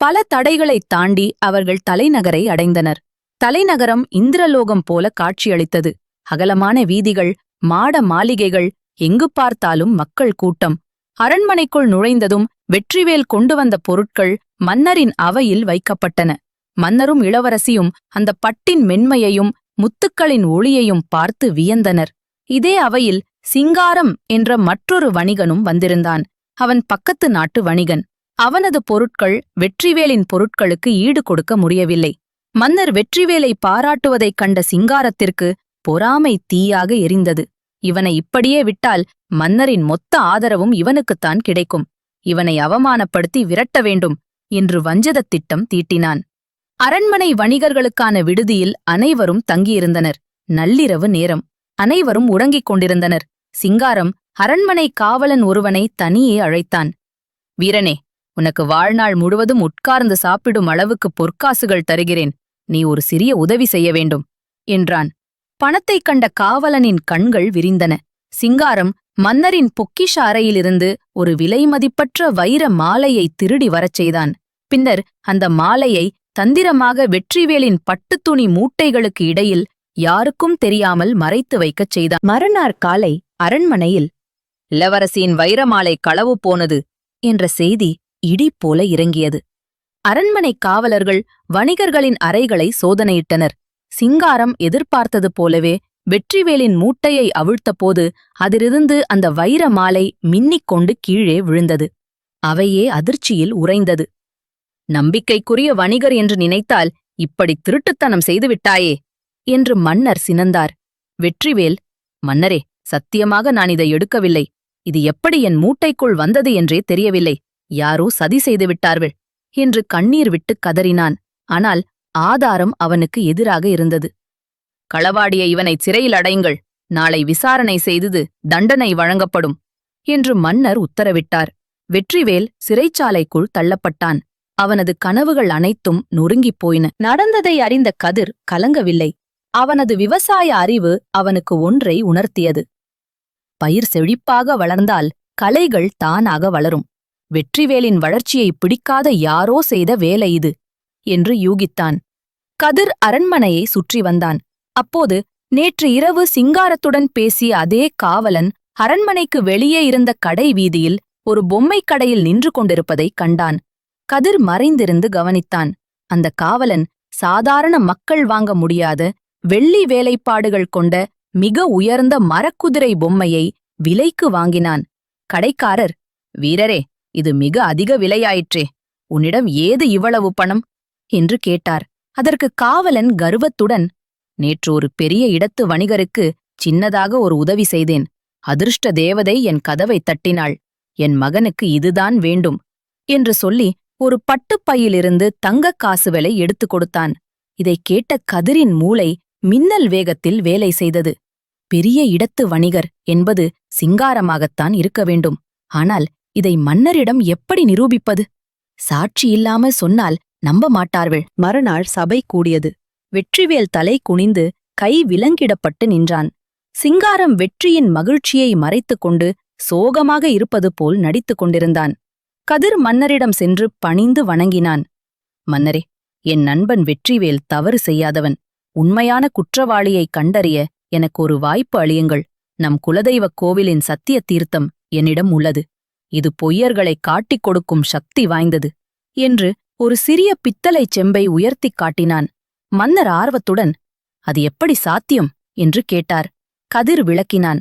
பல தடைகளைத் தாண்டி அவர்கள் தலைநகரை அடைந்தனர். தலைநகரம் இந்திரலோகம் போல காட்சியளித்தது. அகலமான வீதிகள், மாட மாளிகைகள், எங்கு பார்த்தாலும் மக்கள் கூட்டம். அரண்மனைக்குள் நுழைந்ததும் வெற்றிவேல் கொண்டு வந்த பொருட்கள் மன்னரின் அவையில் வைக்கப்பட்டன. மன்னரும் இளவரசியும் அந்த பட்டின் மென்மையையும் முத்துக்களின் ஒளியையும் பார்த்து வியந்தனர். இதே அவையில் சிங்காரம் என்ற மற்றொரு வணிகனும் வந்திருந்தான். அவன் பக்கத்து நாட்டு வணிகன். அவனது பொருட்கள் வெற்றிவேலின் பொருட்களுக்கு ஈடு கொடுக்க முடியவில்லை. மன்னர் வெற்றிவேலை பாராட்டுவதைக் கண்ட சிங்காரத்திற்கு பொறாமை தீயாக எரிந்தது. இவனை இப்படியே விட்டால் மன்னரின் மொத்த ஆதரவும் இவனுக்குத்தான் கிடைக்கும். இவனை அவமானப்படுத்தி விரட்ட வேண்டும் என்று வஞ்சகத் திட்டம் தீட்டினான். அரண்மனை வணிகர்களுக்கான விடுதியில் அனைவரும் தங்கியிருந்தனர். நள்ளிரவு நேரம். அனைவரும் உறங்கிக் கொண்டிருந்தனர். சிங்காரம் அரண்மனை காவலன் ஒருவனை தனியே அழைத்தான். வீரனே, உனக்கு வாழ்நாள் முழுவதும் உட்கார்ந்து சாப்பிடும் அளவுக்கு பொற்காசுகள் தருகிறேன். நீ ஒரு சிறிய உதவி செய்ய வேண்டும் என்றான். பணத்தைக் கண்ட காவலனின் கண்கள் விரிந்தன. சிங்காரம் மன்னரின் பொக்கிஷ அறையிலிருந்து ஒரு விலைமதிப்பற்ற வைர மாலையை திருடி வரச் செய்தான். பின்னர் அந்த மாலையை தந்திரமாக வெற்றிவேலின் பட்டுத்துணி மூட்டைகளுக்கு இடையில் யாருக்கும் தெரியாமல் மறைத்து வைக்கச் செய்தான். மறுநாள் காலை அரண்மனையில் இளவரசியின் வைரமாலை களவு போனது என்ற செய்தி இடி போல இறங்கியது. அரண்மனை காவலர்கள் வணிகர்களின் அறைகளை சோதனையிட்டனர். சிங்காரம் எதிர்பார்த்தது போலவே வெற்றிவேலின் மூட்டையை அவிழ்த்தபோது அதிலிருந்து அந்த வைர மாலை மின்னிக்கொண்டு கீழே விழுந்தது. அவையே அதிர்ச்சியில் உறைந்தது. நம்பிக்கைக்குரிய வணிகர் என்று நினைத்தால் இப்படி திருட்டுத்தனம் செய்துவிட்டாயே என்று மன்னர் சினந்தார். வெற்றிவேல், மன்னரே, சத்தியமாக நான் இதை எடுக்கவில்லை. இது எப்படி என் மூட்டைக்குள் வந்தது என்றே தெரியவில்லை. யாரோ சதி செய்துவிட்டார்கள் என்று கண்ணீர் விட்டு கதறினான். ஆனால் ஆதாரம் அவனுக்கு எதிராக இருந்தது. களவாடிய இவனை சிறையில் அடையுங்கள். நாளை விசாரணை செய்து தண்டனை வழங்கப்படும் என்று மன்னர் உத்தரவிட்டார். வெற்றிவேல் சிறைச்சாலைக்குள் தள்ளப்பட்டான். அவனது கனவுகள் அனைத்தும் நொறுங்கிப் போயின. நடந்ததை அறிந்த கதிர் கலங்கவில்லை. அவனது விவசாய அறிவு அவனுக்கு ஒன்றை உணர்த்தியது. பயிர் செழிப்பாக வளர்ந்தால் களைகள் தானாக வளரும். வெற்றிவேலின் வளர்ச்சியை பிடிக்காத யாரோ செய்த வேலை இது என்று யூகித்தான். கதிர் அரண்மனையை சுற்றி வந்தான். அப்போது நேற்று இரவு சிங்காரத்துடன் பேசிய அதே காவலன் அரண்மனைக்கு வெளியே இருந்த கடை வீதியில் ஒரு பொம்மைக் கடையில் நின்று கொண்டிருப்பதைக் கண்டான். கதிர் மறைந்திருந்து கவனித்தான். அந்த காவலன் சாதாரண மக்கள் வாங்க முடியாத வெள்ளி வேலைப்பாடுகள் கொண்ட மிக உயர்ந்த மரக்குதிரை பொம்மையை விலைக்கு வாங்கினான். கடைக்காரர், வீரரே, இது மிக அதிக விலையாயிற்றே, உன்னிடம் ஏது இவ்வளவு பணம் என்று கேட்டார். அதற்கு காவலன் கர்வத்துடன், நேற்று ஒரு பெரிய இடத்து வணிகருக்கு சின்னதாக ஒரு உதவி செய்தேன். அதிர்ஷ்ட தேவதை என் கதவை தட்டினாள். என் மகனுக்கு இதுதான் வேண்டும் என்று சொல்லி ஒரு பட்டுப்பையிலிருந்து தங்கக் காசுகளை எடுத்துக் கொடுத்தான். இதைக் கேட்ட கதிரின் மூளை மின்னல் வேகத்தில் வேலை செய்தது. பெரிய இடத்து வணிகர் என்பது சிங்காரமாகத்தான் இருக்க வேண்டும். ஆனால் இதை மன்னரிடம் எப்படி நிரூபிப்பது? சாட்சி இல்லாமல் சொன்னால் நம்ப மாட்டார்கள். மறுநாள் சபை கூடியது. வெற்றிவேல் தலை குனிந்து கை விலங்கிடப்பட்டு நின்றான். சிங்காரம் வெற்றியின் மகிழ்ச்சியை மறைத்துக் கொண்டு சோகமாக இருப்பது போல் நடித்துக் கொண்டிருந்தான். கதிர் மன்னரிடம் சென்று பணிந்து வணங்கினான். மன்னரே, என் நண்பன் வெற்றிவேல் தவறு செய்யாதவன். உண்மையான குற்றவாளியைக் கண்டறிய எனக்கு ஒரு வாய்ப்பு அளியுங்கள். நம் குலதெய்வக் கோவிலின் சத்திய தீர்த்தம் என்னிடம் உள்ளது. இது பொய்யர்களைக் காட்டிக் கொடுக்கும் சக்தி வாய்ந்தது என்று ஒரு சிறிய பித்தளைச் செம்பை உயர்த்திக் காட்டினான். மன்னர் ஆர்வத்துடன், அது எப்படி சாத்தியம் என்று கேட்டார். கதிர் விளக்கினான்.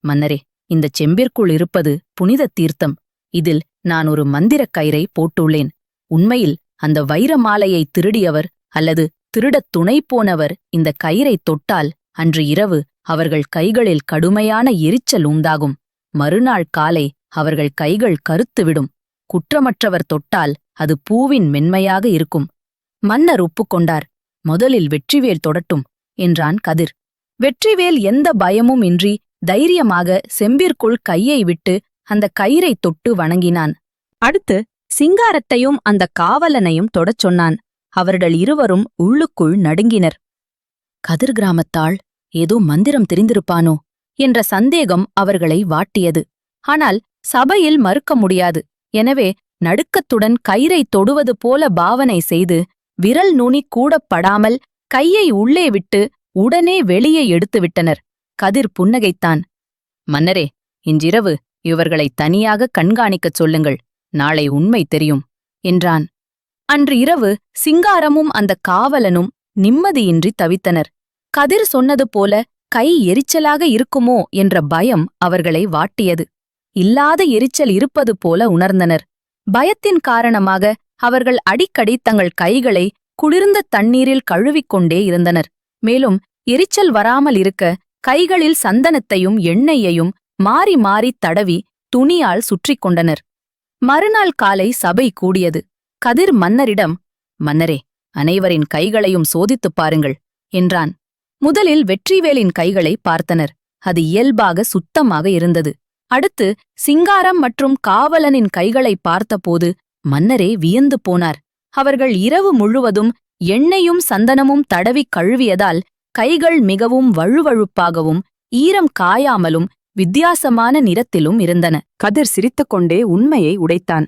மன்னரே, இந்தச் செம்பிற்குள் இருப்பது புனித தீர்த்தம். இதில் நான் ஒரு மந்திரக் கயிறை போட்டுள்ளேன். உண்மையில் அந்த வைர மாலையை திருடியவர் அல்லது திருடத் துணை போனவர் இந்த கயிறை தொட்டால் அன்று இரவு அவர்கள் கைகளில் கடுமையான எரிச்சல் உண்டாகும். மறுநாள் காலை அவர்கள் கைகள் கருத்துவிடும். குற்றமற்றவர் தொட்டால் அது பூவின் மென்மையாக இருக்கும். மன்னர் ஒப்புக்கொண்டார். முதலில் வெற்றிவேல் தொடட்டும் என்றான் கதிர். வெற்றிவேல் எந்த பயமும் இன்றி தைரியமாக செம்பிற்குள் கையை விட்டு அந்த கயிறை தொட்டு வணங்கினான். அடுத்து சிங்காரத்தையும் அந்த காவலனையும் தொடச் சொன்னான். அவர்கள் இருவரும் உள்ளுக்குள் நடுங்கினர். கதிர் கிராமத்தாள் ஏதோ மந்திரம் தெரிந்திருப்பானோ என்ற சந்தேகம் அவர்களை வாட்டியது. ஆனால் சபையில் மறுக்க முடியாது. எனவே நடுக்கத்துடன் கயிறை தொடுவது போல பாவனை செய்து விரல் நுனி கூடப்படாமல் கையை உள்ளே விட்டு உடனே வெளியே எடுத்துவிட்டனர். கதிர் புன்னகைத்தான். மன்னரே, இன்றிரவு இவர்களை தனியாக கண்காணிக்கச் சொல்லுங்கள். நாளை உண்மை தெரியும் என்றான். அன்று இரவு சிங்காரமும் அந்த காவலனும் நிம்மதியின்றி தவித்தனர். கதிர் சொன்னது போல கை எரிச்சலாக இருக்குமோ என்ற பயம் அவர்களை வாட்டியது. இல்லாத எரிச்சல் இருப்பது போல உணர்ந்தனர். பயத்தின் காரணமாக அவர்கள் அடிக்கடி தங்கள் கைகளை குளிர்ந்த தண்ணீரில் கழுவிக்கொண்டே இருந்தனர். மேலும் எரிச்சல் வராமல் இருக்க கைகளில் சந்தனத்தையும் எண்ணெயையும் மாறி மாறி தடவி துணியால் சுற்றிக் கொண்டனர். மறுநாள் காலை சபை கூடியது. கதிர் மன்னரிடம், "மன்னரே, அனைவரின் கைகளையும் சோதித்துப் பாருங்கள்" என்றான். முதலில் வெற்றிவேலின் கைகளை பார்த்தனர். அது இயல்பாக சுத்தமாக இருந்தது. அடுத்து சிங்காரம் மற்றும் காவலனின் கைகளை பார்த்தபோது மன்னரே வியந்து போனார். அவர்கள் இரவு முழுவதும் எண்ணெயும் சந்தனமும் தடவி கழுவியதால் கைகள் மிகவும் வழுவழுப்பாகவும் ஈரம் காயாமலும் வித்தியாசமான நிறத்திலும் இருந்தன. கதிர் சிரித்துக்கொண்டே உண்மையை உடைத்தான்.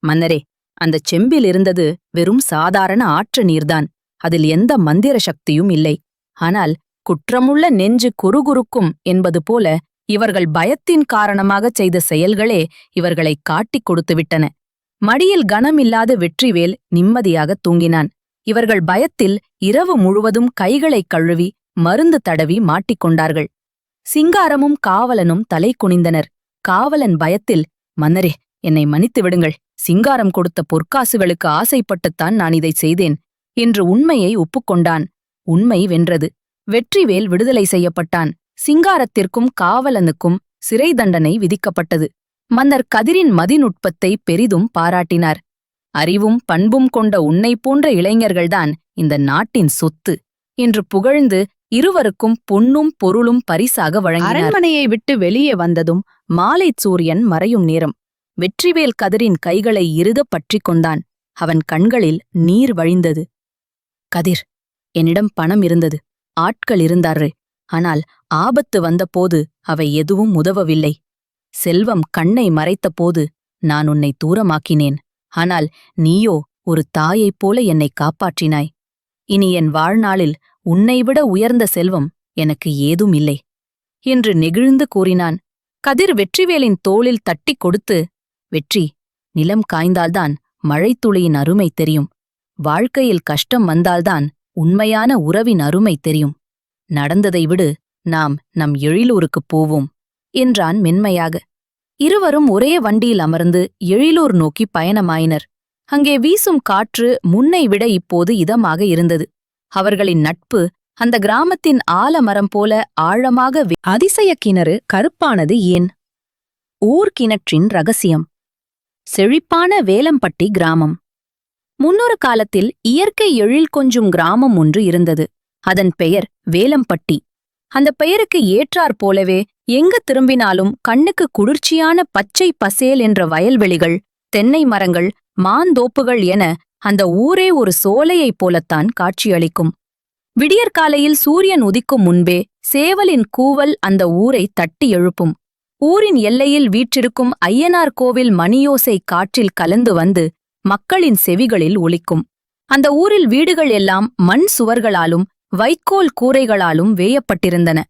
"மன்னரே, அந்தச் செம்பில் இருந்தது வெறும் சாதாரண ஆற்று நீர்தான். அதில் எந்த மந்திர சக்தியும் இல்லை. ஆனால் குற்றமுள்ள நெஞ்சு குறுகுறுக்கும் என்பது போல இவர்கள் பயத்தின் காரணமாகச் செய்த செயல்களே இவர்களைக் காட்டிக் கொடுத்துவிட்டன." மடியில் கனமில்லாத வெற்றிவேல் நிம்மதியாகத் தூங்கினான். இவர்கள் பயத்தில் இரவு முழுவதும் கைகளைக் கழுவி மருந்து தடவி மாட்டிக்கொண்டார்கள். சிங்காரமும் காவலனும் தலை குனிந்தனர். காவலன் பயத்தில், "மன்னரே, என்னை மன்னித்து விடுங்கள். சிங்காரம் கொடுத்த பொற்காசுகளுக்கு ஆசைப்பட்டுத்தான் நான் இதை செய்தேன்" என்று உண்மையை ஒப்புக்கொண்டான். உண்மை வென்றது. வெற்றிவேல் விடுதலை செய்யப்பட்டான். சிங்காரத்திற்கும் காவலனுக்கும் சிறை தண்டனை விதிக்கப்பட்டது. மன்னர் கதிரின் மதிநுட்பத்தை பெரிதும் பாராட்டினார். "அறிவும் பண்பும் கொண்ட உன்னைப் போன்ற இளைஞர்கள்தான் இந்த நாட்டின் சொத்து" என்று புகழ்ந்து இருவருக்கும் பொன்னும் பொருளும் பரிசாக வழங்கினார். அரண்மனையை விட்டு வெளியே வந்ததும் மாலைச் சூரியன் மறையும் நேரம். வெற்றிவேல் கதிரின் கைகளை இறுகப் பற்றிக் கொண்டான். அவன் கண்களில் நீர் வழிந்தது. "கதிர், என்னிடம் பணம் இருந்தது, ஆட்கள் இருந்தார்கள். ஆனால் ஆபத்து வந்தபோது அவை எதுவும் உதவவில்லை. செல்வம் கண்ணை மறைத்தபோது நான் உன்னை தூரமாக்கினேன். ஆனால் நீயோ ஒரு தாயைப் போல என்னை காப்பாற்றினாய். இனி என் வாழ்நாளில் உன்னைவிட உயர்ந்த செல்வம் எனக்கு ஏதும் இல்லை" என்று நெகிழ்ந்து கூறினான். கதிர் வெற்றிவேலின் தோளில் தட்டிக் கொடுத்து, "வெற்றி, நிலம் காய்ந்தால்தான் மழைத்துளியின் அருமை தெரியும். வாழ்க்கையில் கஷ்டம் வந்தால்தான் உண்மையான உறவின் அருமை தெரியும். நடந்ததை விடு, நாம் நம் எழிலூருக்குப் போவோம்" என்றான் மென்மையாக. இருவரும் ஒரே வண்டியில் அமர்ந்து எழிலூர் நோக்கி பயணமாயினர். அங்கே வீசும் காற்று முன்னை விட இப்போது இதமாக இருந்தது. அவர்களின் நட்பு அந்த கிராமத்தின் ஆலமரம் போல ஆழமாக அதிசய கிணறு கருப்பானது ஏன்? ஊர்கிணற்றின் ரகசியம். செழிப்பான வேலம்பட்டி கிராமம். முன்னொரு காலத்தில் இயற்கை எழில் கொஞ்சும் கிராமம் ஒன்று இருந்தது. அதன் பெயர் வேலம்பட்டி. அந்த பெயருக்கு ஏற்றாற் போலவே எங்கு திரும்பினாலும் கண்ணுக்கு குளிர்ச்சியான பச்சை பசேல் என்ற வயல்வெளிகள், தென்னை மரங்கள், மாந்தோப்புகள் என அந்த ஊரே ஒரு சோலையைப் போலத்தான் காட்சியளிக்கும். விடியற்காலையில் சூரியன் உதிக்கும் முன்பே சேவலின் கூவல் அந்த ஊரை தட்டி எழுப்பும். ஊரின் எல்லையில் வீற்றிருக்கும் ஐயனார் கோவில் மணியோசை காற்றில் கலந்து வந்து மக்களின் செவிகளில் ஒலிக்கும். அந்த ஊரில் வீடுகள் எல்லாம் மண் சுவர்களாலும் வைக்கோல் கூரைகளாலும் வேயப்பட்டிருந்தன.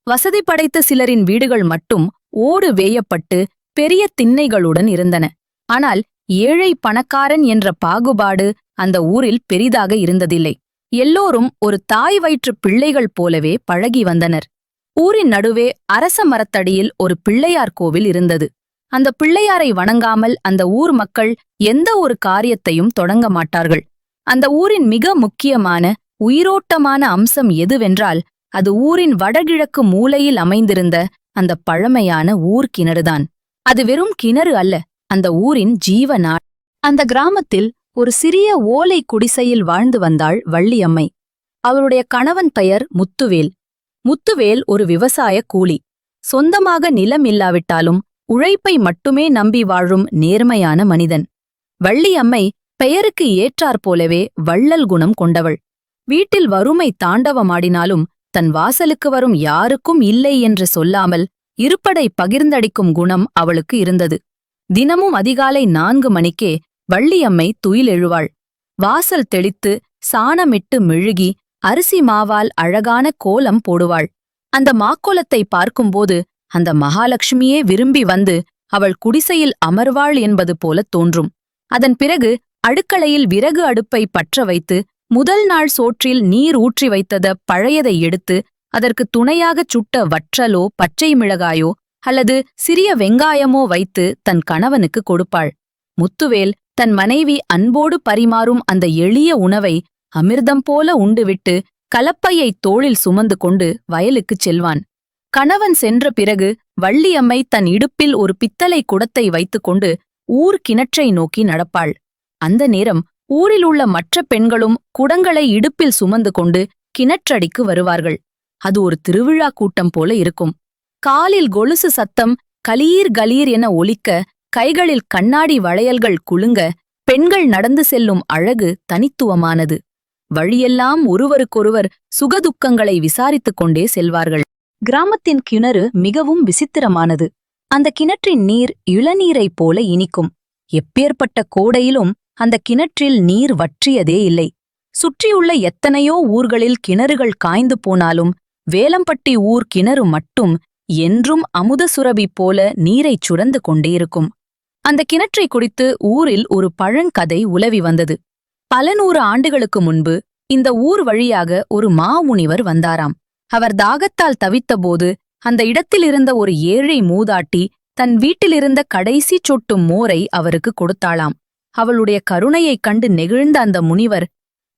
வசதி படைத்த சிலரின் வீடுகள் மட்டும் ஓடு வேயப்பட்டு பெரிய திண்ணைகளுடன் இருந்தன. ஆனால் ஏழை பணக்காரன் என்ற பாகுபாடு அந்த ஊரில் பெரிதாக இருந்ததில்லை. எல்லோரும் ஒரு தாய் வயிற்றுப் பிள்ளைகள் போலவே பழகி வந்தனர். ஊரின் நடுவே அரச மரத்தடியில் ஒரு பிள்ளையார் கோவில் இருந்தது. அந்த பிள்ளையாரை வணங்காமல் அந்த ஊர் மக்கள் எந்த ஒரு காரியத்தையும் தொடங்க மாட்டார்கள். அந்த ஊரின் மிக முக்கியமான உயிரோட்டமான அம்சம் எதுவென்றால் அது ஊரின் வடகிழக்கு மூலையில் அமைந்திருந்த அந்த பழமையான ஊர் கிணறுதான். அது வெறும் கிணறு அல்ல, அந்த ஊரின் ஜீவநாள். அந்த கிராமத்தில் ஒரு சிறிய ஓலை குடிசையில் வாழ்ந்து வந்தாள் வள்ளியம்மை. அவளுடைய கணவன் பெயர் முத்துவேல். முத்துவேல் ஒரு விவசாய கூலி. சொந்தமாக நிலம் இல்லாவிட்டாலும் உழைப்பை மட்டுமே நம்பி வாழும் நேர்மையான மனிதன். வள்ளியம்மை பெயருக்கு ஏற்றாற்போலவே வள்ளல் குணம் கொண்டவள். வீட்டில் வறுமை தாண்டவமாடினாலும் தன் வாசலுக்கு வரும் யாருக்கும் இல்லை என்று சொல்லாமல் இருப்படை பகிர்ந்தடிக்கும் குணம் அவளுக்கு இருந்தது. தினமும் அதிகாலை 4 மணிக்கே வள்ளியம்மை துயிலெழுவாள். வாசல் தெளித்து சாணமிட்டு மெழுகி அரிசி மாவால் அழகான கோலம் போடுவாள். அந்த மாக்கோலத்தை பார்க்கும்போது அந்த மகாலட்சுமியே விரும்பி வந்து அவள் குடிசையில் அமர்வாள் என்பது போல தோன்றும். அதன் பிறகு அடுக்களையில் விறகு அடுப்பை பற்ற வைத்து முதல் நாள் சோற்றில் நீர் ஊற்றி வைத்தத பழையதை எடுத்து அதற்கு துணையாகச் சுட்ட வற்றலோ பச்சை மிளகாயோ அல்லது சிறிய வெங்காயமோ வைத்து தன் கணவனுக்கு கொடுப்பாள். முத்துவேல் தன் மனைவி அன்போடு பரிமாறும் அந்த எளிய உணவை அமிர்தம் போல உண்டுவிட்டு கலப்பையை தோளில் சுமந்து கொண்டு வயலுக்குச் செல்வான். கணவன் சென்ற பிறகு வள்ளியம்மை தன் இடுப்பில் ஒரு பித்தளை குடத்தை வைத்துக்கொண்டு ஊர் கிணற்றை நோக்கி நடப்பாள். அந்த நேரம் ஊரிலுள்ள மற்ற பெண்களும் குடங்களை இடுப்பில் சுமந்து கொண்டு கிணற்றடிக்கு வருவார்கள். அது ஒரு திருவிழா கூட்டம் போல இருக்கும். காலில் கொலுசு சத்தம் கலீர் கலீர் என ஒலிக்க, கைகளில் கண்ணாடி வளையல்கள் குலுங்க, பெண்கள் நடந்து செல்லும் அழகு தனித்துவமானது. வழியெல்லாம் ஒருவருக்கொருவர் சுகதுக்கங்களை விசாரித்துக் கொண்டே செல்வார்கள். கிராமத்தின் கிணறு மிகவும் விசித்திரமானது. அந்த கிணற்றின் நீர் இளநீரைப் போல இனிக்கும். எப்பேற்பட்ட கோடையிலும் அந்த கிணற்றில் நீர் வற்றியதே இல்லை. சுற்றியுள்ள எத்தனையோ ஊர்களில் கிணறுகள் காய்ந்து போனாலும் வேலம்பட்டி ஊர் கிணறு மட்டும் என்றும் அமுத சுரபி போல நீரைச் சுரந்து கொண்டேயிருக்கும். அந்த கிணற்றை குடித்து ஊரில் ஒரு பழங்கதை உலவி வந்தது. பல நூறு ஆண்டுகளுக்கு முன்பு இந்த ஊர் வழியாக ஒரு மாமுனிவர் வந்தாராம். அவர் தாகத்தால் தவித்தபோது அந்த இடத்திலிருந்த ஒரு ஏழை மூதாட்டி தன் வீட்டிலிருந்த கடைசி சொட்டு மோரை அவருக்கு கொடுத்தாளாம். அவளுடைய கருணையைக் கண்டு நெகிழ்ந்த அந்த முனிவர்,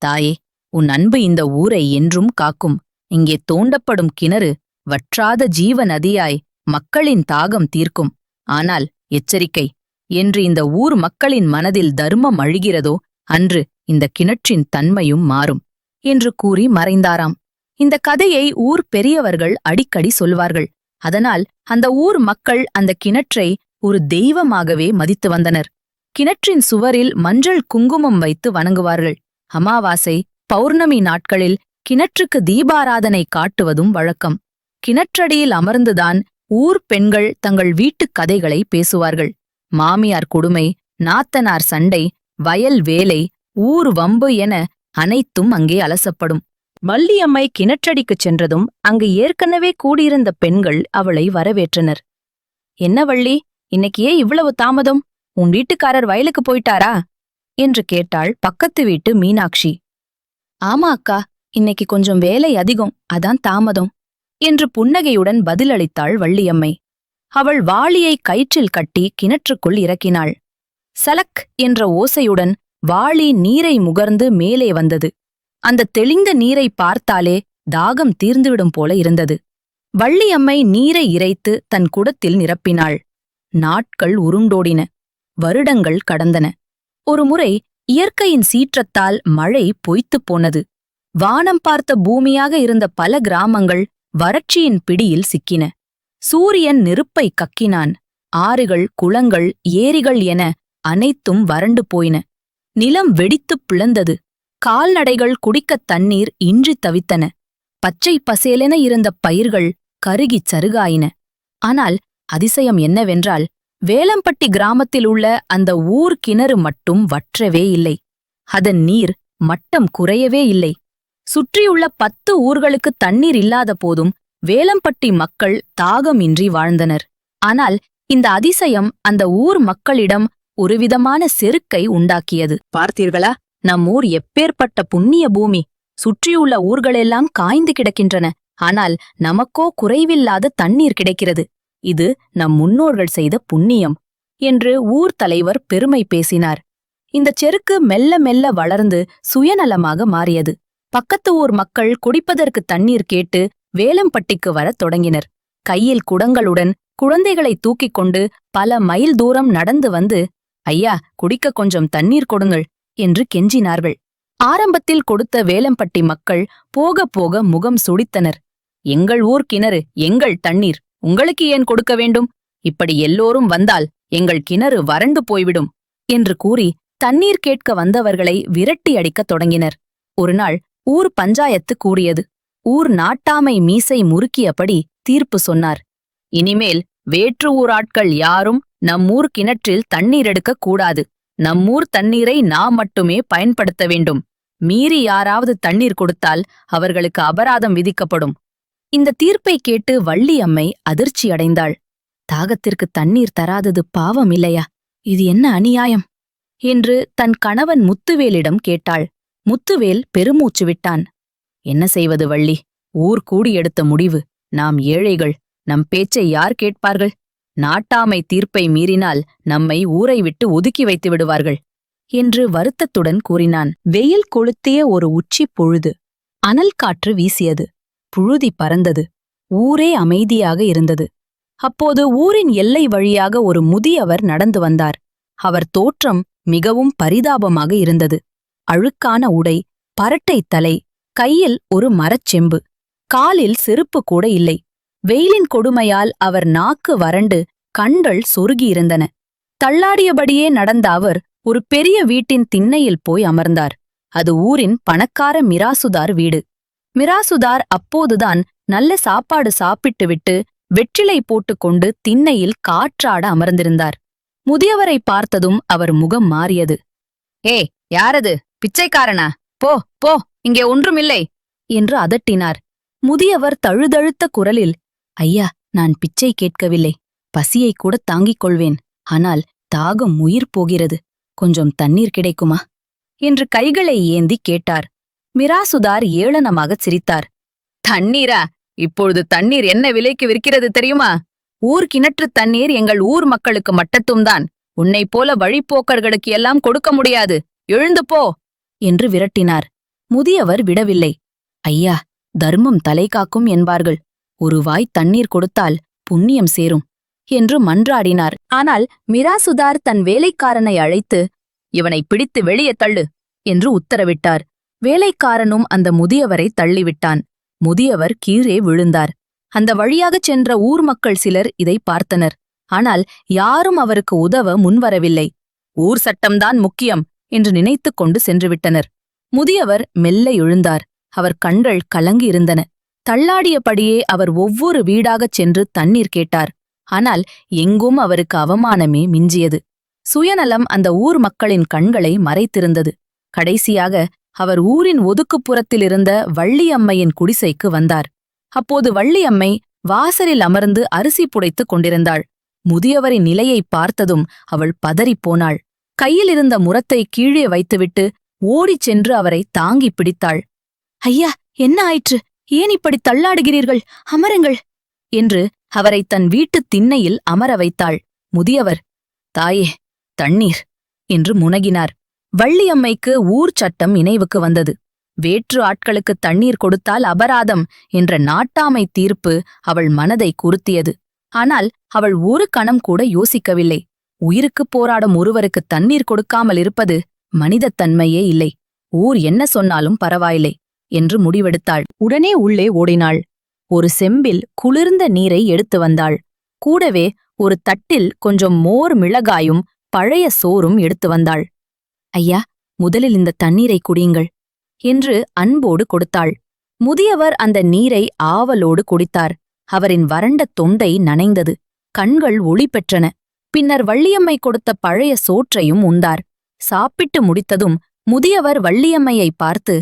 தாயே, உன் அன்பு இந்த ஊரை என்றும் காக்கும். இங்கே தோண்டப்படும் கிணறு வற்றாத ஜீவ நதியாய் மக்களின் தாகம் தீர்க்கும். ஆனால் எச்சரிக்கை, என்று இந்த ஊர் மக்களின் மனதில் தர்மம் அழிகிறதோ அன்று இந்த கிணற்றின் தன்மையும் மாறும் என்று கூறி மறைந்தாராம். இந்த கதையை ஊர் பெரியவர்கள் அடிக்கடி சொல்வார்கள். அதனால் அந்த ஊர் மக்கள் அந்த கிணற்றை ஒரு தெய்வமாகவே மதித்து வந்தனர். கிணற்றின் சுவரில் மஞ்சள் குங்குமம் வைத்து வணங்குவார்கள். அமாவாசை, பௌர்ணமி நாட்களில் கிணற்றுக்கு தீபாராதனை காட்டுவதும் வழக்கம். கிணற்றடியில் அமர்ந்துதான் ஊர் பெண்கள் தங்கள் வீட்டுக் கதைகளை பேசுவார்கள். மாமியார் கொடுமை, நாத்தனார் சண்டை, வயல் வேலை, ஊர் வம்பு என அனைத்தும் அங்கே அலசப்படும். வள்ளியம்மை கிணற்றடிக்குச் சென்றதும் அங்கு ஏற்கனவே கூடியிருந்த பெண்கள் அவளை வரவேற்றனர். என்ன வள்ளி, இன்னைக்கு ஏன் இவ்வளவு தாமதம்? உன் வீட்டுக்காரர் வயலுக்கு போயிட்டாரா என்று கேட்டாள் பக்கத்து வீட்டு மீனாட்சி. ஆமா அக்கா, இன்னைக்கு கொஞ்சம் வேலை அதிகம், அதான் தாமதம் என்று புன்னகையுடன் பதிலளித்தாள் வள்ளியம்மை. அவள் வாளியை கயிற்றில் கட்டி கிணற்றுக்குள் இறக்கினாள். சலக் என்ற ஓசையுடன் வாளி நீரை முகர்ந்து மேலே வந்தது. அந்த தெளிந்த நீரை பார்த்தாலே தாகம் தீர்ந்துவிடும் போல இருந்தது. வள்ளியம்மை நீரை இறைத்து தன் குடத்தில் நிரப்பினாள். நாட்கள் உருண்டோடின. வருடங்கள் கடந்தன. ஒருமுறை இயற்கையின் சீற்றத்தால் மழை பொய்த்துப் போனது. வானம் பார்த்த பூமியாக இருந்த பல கிராமங்கள் வறட்சியின் பிடியில் சிக்கின. சூரியன் நெருப்பை கக்கினான். ஆறுகள், குளங்கள், ஏரிகள் என அனைத்தும் வறண்டு போயின. நிலம் வெடித்துப் பிளந்தது. கால்நடைகள் குடிக்கத் தண்ணீர் இன்றித் தவித்தன. பச்சை பசேலென இருந்த பயிர்கள் கருகிச் சருகாயின. ஆனால் அதிசயம் என்னவென்றால், வேலம்பட்டி கிராமத்தில் உள்ள அந்த ஊர் கிணறு மட்டும் வற்றவே இல்லை. அதன் நீர் மட்டம் குறையவே இல்லை. சுற்றியுள்ள 10 ஊர்களுக்கு தண்ணீர் இல்லாத போதும் வேலம்பட்டி மக்கள் தாகமின்றி வாழ்ந்தனர். ஆனால் இந்த அதிசயம் அந்த ஊர் மக்களிடம் ஒருவிதமான செருக்கை உண்டாக்கியது. பார்த்தீர்களா, நம் ஊர் எப்பேற்பட்ட புண்ணிய பூமி! சுற்றியுள்ள ஊர்களெல்லாம் காய்ந்து கிடக்கின்றன. ஆனால் நமக்கோ குறைவில்லாத தண்ணீர் கிடைக்கிறது. இது நம் முன்னோர்கள் செய்த புண்ணியம் என்று ஊர் தலைவர் பெருமை பேசினார். இந்தச் செருக்கு மெல்ல மெல்ல வளர்ந்து சுயநலமாக மாறியது. பக்கத்து ஊர் மக்கள் குடிப்பதற்கு தண்ணீர் கேட்டு வேலம்பட்டிக்கு வரத் தொடங்கினர். கையில் குடங்களுடன் குழந்தைகளை தூக்கிக் கொண்டு பல மைல் தூரம் நடந்து வந்து, ஐயா, குடிக்க கொஞ்சம் தண்ணீர் கொடுங்கள் என்று கெஞ்சினார்கள். ஆரம்பத்தில் கொடுத்த வேலம்பட்டி மக்கள் போக போக முகம் சுடித்தனர். எங்கள் ஊர் கிணறு, எங்கள் தண்ணீர், உங்களுக்கு ஏன் கொடுக்க வேண்டும்? இப்படி எல்லோரும் வந்தால் எங்கள் கிணறு வறண்டு போய்விடும் என்று கூறி தண்ணீர் கேட்க வந்தவர்களை விரட்டி அடிக்கத் தொடங்கினர். ஒருநாள் ஊர் பஞ்சாயத்து கூடியது. ஊர் நாட்டாமை மீசை முறுக்கியபடி தீர்ப்பு சொன்னார். இனிமேல் வேற்று ஊர் ஆட்கள் யாரும் நம்மூர் கிணற்றில் தண்ணீர் எடுக்கக் கூடாது. நம்மூர் தண்ணீரை நாம் மட்டுமே பயன்படுத்த வேண்டும். மீறி யாராவது தண்ணீர் கொடுத்தால் அவர்களுக்கு அபராதம் விதிக்கப்படும். இந்த தீர்ப்பை கேட்டு வள்ளியம்மை அதிர்ச்சியடைந்தாள். தாகத்திற்கு தண்ணீர் தராதது பாவம் இல்லையா? இது என்ன அநியாயம் என்று தன் கணவன் முத்துவேலிடம் கேட்டாள். முத்துவேல் பெருமூச்சு விட்டான். என்ன செய்வது வள்ளி? ஊர் கூடி எடுத்த முடிவு. நாம் ஏழைகள், நம் பேச்சை யார் கேட்பார்கள்? நாட்டாமை தீர்ப்பை மீறினால் நம்மை ஊரை விட்டு ஒதுக்கி வைத்து விடுவார்கள் என்று வருத்தத்துடன் கூறினான். வெயில் கொளுத்திய ஒரு உச்சி பொழுது. அனல் காற்று வீசியது. புழுதி பறந்தது. ஊரே அமைதியாக இருந்தது. அப்போது ஊரின் எல்லை வழியாக ஒரு முதியவர் நடந்து வந்தார். அவர் தோற்றம் மிகவும் பரிதாபமாக இருந்தது. அழுக்கான உடை, பரட்டை தலை, கையில் ஒரு மரச்செம்பு, காலில் செருப்பு கூட இல்லை. வெயிலின் கொடுமையால் அவர் நாக்கு வறண்டு கண்கள் சொருகியிருந்தன. தள்ளாடியபடியே நடந்த அவர் ஒரு பெரிய வீட்டின் திண்ணையில் போய் அமர்ந்தார். அது ஊரின் பணக்கார மிராசுதார் வீடு. மிராசுதார் அப்போதுதான் நல்ல சாப்பாடு சாப்பிட்டுவிட்டு வெற்றிலை போட்டுக்கொண்டு திண்ணையில் காற்றாட அமர்ந்திருந்தார். முதியவரை பார்த்ததும் அவர் முகம் மாறியது. ஏ, யாரது? பிச்சைக்காரனா? போ போ, இங்கே ஒன்றுமில்லை என்று அதட்டினார். முதியவர் தழுதழுத்த குரலில், ஐயா, நான் பிச்சை கேட்கவில்லை. பசியை கூட தாங்கிக் கொள்வேன். ஆனால் தாகம் உயிர் போகிறது. கொஞ்சம் தண்ணீர் கிடைக்குமா என்று கைகளை ஏந்தி கேட்டார். மிராசுதார் ஏளனமாகச் சிரித்தார். தண்ணீரா? இப்பொழுது தண்ணீர் என்ன விலைக்கு விற்கிறது தெரியுமா? ஊர் கிணற்று தண்ணீர் எங்கள் ஊர் மக்களுக்கு மட்டத்தும்தான். உன்னைப் போல வழிப்போக்கர்களுக்கு எல்லாம் கொடுக்க முடியாது. எழுந்து போ என்று விரட்டினார். முதியவர் விடவில்லை. ஐயா, தர்மம் தலை காக்கும் என்பார்கள். ஒரு வாய் தண்ணீர் கொடுத்தால் புண்ணியம் சேரும் என்று மன்றாடினார். ஆனால் மிராசுதார் தன் வேலைக்காரனை அழைத்து, இவனை பிடித்து வெளியே தள்ளு என்று உத்தரவிட்டார். வேலைக்காரனும் அந்த முதியவரை தள்ளிவிட்டான். முதியவர் கீழே விழுந்தார். அந்த வழியாகச் சென்ற ஊர் மக்கள் சிலர் இதை பார்த்தனர். ஆனால் யாரும் அவருக்கு உதவ முன்வரவில்லை. ஊர் சட்டம்தான் முக்கியம் என்று நினைத்துக் கொண்டு சென்றுவிட்டனர். முதியவர் மெல்ல எழுந்தார். அவர் கண்கள் கலங்கியிருந்தன. தள்ளாடியபடியே அவர் ஒவ்வொரு வீடாகச் சென்று தண்ணீர் கேட்டார். ஆனால் எங்கும் அவருக்கு அவமானமே மிஞ்சியது. சுயநலம் அந்த ஊர் மக்களின் கண்களை மறைத்திருந்தது. கடைசியாக அவர் ஊரின் ஒதுக்குப்புறத்திலிருந்த வள்ளியம்மையின் குடிசைக்கு வந்தார். அப்போது வள்ளியம்மை வாசலில் அமர்ந்து அரிசி புடைத்துக் கொண்டிருந்தாள். முதியவரின் நிலையை பார்த்ததும் அவள் பதறிப்போனாள். கையிலிருந்த முரத்தை கீழே வைத்துவிட்டு ஓடிச் சென்று அவரை தாங்கி பிடித்தாள். ஐயா, என்ன ஆயிற்று? ஏன் இப்படி தள்ளாடுகிறீர்கள்? அமருங்கள் என்று அவரை தன் வீட்டுத் திண்ணையில் அமர வைத்தாள். முதியவர், தாயே, தண்ணீர் என்று முனகினார். வள்ளியம்மைக்கு ஊர் சட்டம் நினைவுக்கு வந்தது. வேற்று ஆட்களுக்கு தண்ணீர் கொடுத்தால் அபராதம் என்ற நாட்டாமை தீர்ப்பு அவள் மனதை குருத்தியது. ஆனால் அவள் ஒரு கணம் கூட யோசிக்கவில்லை. உயிருக்குப் போராடும் ஒருவருக்கு தண்ணீர் கொடுக்காமல் இருப்பது மனிதத்தன்மையே இல்லை. ஊர் என்ன சொன்னாலும் பரவாயில்லை என்று முடிவெடுத்தாள். உடனே உள்ளே ஓடினாள். ஒரு செம்பில் குளிர்ந்த நீரை எடுத்து வந்தாள். கூடவே ஒரு தட்டில் கொஞ்சம் மோர், மிளகாயும் பழைய சோறும் எடுத்து வந்தாள். ஐயா, முதலில் இந்த தண்ணீரை குடியுங்கள் என்று அன்போடு கொடுத்தாள். முதியவர் அந்த நீரை ஆவலோடு குடித்தார். அவரின் வறண்ட தொண்டை நனைந்தது. கண்கள் ஒளி பெற்றன. பின்னர் வள்ளியம்மை கொடுத்த பழைய சோற்றையும் உண்டார். சாப்பிட்டு முடித்ததும் முதியவர் வள்ளியம்மையை பார்த்து,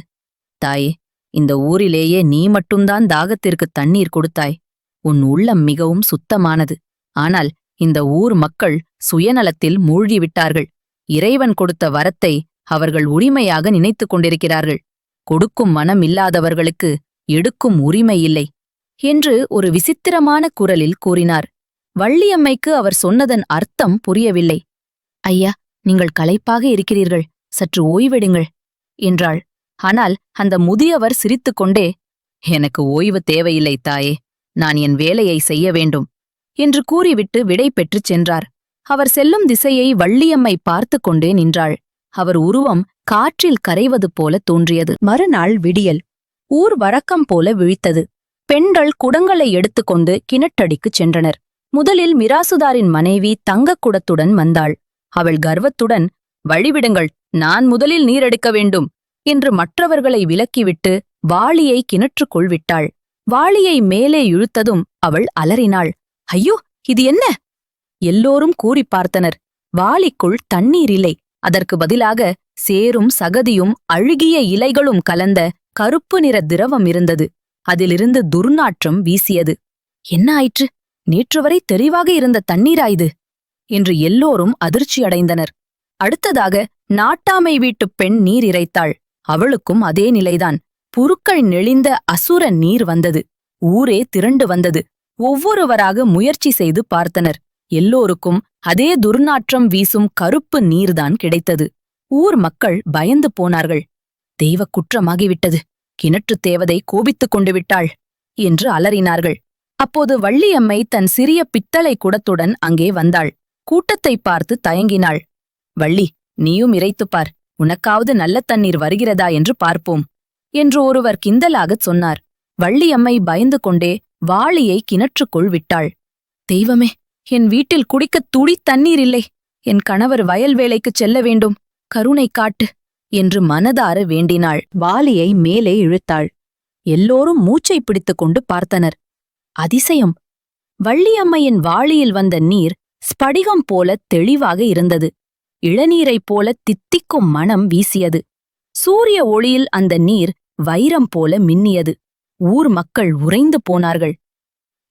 தாயே, இந்த ஊரிலேயே நீ மட்டும்தான் தாகத்திற்கு தண்ணீர் கொடுத்தாய். உன் உள்ளம் மிகவும் சுத்தமானது. ஆனால் இந்த ஊர் மக்கள் சுயநலத்தில் மூழ்கிவிட்டார்கள். இறைவன் கொடுத்த வரத்தை அவர்கள் உரிமையாக நினைத்துக் கொண்டிருக்கிறார்கள். கொடுக்கும் மனம் இல்லாதவர்களுக்கு எடுக்கும் உரிமை இல்லை என்று ஒரு விசித்திரமான குரலில் கூறினார். வள்ளியம்மைக்கு அவர் சொன்னதன் அர்த்தம் புரியவில்லை. ஐயா, நீங்கள் களைப்பாக இருக்கிறீர்கள், சற்று ஓய்வெடுங்கள் என்றாள். ஆனால் அந்த முதியவர் சிரித்துக்கொண்டே, எனக்கு ஓய்வு தேவையில்லை தாயே, நான் என் வேலையை செய்ய வேண்டும் என்று கூறிவிட்டு விடை பெற்றுச் சென்றார். அவர் செல்லும் திசையை வள்ளியம்மை பார்த்து கொண்டே நின்றாள். அவர் உருவம் காற்றில் கரைவது போல தோன்றியது. மறுநாள் விடியல். ஊர் வழக்கம் போல விழித்தது. பெண்கள் குடங்களை எடுத்துக்கொண்டு கிணற்றடிக்குச் சென்றனர். முதலில் மிராசுதாரின் மனைவி தங்கக் குடத்துடன் வந்தாள். அவள் கர்வத்துடன், வழிவிடுங்கள், நான் முதலில் நீரெடுக்க வேண்டும் என்று மற்றவர்களை விலக்கிவிட்டு வாளியை கிணற்றுக்குள் விட்டாள். வாளியை மேலே இழுத்ததும் அவள் அலறினாள். ஐயோ, இது என்ன? எல்லோரும் கூறி பார்த்தனர். வாளிக்குள் தண்ணீர் இல்லை. அதற்கு பதிலாக சேரும் சகதியும் அழுகிய இலைகளும் கலந்த கருப்பு நிற திரவம் இருந்தது. அதிலிருந்து துர்நாற்றம் வீசியது. என்ன ஆயிற்று? நேற்று வரை தெளிவாக இருந்த தண்ணீராயுது என்று எல்லோரும் அதிர்ச்சியடைந்தனர். அடுத்ததாக நாட்டாமை வீட்டுப் பெண் நீர் இறைத்தாள். அவளுக்கும் அதே நிலைதான். புருக்கள் நெளிந்த அசுர நீர் வந்தது. ஊரே திரண்டு வந்தது. ஒவ்வொருவராக முயற்சி செய்து பார்த்தனர். எல்லோருக்கும் அதே துர்நாற்றம் வீசும் கருப்பு நீர்தான் கிடைத்தது. ஊர் மக்கள் பயந்து போனார்கள். தெய்வக் குற்றமாகிவிட்டது, கிணற்றுத் தேவதை கோபித்துக் கொண்டு விட்டாள் என்று அலறினார்கள். அப்போது வள்ளியம்மை தன் சிறிய பித்தளை குடத்துடன் அங்கே வந்தாள். கூட்டத்தை பார்த்து தயங்கினாள். வள்ளி, நீயும் இறைத்துப்பார், உனக்காவது நல்ல தண்ணீர் வருகிறதா என்று பார்ப்போம் என்று ஒருவர் கிண்டலாகச் சொன்னார். வள்ளியம்மை பயந்து கொண்டே வாளியை கிணற்றுக்குள் விட்டாள். தெய்வமே, என் வீட்டில் குடிக்கத் துளி தண்ணீர் இல்லை. என் கணவர் வயல் வேலைக்குச் செல்ல வேண்டும், கருணை காட்டு என்று மனதார வேண்டினாள். வாளியை மேலே இழுத்தாள். எல்லோரும் மூச்சை பிடித்துக் கொண்டு பார்த்தனர். அதிசயம்! வள்ளியம்மையின் வாளியில் வந்த நீர் ஸ்படிகம் போல தெளிவாக இருந்தது. இளநீரைப் போல தித்திக்கும் மணம் வீசியது. சூரிய ஒளியில் அந்த நீர் வைரம் போல மின்னியது. ஊர் மக்கள் உறைந்து போனார்கள்.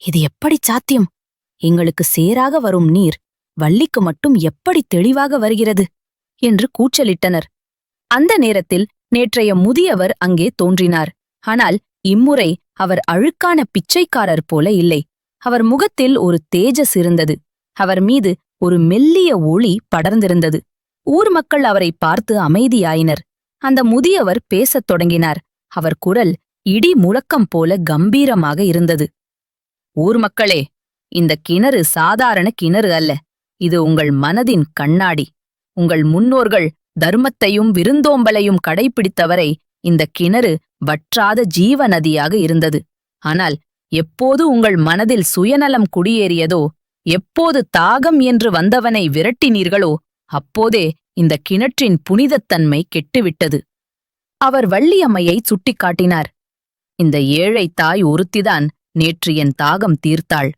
இது எப்படி சாத்தியம்? எங்களுக்கு சேராக வரும் நீர் வள்ளிக்கு மட்டும் எப்படி தெளிவாக வருகிறது என்று கூச்சலிட்டனர். அந்த நேரத்தில் நேற்றைய முதியவர் அங்கே தோன்றினார். ஆனால் இம்முறை அவர் அழுக்கான பிச்சைக்காரர் போல இல்லை. அவர் முகத்தில் ஒரு தேஜஸ் இருந்தது. அவர் மீது ஒரு மெல்லிய ஒளி படர்ந்திருந்தது. ஊர் மக்கள் அவரை பார்த்து அமைதியாயினர். அந்த முதியவர் பேசத் தொடங்கினார். அவர் குரல் இடி முழக்கம் போல கம்பீரமாக இருந்தது. ஊர் மக்களே, இந்த கிணறு சாதாரண கிணறு அல்ல. இது உங்கள் மனதின் கண்ணாடி. உங்கள் முன்னோர்கள் தர்மத்தையும் விருந்தோம்பலையும் கடைபிடித்தவரை இந்த கிணறு வற்றாத ஜீவ நதியாக இருந்தது. ஆனால் எப்போது உங்கள் மனதில் சுயநலம் குடியேறியதோ, எப்போது தாகம் என்று வந்தவனை விரட்டினீர்களோ, அப்போதே இந்த கிணற்றின் புனிதத்தன்மை கெட்டுவிட்டது. அவர் வள்ளியம்மையை சுட்டிக்காட்டினார். இந்த ஏழை தாய் ஒருத்திதான் நேற்று என் தாகம் தீர்த்தாள்.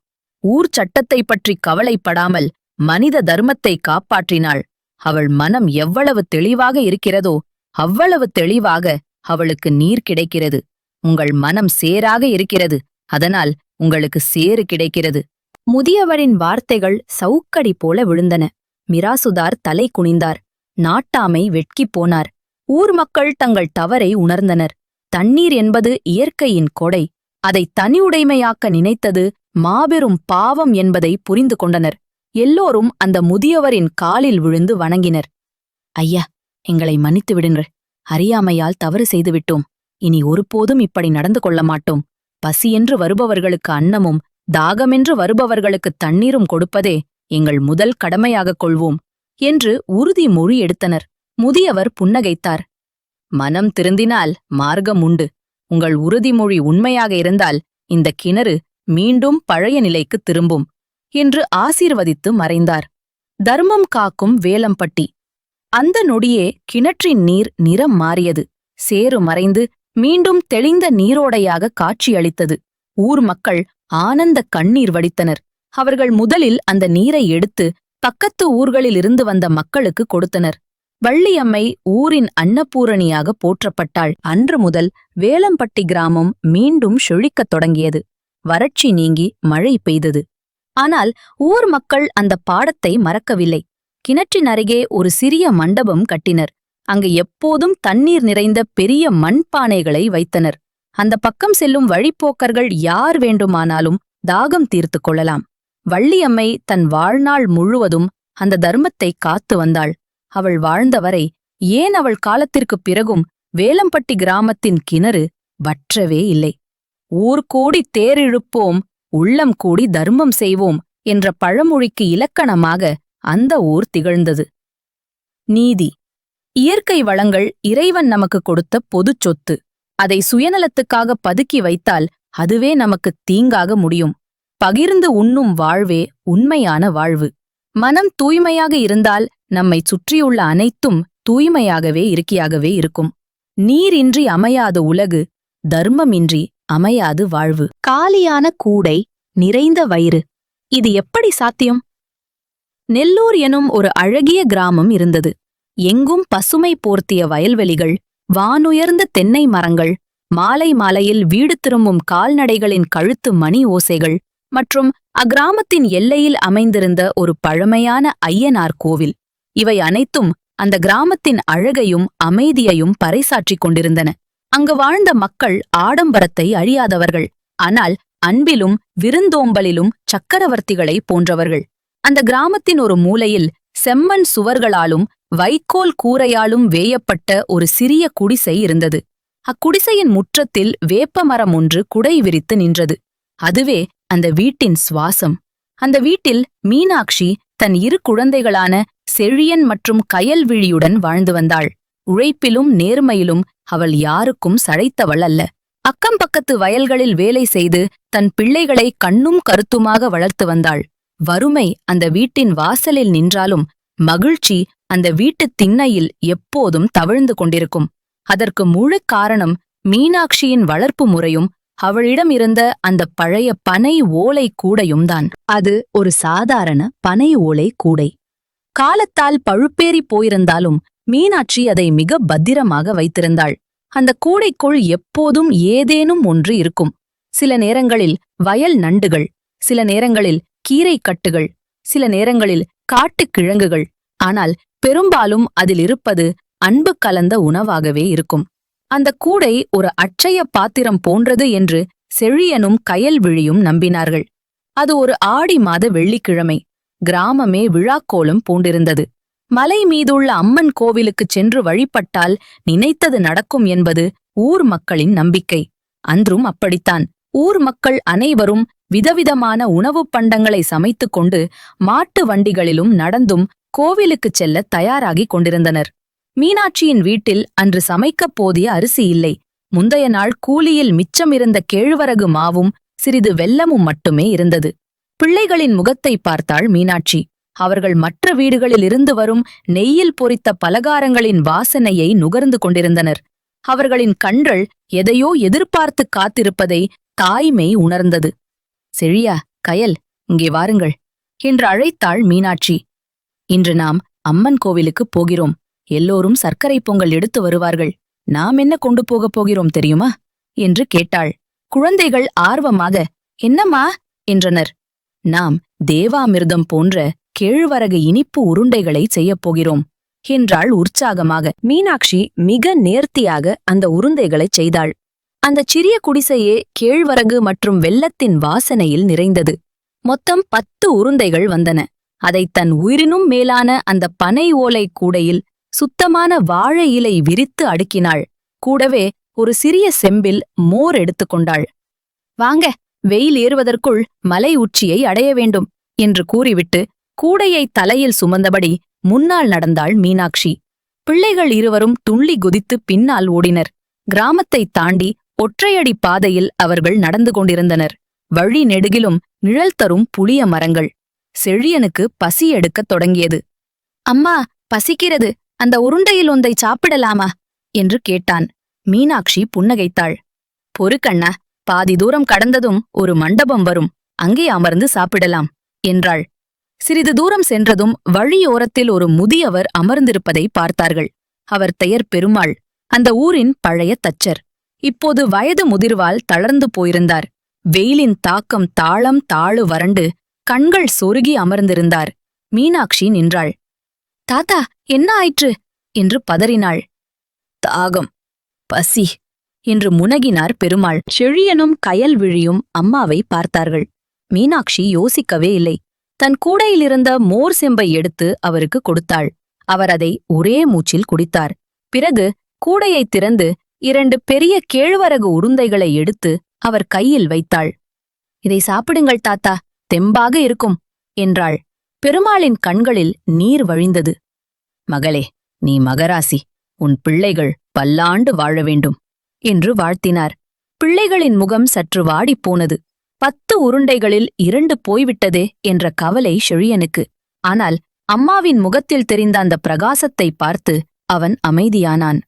ஊர் சட்டத்தை பற்றி கவலைப்படாமல் மனித தர்மத்தை காப்பாற்றினாள். அவள் மனம் எவ்வளவு தெளிவாக இருக்கிறதோ அவ்வளவு தெளிவாக அவளுக்கு நீர் கிடைக்கிறது. உங்கள் மனம் சேராக இருக்கிறது, அதனால் உங்களுக்கு சேறு கிடைக்கிறது. முதியவரின் வார்த்தைகள் சவுக்கடி போல விழுந்தன. மிராசுதார் தலை குனிந்தார். நாட்டாமை வெட்கிப் போனார். ஊர் மக்கள் தங்கள் தவறை உணர்ந்தனர். தண்ணீர் என்பது இயற்கையின் கொடை. அதை தனியுடைமையாக்க நினைத்தது மாபெரும் பாவம் என்பதை புரிந்து கொண்டனர். எல்லோரும் அந்த முதியவரின் காலில் விழுந்து வணங்கினர். ஐயா, எங்களை மன்னித்து விடுங்கள். அறியாமையால் தவறு செய்துவிட்டோம். இனி ஒருபோதும் இப்படி நடந்து கொள்ள மாட்டோம். பசியென்று வருபவர்களுக்கு அன்னமும் தாகமென்று வருபவர்களுக்கு தண்ணீரும் கொடுப்பதே எங்கள் முதல் கடமையாகக் கொள்வோம் என்று உறுதிமொழி எடுத்தனர். முதியவர் புன்னகைத்தார். மனம் திருந்தினால் மார்க்கம் உண்டு. உங்கள் உறுதிமொழி உண்மையாக இருந்தால் இந்த கிணறு மீண்டும் பழைய நிலைக்கு திரும்பும் என்று ஆசீர்வதித்து மறைந்தார். தர்மம் காக்கும் வேலம்பட்டி. அந்த நொடியே கிணற்றின் நீர் நிறம் மாறியது. சேறு மறைந்து மீண்டும் தெளிந்த நீரோடையாக காட்சியளித்தது. ஊர் மக்கள் ஆனந்த கண்ணீர் வடித்தனர். அவர்கள் முதலில் அந்த நீரை எடுத்து பக்கத்து ஊர்களிலிருந்து வந்த மக்களுக்கு கொடுத்தனர். வள்ளியம்மை ஊரின் அன்னபூரணியாக போற்றப்பட்டாள். அன்று முதல் வேலம்பட்டி கிராமம் மீண்டும் செழிக்கத் தொடங்கியது. வறட்சி நீங்கி மழை பெய்தது. ஆனால் ஊர் மக்கள் அந்த பாடத்தை மறக்கவில்லை. கிணற்றின் அருகே ஒரு சிறிய மண்டபம் கட்டினர். அங்கு எப்போதும் தண்ணீர் நிறைந்த பெரிய மண்பானைகளை வைத்தனர். அந்த பக்கம் செல்லும் வழிப்போக்கர்கள் யார் வேண்டுமானாலும் தாகம் தீர்த்து கொள்ளலாம். வள்ளியம்மை தன் வாழ்நாள் முழுவதும் அந்த தர்மத்தை காத்து வந்தாள். அவள் வாழ்ந்தவரை, ஏன் அவள் காலத்திற்குப் பிறகும் வேலம்பட்டி கிராமத்தின் கிணறு வற்றவே இல்லை. ஊர் கூடி தேரிழுப்போம், உள்ளம் கூடி தர்மம் செய்வோம் என்ற பழமொழிக்கு இலக்கணமாக அந்த ஊர் திகழ்ந்தது. நீதி. இயற்கை வளங்கள் இறைவன் நமக்கு கொடுத்த பொதுச் சொத்து. அதை சுயநலத்துக்காக பதுக்கி வைத்தால் அதுவே நமக்கு தீங்காக முடியும். பகிர்ந்து உண்ணும் வாழ்வே உண்மையான வாழ்வு. மனம் தூய்மையாக இருந்தால் நம்மை சுற்றியுள்ள அனைத்தும் தூய்மையாகவே இருக்கும். நீரின்றி அமையாது உலகு, தர்மமின்றி அமையாது வாழ்வு. காலியான கூடை, நிறைந்த வயிறு. இது எப்படி சாத்தியம்? நெல்லூர் எனும் ஒரு அழகிய கிராமம் இருந்தது. எங்கும் பசுமை போர்த்திய வயல்வெளிகள், வானுயர்ந்த தென்னை மரங்கள், மாலை மாலையில் வீடு திரும்பும் கால்நடைகளின் கழுத்து மணி ஓசைகள் மற்றும் அக்கிராமத்தின் எல்லையில் அமைந்திருந்த ஒரு பழமையான ஐயனார் கோவில். இவை அனைத்தும் அந்த கிராமத்தின் அழகையும் அமைதியையும் பறைசாற்றிக் கொண்டிருந்தன. அங்கு வாழ்ந்த மக்கள் ஆடம்பரத்தை அறியாதவர்கள். ஆனால் அன்பிலும் விருந்தோம்பலிலும் சக்கரவர்த்திகளை போன்றவர்கள். அந்த கிராமத்தின் ஒரு மூலையில் செம்மண் சுவர்களாலும் வைக்கோல் கூரையாலும் வேயப்பட்ட ஒரு சிறிய குடிசை இருந்தது. அக்குடிசையின் முற்றத்தில் வேப்பமரம் ஒன்று குடை விரித்து நின்றது. அதுவே அந்த வீட்டின் சுவாசம். அந்த வீட்டில் மீனாட்சி தன் இரு குழந்தைகளான செழியன் மற்றும் கயல்விழியுடன் வாழ்ந்து வந்தாள். உழைப்பிலும் நேர்மையிலும் அவள் யாருக்கும் சளைத்தவள் அல்ல. அக்கம் பக்கத்து வயல்களில் வேலை செய்து தன் பிள்ளைகளை கண்ணும் கருத்துமாக வளர்த்து வந்தாள். வறுமை அந்த வீட்டின் வாசலில் நின்றாலும் மகிழ்ச்சி அந்த வீட்டுத் திண்ணையில் எப்போதும் தவழ்ந்து கொண்டிருக்கும். அதற்கு முழு காரணம் மீனாட்சியின் வளர்ப்பு முறையும் அவளிடம் இருந்த அந்த பழைய பனை ஓலை கூடையும் தான். அது ஒரு சாதாரண பனை ஓலை கூடை. காலத்தால் பழுப்பேறி போயிருந்தாலும் மீனாட்சி அதை மிக பத்திரமாக வைத்திருந்தாள். அந்த கூடைக்குள் எப்போதும் ஏதேனும் ஒன்று இருக்கும். சில நேரங்களில் வயல் நண்டுகள், சில நேரங்களில் கீரைக்கட்டுகள், சில நேரங்களில் காட்டுக் கிழங்குகள். ஆனால் பெரும்பாலும் அதில் இருப்பது அன்பு கலந்த உணவாகவே இருக்கும். அந்த கூடை ஒரு அட்சய பாத்திரம் போன்றது என்று செழியனும் கயல்விழியும் நம்பினார்கள். அது ஒரு ஆடி மாத வெள்ளிக்கிழமை. கிராமமே விழாக்கோலம் பூண்டிருந்தது. மலை மீதுள்ள அம்மன் கோவிலுக்குச் சென்று வழிபட்டால் நினைத்தது நடக்கும் என்பது ஊர் மக்களின் நம்பிக்கை. அன்றும் அப்படித்தான். ஊர் மக்கள் அனைவரும் விதவிதமான உணவுப் பண்டங்களை சமைத்துக் கொண்டு மாட்டு வண்டிகளிலும் நடந்தும் கோவிலுக்குச் செல்ல தயாராகிக் கொண்டிருந்தனர். மீனாட்சியின் வீட்டில் அன்று சமைக்கப் போதிய அரிசி இல்லை. முந்தைய நாள் கூலியில் மிச்சமிருந்த கேழ்வரகு மாவும் சிறிது வெல்லமும் மட்டுமே இருந்தது. பிள்ளைகளின் முகத்தை பார்த்தாள் மீனாட்சி. அவர்கள் மற்ற வீடுகளில் இருந்து வரும் நெய்யில் பொரித்த பலகாரங்களின் வாசனையை நுகர்ந்து கொண்டிருந்தனர். அவர்களின் கண்கள் எதையோ எதிர்பார்த்து காத்திருப்பதை தாய்மை உணர்ந்தது. செழியா, கயல், இங்கே வாருங்கள் என்று அழைத்தாள் மீனாட்சி. இன்று நாம் அம்மன் கோவிலுக்குப் போகிறோம். எல்லோரும் சர்க்கரை பொங்கல் எடுத்து வருவார்கள். நாம் என்ன கொண்டு போகப் போகிறோம் தெரியுமா என்று கேட்டாள். குழந்தைகள் ஆர்வமாக என்னம்மா என்றனர். நாம் தேவாமிர்தம் போன்ற கேழ்வரகு இனிப்பு உருண்டைகளை செய்யப் போகிறோம் என்றாள் உற்சாகமாக. மீனாட்சி மிக நேர்த்தியாக அந்த உருண்டைகளைச் செய்தாள். அந்தச் சிறிய குடிசையே கேழ்வரகு மற்றும் வெல்லத்தின் வாசனையில் நிறைந்தது. மொத்தம் 10 உருண்டைகள் வந்தன. அதைத் தன் உயிரினும் மேலான அந்த பனை ஓலை கூடையில் சுத்தமான வாழை இலை விரித்து அடுக்கினாள். கூடவே ஒரு சிறிய செம்பில் மோர் எடுத்துக்கொண்டாள். வாங்க, வெயில் ஏறுவதற்குள் மலை உச்சியை அடைய வேண்டும் என்று கூறிவிட்டு கூடையை தலையில் சுமந்தபடி முன்னால் நடந்தாள் மீனாட்சி. பிள்ளைகள் இருவரும் துள்ளி குதித்து பின்னால் ஓடினர். கிராமத்தைத் தாண்டி ஒற்றையடி பாதையில் அவர்கள் நடந்து கொண்டிருந்தனர். வழி நெடுகிலும் நிழல் தரும் புளிய மரங்கள். செழியனுக்கு பசி எடுக்கத் தொடங்கியது. அம்மா, பசிக்கிறது. அந்த உருண்டையில் ஒன்றை சாப்பிடலாமா என்று கேட்டான். மீனாட்சி புன்னகைத்தாள். பொறுக்கண்ணா, பாதி தூரம் கடந்ததும் ஒரு மண்டபம் வரும். அங்கே அமர்ந்து சாப்பிடலாம் என்றாள். சிறிது தூரம் சென்றதும் வழியோரத்தில் ஒரு முதியவர் அமர்ந்திருப்பதை பார்த்தார்கள். அவர் பெயர் பெருமாள். அந்த ஊரின் பழைய தச்சர். இப்போது வயது முதிர்வால் தளர்ந்து போயிருந்தார். வெயிலின் தாக்கம் தாளம் தாழு வறண்டு கண்கள் சொருகி அமர்ந்திருந்தார். மீனாட்சி நின்றாள். தாத்தா, என்ன ஆயிற்று என்று பதறினாள். தாகம், பசி என்று முனகினார் பெருமாள். செழியனும் கயல்விழியும் அம்மாவை பார்த்தார்கள். மீனாட்சி யோசிக்கவே இல்லை. தன் கூடையிலிருந்த மோர் செம்பை எடுத்து அவருக்கு கொடுத்தாள். அவர் அதை ஒரே மூச்சில் குடித்தார். பிறகு கூடையைத் திறந்து 2 பெரிய கேழ்வரகு உருண்டைகளை எடுத்து அவர் கையில் வைத்தாள். இதை சாப்பிடுங்கள் தாத்தா, தெம்பாக இருக்கும் என்றாள். பெருமாளின் கண்களில் நீர் வழிந்தது. மகளே, நீ மகராசி. உன் பிள்ளைகள் பல்லாண்டு வாழ வேண்டும் என்று வாழ்த்தினார். பிள்ளைகளின் முகம் சற்று வாடிப்போனது. 10 உருண்டைகளில் 2 போய்விட்டதே என்ற கவலை செழியனுக்கு. ஆனால் அம்மாவின் முகத்தில் தெரிந்த அந்த பிரகாசத்தை பார்த்து அவன் அமைதியானான்.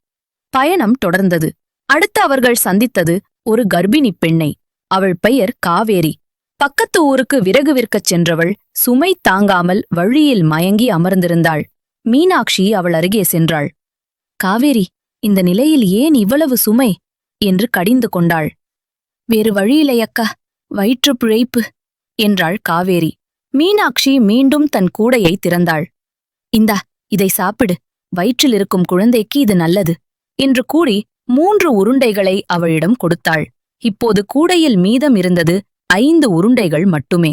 பயணம் தொடர்ந்தது. அடுத்து அவர்கள் சந்தித்தது ஒரு கர்ப்பிணிப் பெண்ணை. அவள் பெயர் காவேரி. பக்கத்து ஊருக்கு விறகு விற்கச் சென்றவள் சுமை தாங்காமல் வழியில் மயங்கி அமர்ந்திருந்தாள். மீனாட்சி அவள் அருகே சென்றாள். காவேரி, இந்த நிலையில் ஏன் இவ்வளவு சுமை என்று கடிந்து கொண்டாள். வேறு வழியில்லையக்கா, வயிற்று பிழைப்பு என்றாள் காவேரி. மீனாட்சி மீண்டும் தன் கூடையை திறந்தாள். இந்தா, இதை சாப்பிடு. வயிற்றில் இருக்கும் குழந்தைக்கு இது நல்லது என்று கூறி 3 உருண்டைகளை அவளிடம் கொடுத்தாள். இப்போது கூடையில் மீதம் இருந்தது 5 உருண்டைகள் மட்டுமே.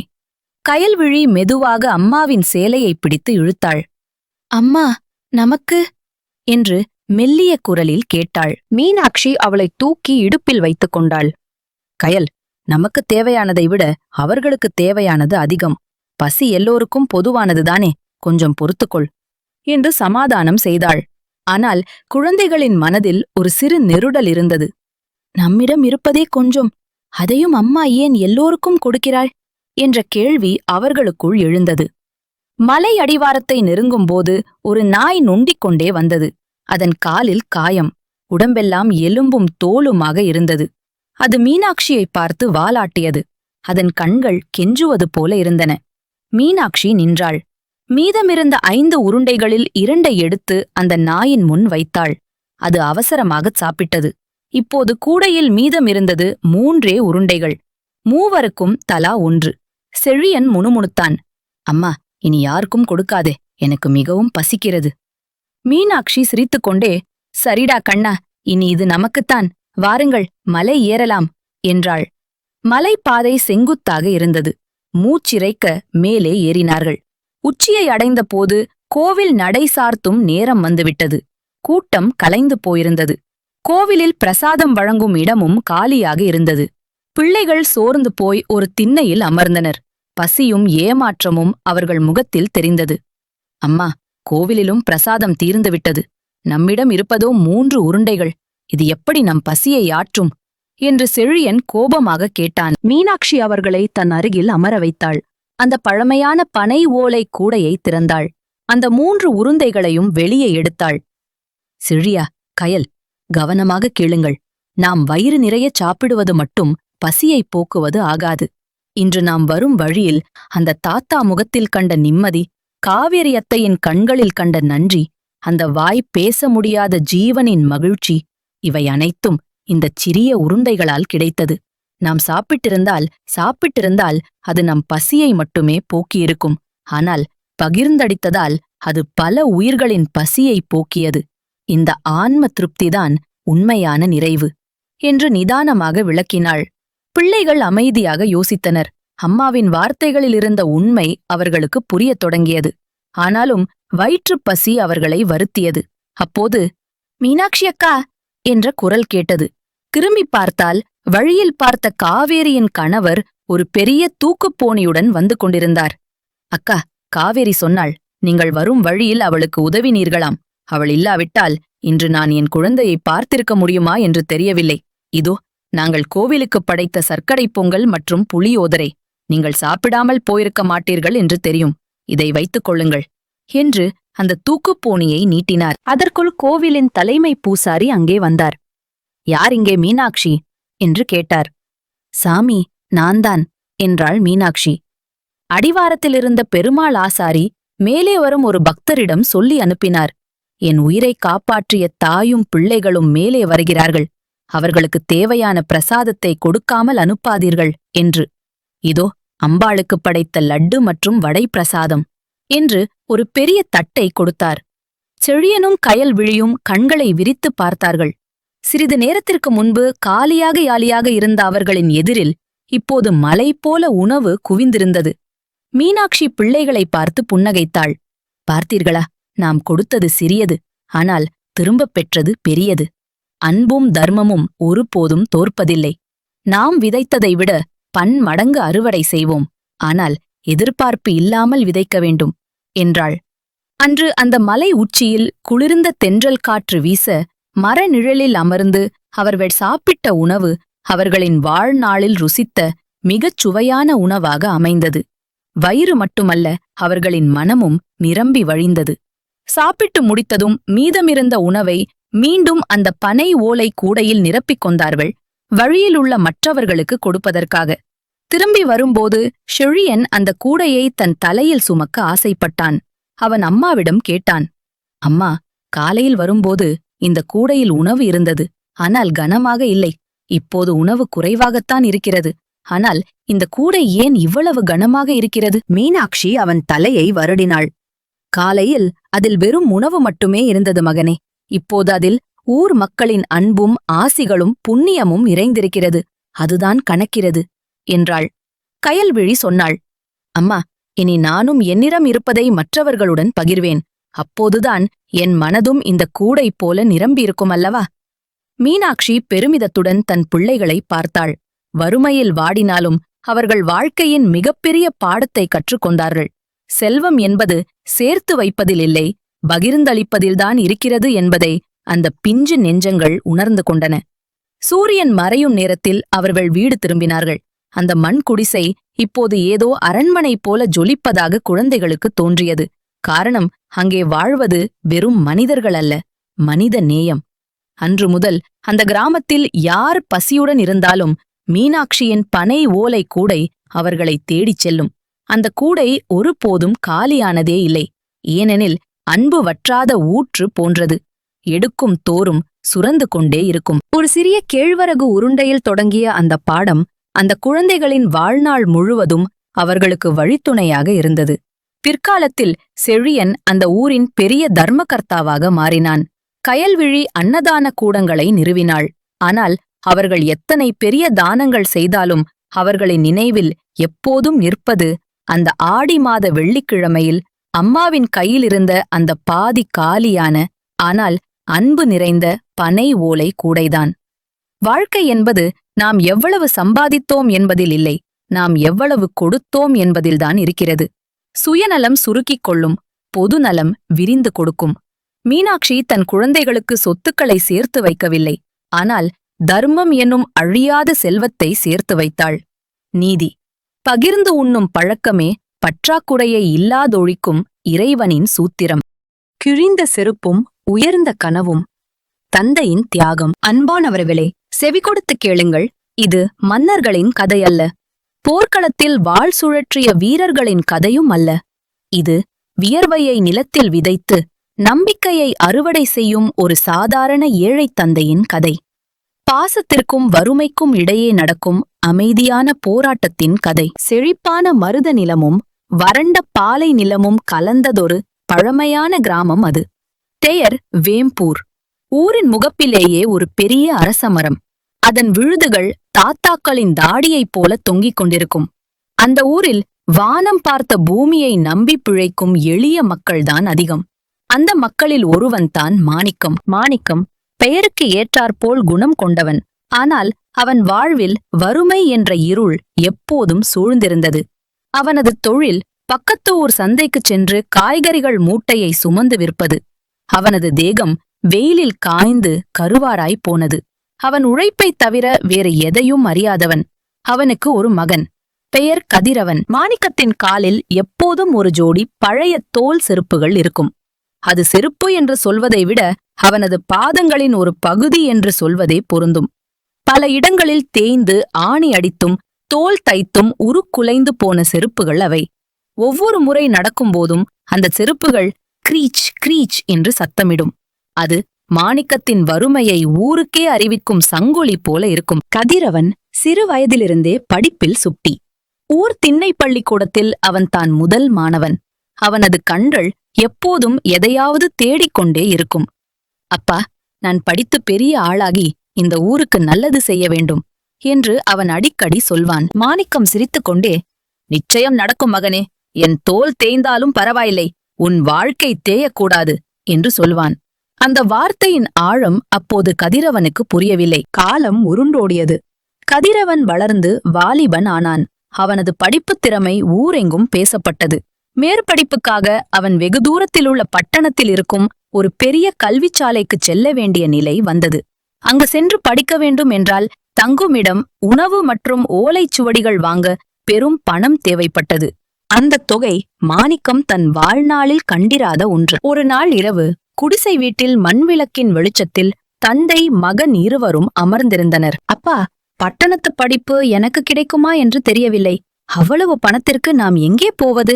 கயல்விழி மெதுவாக அம்மாவின் சேலையை பிடித்து இழுத்தாள். அம்மா, நமக்கு என்று மெல்லிய குரலில் கேட்டாள். மீனாட்சி அவளை தூக்கி இடுப்பில் வைத்துக் கொண்டாள். கயல், நமக்கு தேவையானதை விட அவர்களுக்கு தேவையானது அதிகம். பசி எல்லோருக்கும் பொதுவானதுதானே, கொஞ்சம் பொறுத்துக்கொள் என்று சமாதானம் செய்தாள். ஆனால் குழந்தைகளின் மனதில் ஒரு சிறு நெருடல் இருந்தது. நம்மிடம் இருப்பதே கொஞ்சம், அதையும் அம்மா ஏன் எல்லோருக்கும் கொடுக்கிறாள் என்ற கேள்வி அவர்களுக்குள் எழுந்தது. மலை அடிவாரத்தை நெருங்கும்போது ஒரு நாய் நொண்டிக் கொண்டே வந்தது. அதன் காலில் காயம், உடம்பெல்லாம் எலும்பும் தோலுமாக இருந்தது. அது மீனாட்சியை பார்த்து வாலாட்டியது. அதன் கண்கள் கெஞ்சுவது போல இருந்தன. மீனாட்சி நின்றாள். மீதமிருந்த 5 உருண்டைகளில் 2 எடுத்து அந்த நாயின் முன் வைத்தாள். அது அவசரமாகச் சாப்பிட்டது. இப்போது கூடையில் மீதமிருந்தது 3 உருண்டைகள். மூவருக்கும் தலா 1. செழியன் முணுமுணுத்தான். அம்மா, இனி யாருக்கும் கொடுக்காதே, எனக்கு மிகவும் பசிக்கிறது. மீனாட்சி சிரித்துக்கொண்டே, சரிடா கண்ணா, இனி இது நமக்குத்தான், வாருங்கள், மலை ஏறலாம் என்றாள். மலைப்பாதை செங்குத்தாக இருந்தது. மூச்சிறைக்க மேலே ஏறினார்கள். உச்சியை அடைந்த போது கோவில் நடை சார்த்தும் நேரம் வந்துவிட்டது. கூட்டம் கலைந்து போயிருந்தது. கோவிலில் பிரசாதம் வழங்கும் இடமும் காலியாக இருந்தது. பிள்ளைகள் சோர்ந்து போய் ஒரு திண்ணையில் அமர்ந்தனர். பசியும் ஏமாற்றமும் அவர்கள் முகத்தில் தெரிந்தது. அம்மா, கோவிலிலும் பிரசாதம் தீர்ந்துவிட்டது. நம்மிடம் இருப்பதோ 3 உருண்டைகள். இது எப்படி நம் பசியை ஆற்றும் என்று செழியன் கோபமாக கேட்டான். மீனாட்சி அவர்களை தன் அருகில் அமர வைத்தாள். அந்த பழமையான பனை ஓலை கூடையை திறந்தாள். அந்த 3 உருண்டைகளையும் வெளியே எடுத்தாள். செழியா, கயல், கவனமாக கேளுங்கள். நாம் வயிறு நிறைய சாப்பிடுவது மட்டும் பசியைப் போக்குவது ஆகாது. இன்று நாம் வரும் வழியில் அந்த தாத்தா முகத்தில் கண்ட நிம்மதி, காவேரி அத்தையின் கண்களில் கண்ட நன்றி, அந்த வாய் பேச முடியாத ஜீவனின் மகிழ்ச்சி, இவை அனைத்தும் இந்தச் சிறிய உருண்டைகளால் கிடைத்தது. நாம் சாப்பிட்டிருந்தால் அது நம் பசியை மட்டுமே போக்கியிருக்கும். ஆனால் பகிர்ந்தடித்ததால் அது பல உயிர்களின் பசியை போக்கியது. இந்த ஆன்ம திருப்திதான் உண்மையான நிறைவு என்று நிதானமாக விளக்கினாள். பிள்ளைகள் அமைதியாக யோசித்தனர். அம்மாவின் வார்த்தைகளிலிருந்த உண்மை அவர்களுக்கு புரியத் தொடங்கியது. ஆனாலும் வயிற்றுப் பசி அவர்களை வருத்தியது. அப்போது, மீனாட்சி அக்கா என்ற குரல் கேட்டது. திரும்பி பார்த்தால் வழியில் பார்த்த காவேரியின் கணவர் ஒரு பெரிய தூக்குப்போனியுடன் வந்து கொண்டிருந்தார். அக்கா, காவேரி சொன்னாள், நீங்கள் வரும் வழியில் அவளுக்கு உதவினீர்களாம். அவள் இல்லாவிட்டால் இன்று நான் என் குழந்தையை பார்த்திருக்க முடியுமா என்று தெரியவில்லை. இதோ நாங்கள் கோவிலுக்குப் படைத்த சர்க்கரை பொங்கல் மற்றும் புளியோதரை. நீங்கள் சாப்பிடாமல் போயிருக்க மாட்டீர்கள் என்று தெரியும். இதை வைத்துக் கொள்ளுங்கள் என்று அந்த தூக்குப்போனியை நீட்டினார். அதற்குள் கோவிலின் தலைமை பூசாரி அங்கே வந்தார். யார் இங்கே மீனாட்சி என்று கேட்டார். சாமி, நான்தான் என்றாள் மீனாட்சி. அடிவாரத்திலிருந்த பெருமாள் ஆசாரி மேலே வரும் ஒரு பக்தரிடம் சொல்லி அனுப்பினார். என் உயிரை காப்பாற்றிய தாயும் பிள்ளைகளும் மேலே வருகிறார்கள். அவர்களுக்கு தேவையான பிரசாதத்தை கொடுக்காமல் அனுப்பாதீர்கள் என்று. இதோ அம்பாளுக்குப் படைத்த லட்டு மற்றும் வடை பிரசாதம் என்று ஒரு பெரிய தட்டை கொடுத்தார். செழியனும் கயல்விழியும் கண்களை விரித்து பார்த்தார்கள். சிறிது நேரத்திற்கு முன்பு காலியாக இருந்த அவர்களின் எதிரில் இப்போது மலை போல உணவு குவிந்திருந்தது. மீனாட்சி பிள்ளைகளை பார்த்து புன்னகைத்தாள். பார்த்தீர்களா, நாம் கொடுத்தது சிறியது, ஆனால் திரும்பப் பெற்றது பெரியது. அன்பும் தர்மமும் ஒருபோதும் தோற்பதில்லை. நாம் விதைத்ததை விட பன்மடங்கு அறுவடை செய்வோம். ஆனால் எதிர்பார்ப்பு இல்லாமல் விதைக்க வேண்டும் என்றாள். அன்று அந்த மலை உச்சியில் குளிர்ந்த தென்றல் காற்று வீச, மர நிழலில் அமர்ந்து அவர்கள் சாப்பிட்ட உணவு அவர்களின் வாழ்நாளில் ருசித்த மிகச் சுவையான உணவாக அமைந்தது. வயிறு மட்டுமல்ல, அவர்களின் மனமும் நிரம்பி வழிந்தது. சாப்பிட்டு முடித்ததும் மீதமிருந்த உணவை மீண்டும் அந்த பனை ஓலை கூடையில் நிரப்பிக் கொண்டார்கள், வழியிலுள்ள மற்றவர்களுக்கு கொடுப்பதற்காக. திரும்பி வரும்போது செழியன் அந்த கூடையை தன் தலையில் சுமக்க ஆசைப்பட்டான். அவன் அம்மாவிடம் கேட்டான். அம்மா, காலையில் வரும்போது இந்த கூடையில் உணவு இருந்தது, ஆனால் கனமாக இல்லை. இப்போது உணவு குறைவாகத்தான் இருக்கிறது. ஆனால் இந்த கூடை ஏன் இவ்வளவு கனமாக இருக்கிறது? மீனாட்சி அவன் தலையை வருடினாள். காலையில் அதில் வெறும் உணவு மட்டுமே இருந்தது மகனே. இப்போது அதில் ஊர் மக்களின் அன்பும் ஆசிகளும் புண்ணியமும் இறைந்திருக்கிறது. அதுதான் கணக்கிறது என்றாள். கயல்விழி சொன்னாள். அம்மா, இனி நானும் என்னிடம் இருப்பதை மற்றவர்களுடன் பகிர்வேன். அப்போதுதான் என் மனதும் இந்த கூடை போல நிரம்பியிருக்கும் அல்லவா? மீனாட்சி பெருமிதத்துடன் தன் பிள்ளைகளை பார்த்தாள். வறுமையில் வாடினாலும் அவர்கள் வாழ்க்கையின் மிகப்பெரிய பாடத்தை கற்றுக்கொண்டார்கள். செல்வம் என்பது சேர்த்து வைப்பதில் இல்லை, பகிர்ந்தளிப்பதில்தான் இருக்கிறது என்பதை அந்த பிஞ்சு நெஞ்சங்கள் உணர்ந்து கொண்டன. சூரியன் மறையும் நேரத்தில் அவர்கள் வீடு திரும்பினார்கள். அந்த மண் குடிசை இப்போது ஏதோ அரண்மனை போல ஜொலிப்பதாக குழந்தைகளுக்கு தோன்றியது. காரணம், அங்கே வாழ்வது வெறும் மனிதர்கள் அல்ல, மனித நேயம். அன்று முதல் அந்த கிராமத்தில் யார் பசியுடன் இருந்தாலும் மீனாட்சியின் பனை ஓலை கூடை அவர்களை தேடிச் செல்லும். அந்த கூடை ஒருபோதும் காலியானதே இல்லை. ஏனெனில் அன்பு வற்றாத ஊற்று போன்றது. எடுக்கும் தோறும் சுரந்து கொண்டே இருக்கும். ஒரு சிறிய கேழ்வரகு உருண்டையில் தொடங்கிய அந்த பாடம் அந்த குழந்தைகளின் வாழ்நாள் முழுவதும் அவர்களுக்கு வழித்துணையாக இருந்தது. பிற்காலத்தில் செழியன் அந்த ஊரின் பெரிய தர்மகர்த்தாவாக மாறினான். கயல்விழி அன்னதான கூடங்களை நிறுவினாள். ஆனால் அவர்கள் எத்தனை பெரிய தானங்கள் செய்தாலும் அவர்களின் நினைவில் எப்போதும் நிற்பது அந்த ஆடி மாத வெள்ளிக்கிழமையில் அம்மாவின் கையிலிருந்த அந்த பாதி காலியான ஆனால் அன்பு நிறைந்த பனை ஓலை கூடைதான். வாழ்க்கை என்பது நாம் எவ்வளவு சம்பாதித்தோம் என்பதில் இல்லை, நாம் எவ்வளவு கொடுத்தோம் என்பதில்தான் இருக்கிறது. சுயநலம் சுருக்கிக் கொள்ளும், பொதுநலம் விரிந்து கொடுக்கும். மீனாட்சி தன் குழந்தைகளுக்கு சொத்துக்களை சேர்த்து வைக்கவில்லை, ஆனால் தர்மம் என்னும் அழியாத செல்வத்தை சேர்த்து வைத்தாள். நீதி, பகிர்ந்து உண்ணும் பழக்கமே பற்றாக்குறையை இல்லாதொழிக்கும் இறைவனின் சூத்திரம். கிழிந்த செருப்பும் உயர்ந்த கனவும், தந்தையின் தியாகம். அன்பானவர்களே, செவிகொடுத்து கேளுங்கள். இது மன்னர்களின் கதையல்ல, போர்க்களத்தில் வாள் சுழற்றிய வீரர்களின் கதையும் அல்ல. இது வியர்வையை நிலத்தில் விதைத்து நம்பிக்கையை அறுவடை செய்யும் ஒரு சாதாரண ஏழைத் தந்தையின் கதை. பாசத்திற்கும் வறுமைக்கும் இடையே நடக்கும் அமைதியான போராட்டத்தின் கதை. செழிப்பான மருத நிலமும் வறண்ட பாலை நிலமும் கலந்ததொரு பழமையான கிராமம் அது. பெயர் வேம்பூர். ஊரின் முகப்பிலேயே ஒரு பெரிய அரசமரம். அதன் விழுதுகள் தாத்தாக்களின் தாடியைப் போல தொங்கிக் கொண்டிருக்கும். அந்த ஊரில் வானம் பார்த்த பூமியை நம்பி பிழைக்கும் எளிய மக்கள்தான் அதிகம். அந்த மக்களில் ஒருவன்தான் மாணிக்கம். மாணிக்கம் பெயருக்கு ஏற்றாற்போல் குணம் கொண்டவன். ஆனால் அவன் வாழ்வில் வறுமை என்ற இருள் எப்போதும் சூழ்ந்திருந்தது. அவனது தொழில் பக்கத்து ஊர் சந்தைக்குச் சென்று காய்கறிகள் மூட்டையை சுமந்து விற்பது. அவனது தேகம் வெயிலில் காய்ந்து கருவாராய் போனது. அவன் உழைப்பைத் தவிர வேறு எதையும் அறியாதவன். அவனுக்கு ஒரு மகன். பெயர் கதிரவன். மாணிக்கத்தின் காலில் எப்போதும் ஒரு ஜோடி பழைய தோல் செருப்புகள் இருக்கும். அது செருப்பு என்று சொல்வதை விட அவனது பாதங்களின் ஒரு பகுதி என்று சொல்வதே பொருந்தும். பல இடங்களில் தேய்ந்து ஆணி அடித்தும் தோல் தைத்தும் உருக்குலைந்து போன செருப்புகள் அவை. ஒவ்வொரு முறை நடக்கும்போதும் அந்த செருப்புகள் கிரீச் கிரீச் என்று சத்தமிடும். அது மாணிக்கத்தின் வறுமையை ஊருக்கே அறிவிக்கும் சங்கொலி போல இருக்கும். கதிரவன் சிறு வயதிலிருந்தே படிப்பில் சுட்டி. ஊர் திண்ணை பள்ளிக்கூடத்தில் அவன் தான் முதல் மாணவன். அவனது கண்கள் எப்போதும் எதையாவது தேடிக்கொண்டே இருக்கும். அப்பா, நான் படித்து பெரிய ஆளாகி இந்த ஊருக்கு நல்லது செய்ய வேண்டும் என்று அவன் அடிக்கடி சொல்வான். மாணிக்கம் சிரித்துக்கொண்டே, நிச்சயம் நடக்கும் மகனே, என் தோல் தேய்ந்தாலும் பரவாயில்லை, உன் வாழ்க்கை தேயக்கூடாது என்று சொல்வான். அந்த வார்த்தையின் ஆழம் அப்போது கதிரவனுக்கு புரியவில்லை. காலம் உருண்டோடியது. கதிரவன் வளர்ந்து வாலிபன் ஆனான். அவனது படிப்புத் திறமை ஊரெங்கும் பேசப்பட்டது. மேற்படிப்புக்காக அவன் வெகு தூரத்தில் உள்ள பட்டணத்தில் இருக்கும் ஒரு பெரிய கல்விச்சாலைக்குச் செல்ல வேண்டிய நிலை வந்தது. அங்கு சென்று படிக்க வேண்டும் என்றால் தங்குமிடம், உணவு மற்றும் ஓலைச்சுவடிகள் வாங்க பெரும் பணம் தேவைப்பட்டது. அந்த தொகை மாணிக்கம் தன் வாழ்நாளில் கண்டிராத ஒன்று. ஒரு நாள் இரவு குடிசை வீட்டில் மண்விளக்கின் வெளிச்சத்தில் தந்தை மகன் இருவரும் அமர்ந்திருந்தனர். அப்பா, பட்டணத்து படிப்பு எனக்கு கிடைக்குமா என்று தெரியவில்லை. அவ்வளவு பணத்திற்கு நாம் எங்கே போவது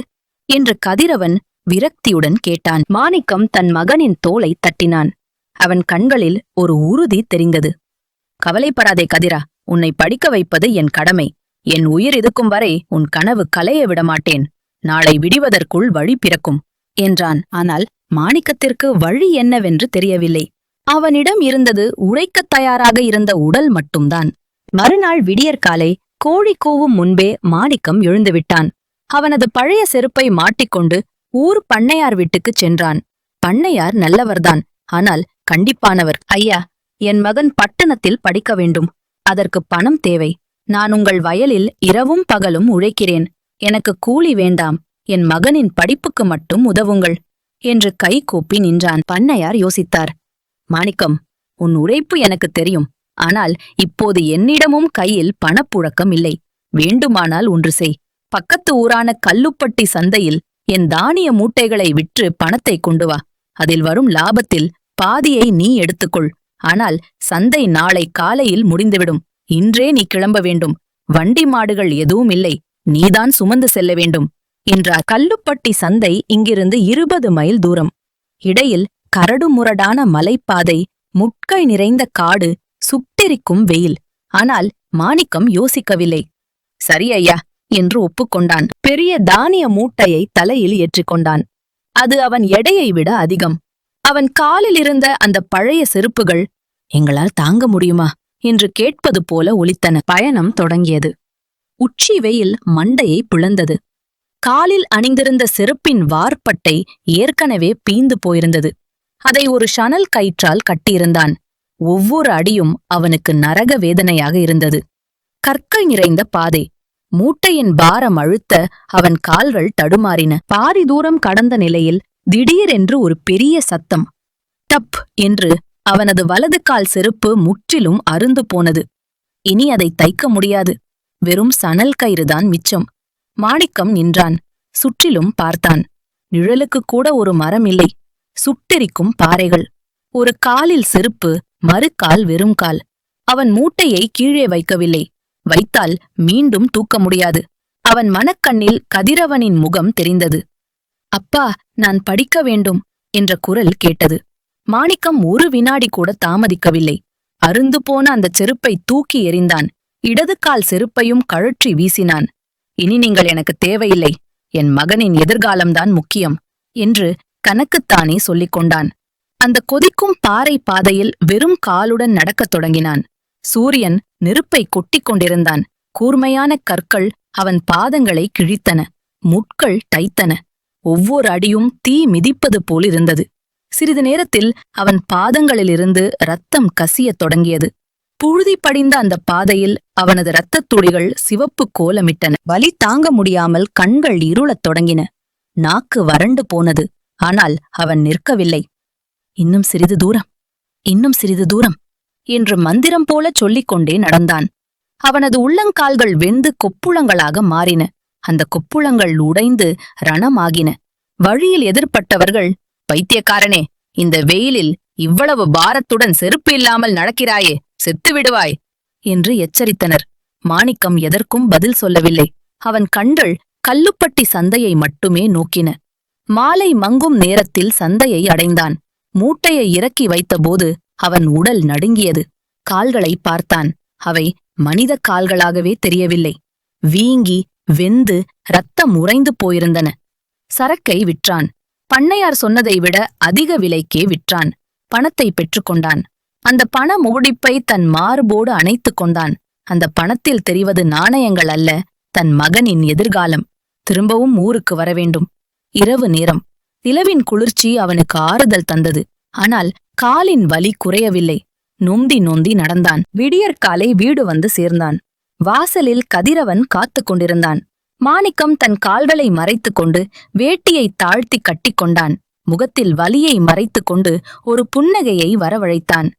என்று கதிரவன் விரக்தியுடன் கேட்டான். மாணிக்கம் தன் மகனின் தோளை தட்டினான். அவன் கண்களில் ஒரு உறுதி தெரிந்தது. கவலைப்படாதே கதிரா, உன்னை படிக்க வைப்பது என் கடமை. என் உயிர் இருக்கும் வரை உன் கனவு கலைய விடமாட்டேன். நாளை விடிவதற்குள் வழி பிறக்கும் என்றான். ஆனால் மாணிக்கத்திற்கு வழி என்னவென்று தெரியவில்லை. அவனிடம் இருந்தது உழைக்கத் தயாராக இருந்த உடல் மட்டும்தான். மறுநாள் விடியற்காலை கோழி கூவும் முன்பே மாணிக்கம் எழுந்துவிட்டான். அவனது பழைய செருப்பை மாட்டிக்கொண்டு ஊர் பண்ணையார் வீட்டுக்குச் சென்றான். பண்ணையார் நல்லவர்தான், ஆனால் கண்டிப்பானவர். ஐயா, என் மகன் பட்டணத்தில் படிக்க வேண்டும். அதற்கு பணம் தேவை. நான் உங்கள் வயலில் இரவும் பகலும் உழைக்கிறேன். எனக்கு கூலி வேண்டாம். என் மகனின் படிப்புக்கு மட்டும் உதவுங்கள் என்று கை கூப்பி நின்றான். பண்ணையார் யோசித்தார். மாணிக்கம், உன் உழைப்பு எனக்கு தெரியும். ஆனால் இப்போது என்னிடமும் கையில் பணப்புழக்கம் இல்லை. வேண்டுமானால் ஒன்று செய். பக்கத்து ஊரான கல்லுப்பட்டி சந்தையில் என் தானிய மூட்டைகளை விற்று பணத்தை கொண்டு வா. அதில் வரும் லாபத்தில் பாதியை நீ எடுத்துக்கொள். ஆனால் சந்தை நாளை காலையில் முடிந்துவிடும். இன்றே நீ கிளம்ப வேண்டும். வண்டி மாடுகள் எதுவும் இல்லை. நீதான் சுமந்து செல்ல வேண்டும் என்றார். கல்லுப்பட்டி சந்தை இங்கிருந்து 20 மைல் தூரம். இடையில் கரடுமுரடான மலைப்பாதை, முட்கள் நிறைந்த காடு, சுட்டெரிக்கும் வெயில். ஆனால் மாணிக்கம் யோசிக்கவில்லை. சரி ஐயா என்று ஒப்புக்கொண்டான். பெரிய தானிய மூட்டையை தலையில் ஏற்றிக்கொண்டான். அது அவன் எடையை விட அதிகம். அவன் காலில் இருந்த அந்த பழைய செருப்புகள் எங்களால் தாங்க முடியுமா என்று கேட்பது போல ஒலித்தன. பயணம் தொடங்கியது. உச்சி வெயில் மண்டையை பிளந்தது. காலில் அணிந்திருந்த செருப்பின் வார்பட்டை ஏற்கனவே பீந்து போயிருந்தது. அதை ஒரு ஷனல் கயிற்றால் கட்டியிருந்தான். ஒவ்வொரு அடியும் அவனுக்கு நரக வேதனையாக இருந்தது. கற்கள் நிறைந்த பாதை. மூட்டையின் பாரம் அழுத்த அவன் கால்கள் தடுமாறின. பாதி தூரம் கடந்த நிலையில் திடீரென்று ஒரு பெரிய சத்தம். டப் என்று அவனது வலது கால் செருப்பு முற்றிலும் அறுந்து போனது. இனி அதை தைக்க முடியாது. வெறும் சணல் கயிறுதான் மிச்சம். மாணிக்கம் நின்றான். சுற்றிலும் பார்த்தான். நிழலுக்கு கூட ஒரு மரம் இல்லை. சுட்டெரிக்கும் பாறைகள். ஒரு காலில் செருப்பு, மறுகால் வெறும் கால். அவன் மூட்டையை கீழே வைக்கவில்லை. வைத்தால் மீண்டும் தூக்க முடியாது. அவன் மனக்கண்ணில் கதிரவனின் முகம் தெரிந்தது. அப்பா, நான் படிக்க வேண்டும் என்ற குரல் கேட்டது. மாணிக்கம் ஒரு வினாடி கூட தாமதிக்கவில்லை. அருந்து போன அந்த செருப்பை தூக்கி எறிந்தான். இடது கால் செருப்பையும் கழற்றி வீசினான். இனி நீங்கள் எனக்கு தேவையில்லை. என் மகனின் எதிர்காலம்தான் முக்கியம் என்று கணக்குத்தானே சொல்லிக் கொண்டான். அந்த கொதிக்கும் பாறை பாதையில் வெறும் காலுடன் நடக்கத் தொடங்கினான். சூரியன் நெருப்பை கொட்டிக் கொண்டிருந்தான். கூர்மையான கற்கள் அவன் பாதங்களை கிழித்தன. முட்கள் தைத்தன. ஒவ்வொரு அடியும் தீ மிதிப்பது போலிருந்தது. சிறிது நேரத்தில் அவன் பாதங்களிலிருந்து இரத்தம் கசியத் தொடங்கியது. புழுதி படிந்த அந்த பாதையில் அவனது இரத்தத் துளிகள் சிவப்பு கோலமிட்டன. வலி தாங்க முடியாமல் கண்கள் இருளத் தொடங்கின. நாக்கு வறண்டு போனது. ஆனால் அவன் நிற்கவில்லை. இன்னும் சிறிது தூரம், இன்னும் சிறிது தூரம் என்று மந்திரம் போல சொல்லிக்கொண்டே நடந்தான். அவனது உள்ளங்கால்கள் வெந்து கொப்புளங்களாக மாறின. அந்த கொப்புளங்கள் உடைந்து ரணமாகின. வழியில் எதிர்ப்பட்டவர்கள், பைத்தியக்காரனே, இந்த வெயிலில் இவ்வளவு பாரத்துடன் செருப்பு இல்லாமல் நடக்கிறாயே, செத்து விடுவாய் என்று எச்சரித்தனர். மாணிக்கம் எதற்கும் பதில் சொல்லவில்லை. அவன் கண்கள் கல்லுப்பட்டி சந்தையை மட்டுமே நோக்கின. மாலை மங்கும் நேரத்தில் சந்தையை அடைந்தான். மூட்டையை இறக்கி வைத்தபோது அவன் உடல் நடுங்கியது. கால்களை பார்த்தான். அவை மனித கால்களாகவே தெரியவில்லை. வீங்கி வெந்து இரத்தம் உறைந்து போயிருந்தன. சரக்கை விற்றான். பண்ணையார் சொன்னதை விட அதிக விலைக்கே விற்றான். பணத்தை பெற்றுக்கொண்டான். அந்த பண முகுடிப்பை தன் மார்போடு அணைத்துக் கொண்டான். அந்த பணத்தில் தெரிவது நாணயங்கள் அல்ல, தன் மகனின் எதிர்காலம். திரும்பவும் ஊருக்கு வரவேண்டும். இரவு நேரம். நிலவின் குளிர்ச்சி அவனுக்கு ஆறுதல் தந்தது. ஆனால் காலின் வலி குறையவில்லை. நொந்தி நொந்தி நடந்தான். விடியற்காலை வீடு வந்து சேர்ந்தான். வாசலில் கதிரவன் காத்துக் கொண்டிருந்தான். மாணிக்கம் தன் கால்களை மறைத்துக் கொண்டு வேட்டியை தாழ்த்தி கட்டிக்கொண்டான். முகத்தில் வலியை மறைத்துக் கொண்டு ஒரு புன்னகையை வரவழைத்தான்.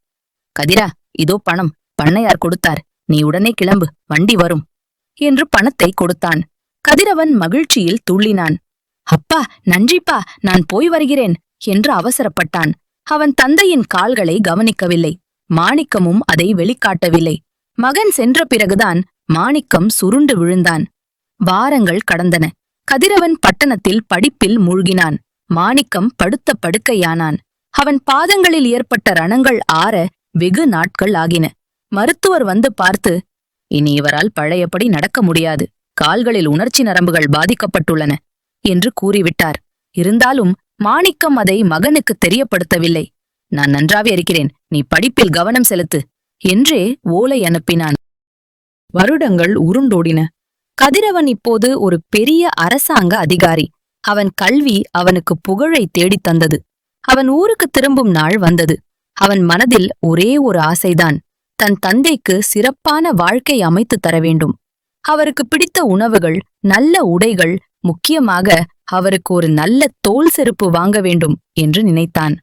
கதிரா, இதோ பணம். பண்ணையார் கொடுத்தார். நீ உடனே கிளம்பு, வண்டி வரும் என்று பணத்தை கொடுத்தான். கதிரவன் மகிழ்ச்சியில் துள்ளினான். அப்பா, நன்றிப்பா, நான் போய் வருகிறேன் என்று அவசரப்பட்டான். அவன் தந்தையின் கால்களை கவனிக்கவில்லை. மாணிக்கமும் அதை வெளிக்காட்டவில்லை. மகன் சென்ற பிறகுதான் மாணிக்கம் சுருண்டு விழுந்தான். வாரங்கள் கடந்தன. கதிரவன் பட்டணத்தில் படிப்பில் மூழ்கினான். மாணிக்கம் படுத்த படுக்கையானான். அவன் பாதங்களில் ஏற்பட்ட ரணங்கள் ஆற வெகு நாட்கள் ஆகின. மருத்துவர் வந்து பார்த்து, இனி இவரால் பழையபடி நடக்க முடியாது, கால்களில் உணர்ச்சி நரம்புகள் பாதிக்கப்பட்டுள்ளன என்று கூறிவிட்டார். இருந்தாலும் மாணிக்கம் அதை மகனுக்கு தெரியப்படுத்தவில்லை. நான் நன்றாவே இருக்கிறேன், நீ படிப்பில் கவனம் செலுத்து என்றே ஓலை அனுப்பினான். வருடங்கள் உருண்டோடின. கதிரவன் இப்போது ஒரு பெரிய அரசாங்க அதிகாரி. அவன் கல்வி அவனுக்கு புகழை தேடித் தந்தது. அவன் ஊருக்கு திரும்பும் நாள் வந்தது. அவன் மனதில் ஒரே ஒரு ஆசைதான், தன் தந்தைக்கு சிறப்பான வாழ்க்கை அமைத்து தர வேண்டும். அவருக்கு பிடித்த உணவுகள், நல்ல உடைகள், முக்கியமாக அவருக்கு ஒரு நல்ல தோல் செருப்பு வாங்க வேண்டும் என்று நினைத்தான்.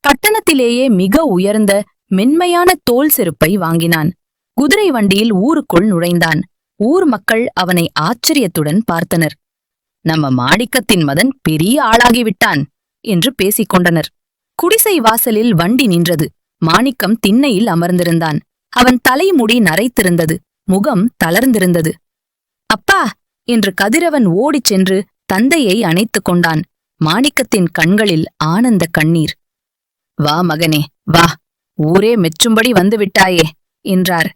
பட்டணத்திலேயே மிக உயர்ந்த மென்மையான தோல் செருப்பை வாங்கினான். குதிரை வண்டியில் ஊருக்குள் நுழைந்தான். ஊர் மக்கள் அவனை ஆச்சரியத்துடன் பார்த்தனர். நம்ம மாணிக்கத்தின் மதன் பெரிய ஆளாகிவிட்டான் என்று பேசிக் கொண்டனர். குடிசை வாசலில் வண்டி நின்றது. மாணிக்கம் திண்ணையில் அமர்ந்திருந்தான். அவன் தலைமுடி நரைத்திருந்தது, முகம் தளர்ந்திருந்தது. அப்பா என்று கதிரவன் ஓடிச் சென்று தந்தையை அணைத்துக் கொண்டான். மாணிக்கத்தின் கண்களில் ஆனந்த கண்ணீர். வா மகனே வா, ஊரே மெச்சும்படி வந்துவிட்டாயே என்றார்.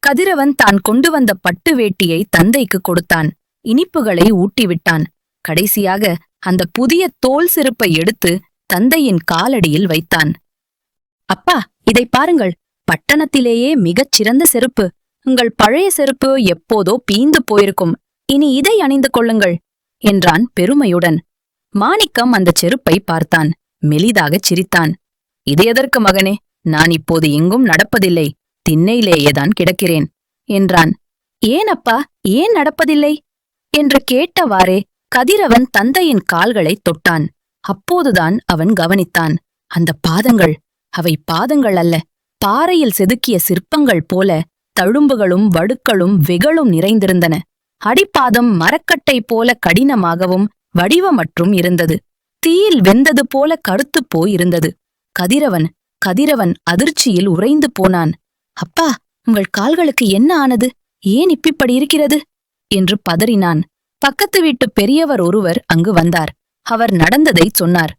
கதிரவன் தான் கொண்டு வந்த பட்டு வேட்டியை தந்தைக்கு கொடுத்தான். இனிப்புகளை ஊட்டிவிட்டான். கடைசியாக அந்த புதிய தோல் செருப்பை எடுத்து தந்தையின் காலடியில் வைத்தான். அப்பா, இதை பாருங்கள், பட்டணத்திலேயே மிகச் சிறந்த செருப்பு. உங்கள் பழைய செருப்பு எப்போதோ பீந்து போயிருக்கும். இனி இதை அணிந்து கொள்ளுங்கள் என்றான் பெருமையுடன். மாணிக்கம் அந்த செருப்பை பார்த்தான். மெலிதாகச் சிரித்தான். இது எதற்கு மகனே? நான் இப்போது எங்கும் நடப்பதில்லை, திண்ணையிலேயேதான் கிடக்கிறேன் என்றான். ஏன் அப்பா, ஏன் நடப்பதில்லை என்று கேட்டவாறே கதிரவன் தந்தையின் கால்களை தொட்டான். அப்போதுதான் அவன் கவனித்தான், அந்த பாதங்கள், அவை பாதங்கள் அல்ல, பாறையில் செதுக்கிய சிற்பங்கள் போல தழும்புகளும் வடுக்களும் வெகளும் நிறைந்திருந்தன. அடிப்பாதம் மரக்கட்டை போல கடினமாகவும் வடிவமற்றும் இருந்தது. தீயில் வெந்தது போல கருத்துப் போயிருந்தது. கதிரவன் அதிர்ச்சியில் உறைந்து போனான். அப்பா, உங்கள் கால்களுக்கு என்ன ஆனது? ஏன் இப்படி இருக்கிறது என்று பதறினான். பக்கத்து வீட்டு பெரியவர் ஒருவர் அங்கு வந்தார். அவர் நடந்ததை சொன்னார்.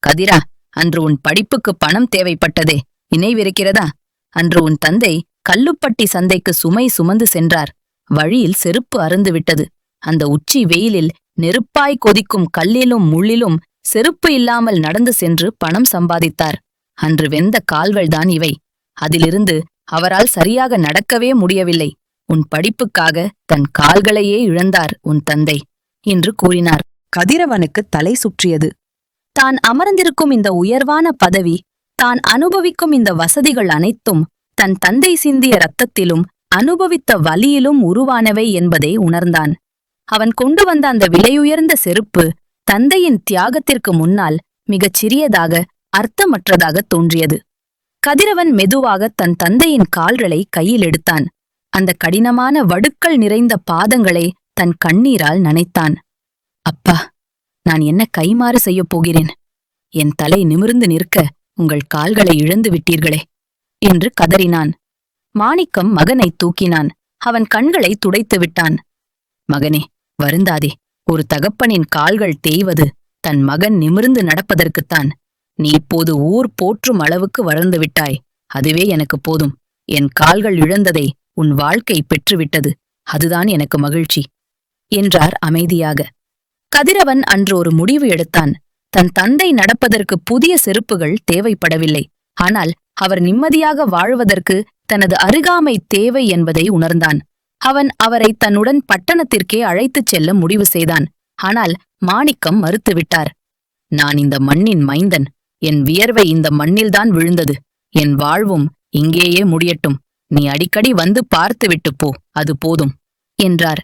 கதிரா, அன்று உன் படிப்புக்கு பணம் தேவைப்பட்டதே, நினைவிருக்கிறதா? அன்று உன் தந்தை கல்லுப்பட்டி சந்தைக்கு சுமை சுமந்து சென்றார். வழியில் செருப்பு அறுந்துவிட்டது. அந்த உச்சி வெயிலில் நெருப்பாய் கொதிக்கும் கல்லிலும் முள்ளிலும் செருப்பு இல்லாமல் நடந்து சென்று பணம் சம்பாதித்தார். அன்று வெந்த கால்கள்தான் இவை. அதிலிருந்து அவரால் சரியாக நடக்கவே முடியவில்லை. உன் படிப்புக்காக தன் கால்களையே இழந்தார் உன் தந்தை என்று கூறினார். கதிரவனுக்கு தலை சுற்றியது. தான் அமர்ந்திருக்கும் இந்த உயர்வான பதவி, தான் அனுபவிக்கும் இந்த வசதிகள் அனைத்தும் தன் தந்தை சிந்திய இரத்தத்திலும் அனுபவித்த வலியிலும் உருவானவை என்பதை உணர்ந்தான். அவன் கொண்டு வந்த அந்த விலையுயர்ந்த செருப்பு தந்தையின் தியாகத்திற்கு முன்னால் மிகச் சிறியதாக, அர்த்தமற்றதாக தோன்றியது. கதிரவன் மெதுவாக தன் தந்தையின் கால்களை கையில் எடுத்தான். அந்த கடினமான வடுக்கள் நிறைந்த பாதங்களை தன் கண்ணீரால் நனைத்தான். அப்பா, நான் என்ன கைமாறு செய்யப் போகிறேன்? என் தலை நிமிர்ந்து நிற்க உங்கள் கால்களை இழந்து விட்டீர்களே என்று கதறினான். மாணிக்கம் மகனை தூக்கினான். அவன் கண்களை துடைத்து விட்டான். மகனே, வருந்தாதே. ஒரு தகப்பனின் கால்கள் தேய்வது தன் மகன் நிமிர்ந்து நடப்பதற்குத்தான். நீ இப்போது ஊர் போற்றும் அளவுக்கு வளர்ந்து விட்டாய். அதுவே எனக்கு போதும். என் கால்கள் இழந்ததை உன் வாழ்க்கை பெற்றுவிட்டது. அதுதான் எனக்கு மகிழ்ச்சி என்றார் அமைதியாக. கதிரவன் அன்று ஒரு முடிவு எடுத்தான். தன் தந்தை நடப்பதற்கு புதிய செருப்புகள் தேவைப்படவில்லை. ஆனால் அவர் நிம்மதியாக வாழ்வதற்கு தனது அருகாமை தேவை என்பதை உணர்ந்தான். அவன் அவரை தன்னுடன் பட்டணத்திற்கே அழைத்துச் செல்ல முடிவு செய்தான். ஆனால் மாணிக்கம் மறுத்துவிட்டார். நான் இந்த மண்ணின் மைந்தன். என் வியர்வை இந்த மண்ணில்தான் விழுந்தது. என் வாழ்வும் இங்கேயே முடியட்டும். நீ அடிக்கடி வந்து பார்த்துவிட்டு போ, அது போதும் என்றார்.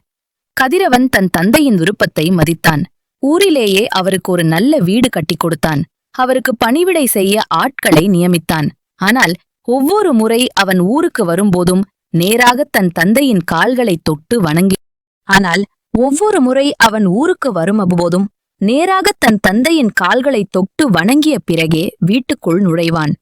கதிரவன் தன் தந்தையின் விருப்பத்தை மதித்தான். ஊரிலேயே அவருக்கு ஒரு நல்ல வீடு கட்டிக் கொடுத்தான். அவருக்கு பணிவிடை செய்ய ஆட்களை நியமித்தான். ஆனால் ஒவ்வொரு முறை அவன் ஊருக்கு வரும்போதும் நேராக தன் தந்தையின் கால்களை தொட்டு வணங்கி ஆனால் ஒவ்வொரு முறை அவன் ஊருக்கு வரும்போதும் நேராக தன் தந்தையின் கால்களை தொட்டு வணங்கிய பிறகே வீட்டுக்குள் நுழைவான்.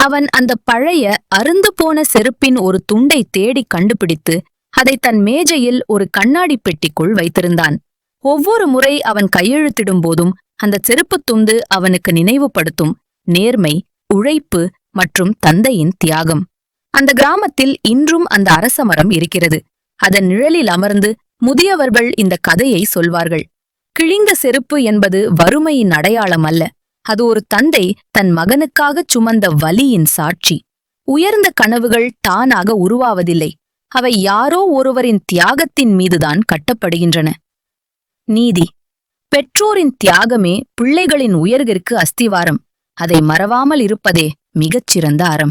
அவன் அந்த பழைய அறுந்து போன செருப்பின் ஒரு துண்டை தேடி கண்டுபிடித்து அதை தன் மேஜையில் ஒரு கண்ணாடி பெட்டிக்குள் வைத்திருந்தான். ஒவ்வொரு முறை அவன் கையெழுத்திடும் போதும் அந்த செருப்புத் துண்டு அவனுக்கு நினைவுபடுத்தும் நேர்மை, உழைப்பு மற்றும் தந்தையின் தியாகம். அந்த கிராமத்தில் இன்றும் அந்த அரசமரம் இருக்கிறது. அதன் நிழலில் அமர்ந்து முதியவர்கள் இந்த கதையை சொல்வார்கள். கிழிந்த செருப்பு என்பது வறுமையின் அடையாளம் அல்ல. அது ஒரு தந்தை தன் மகனுக்காகச் சுமந்த வலியின் சாட்சி. உயர்ந்த கனவுகள் தானாக உருவாவதில்லை. அவை யாரோ ஒருவரின் தியாகத்தின் மீதுதான் கட்டப்படுகின்றன. நீதி. பெற்றோரின் தியாகமே பிள்ளைகளின் உயர்விற்கு அஸ்திவாரம். அதை மறவாமல் இருப்பதே மிகச்சிறந்த அறம்.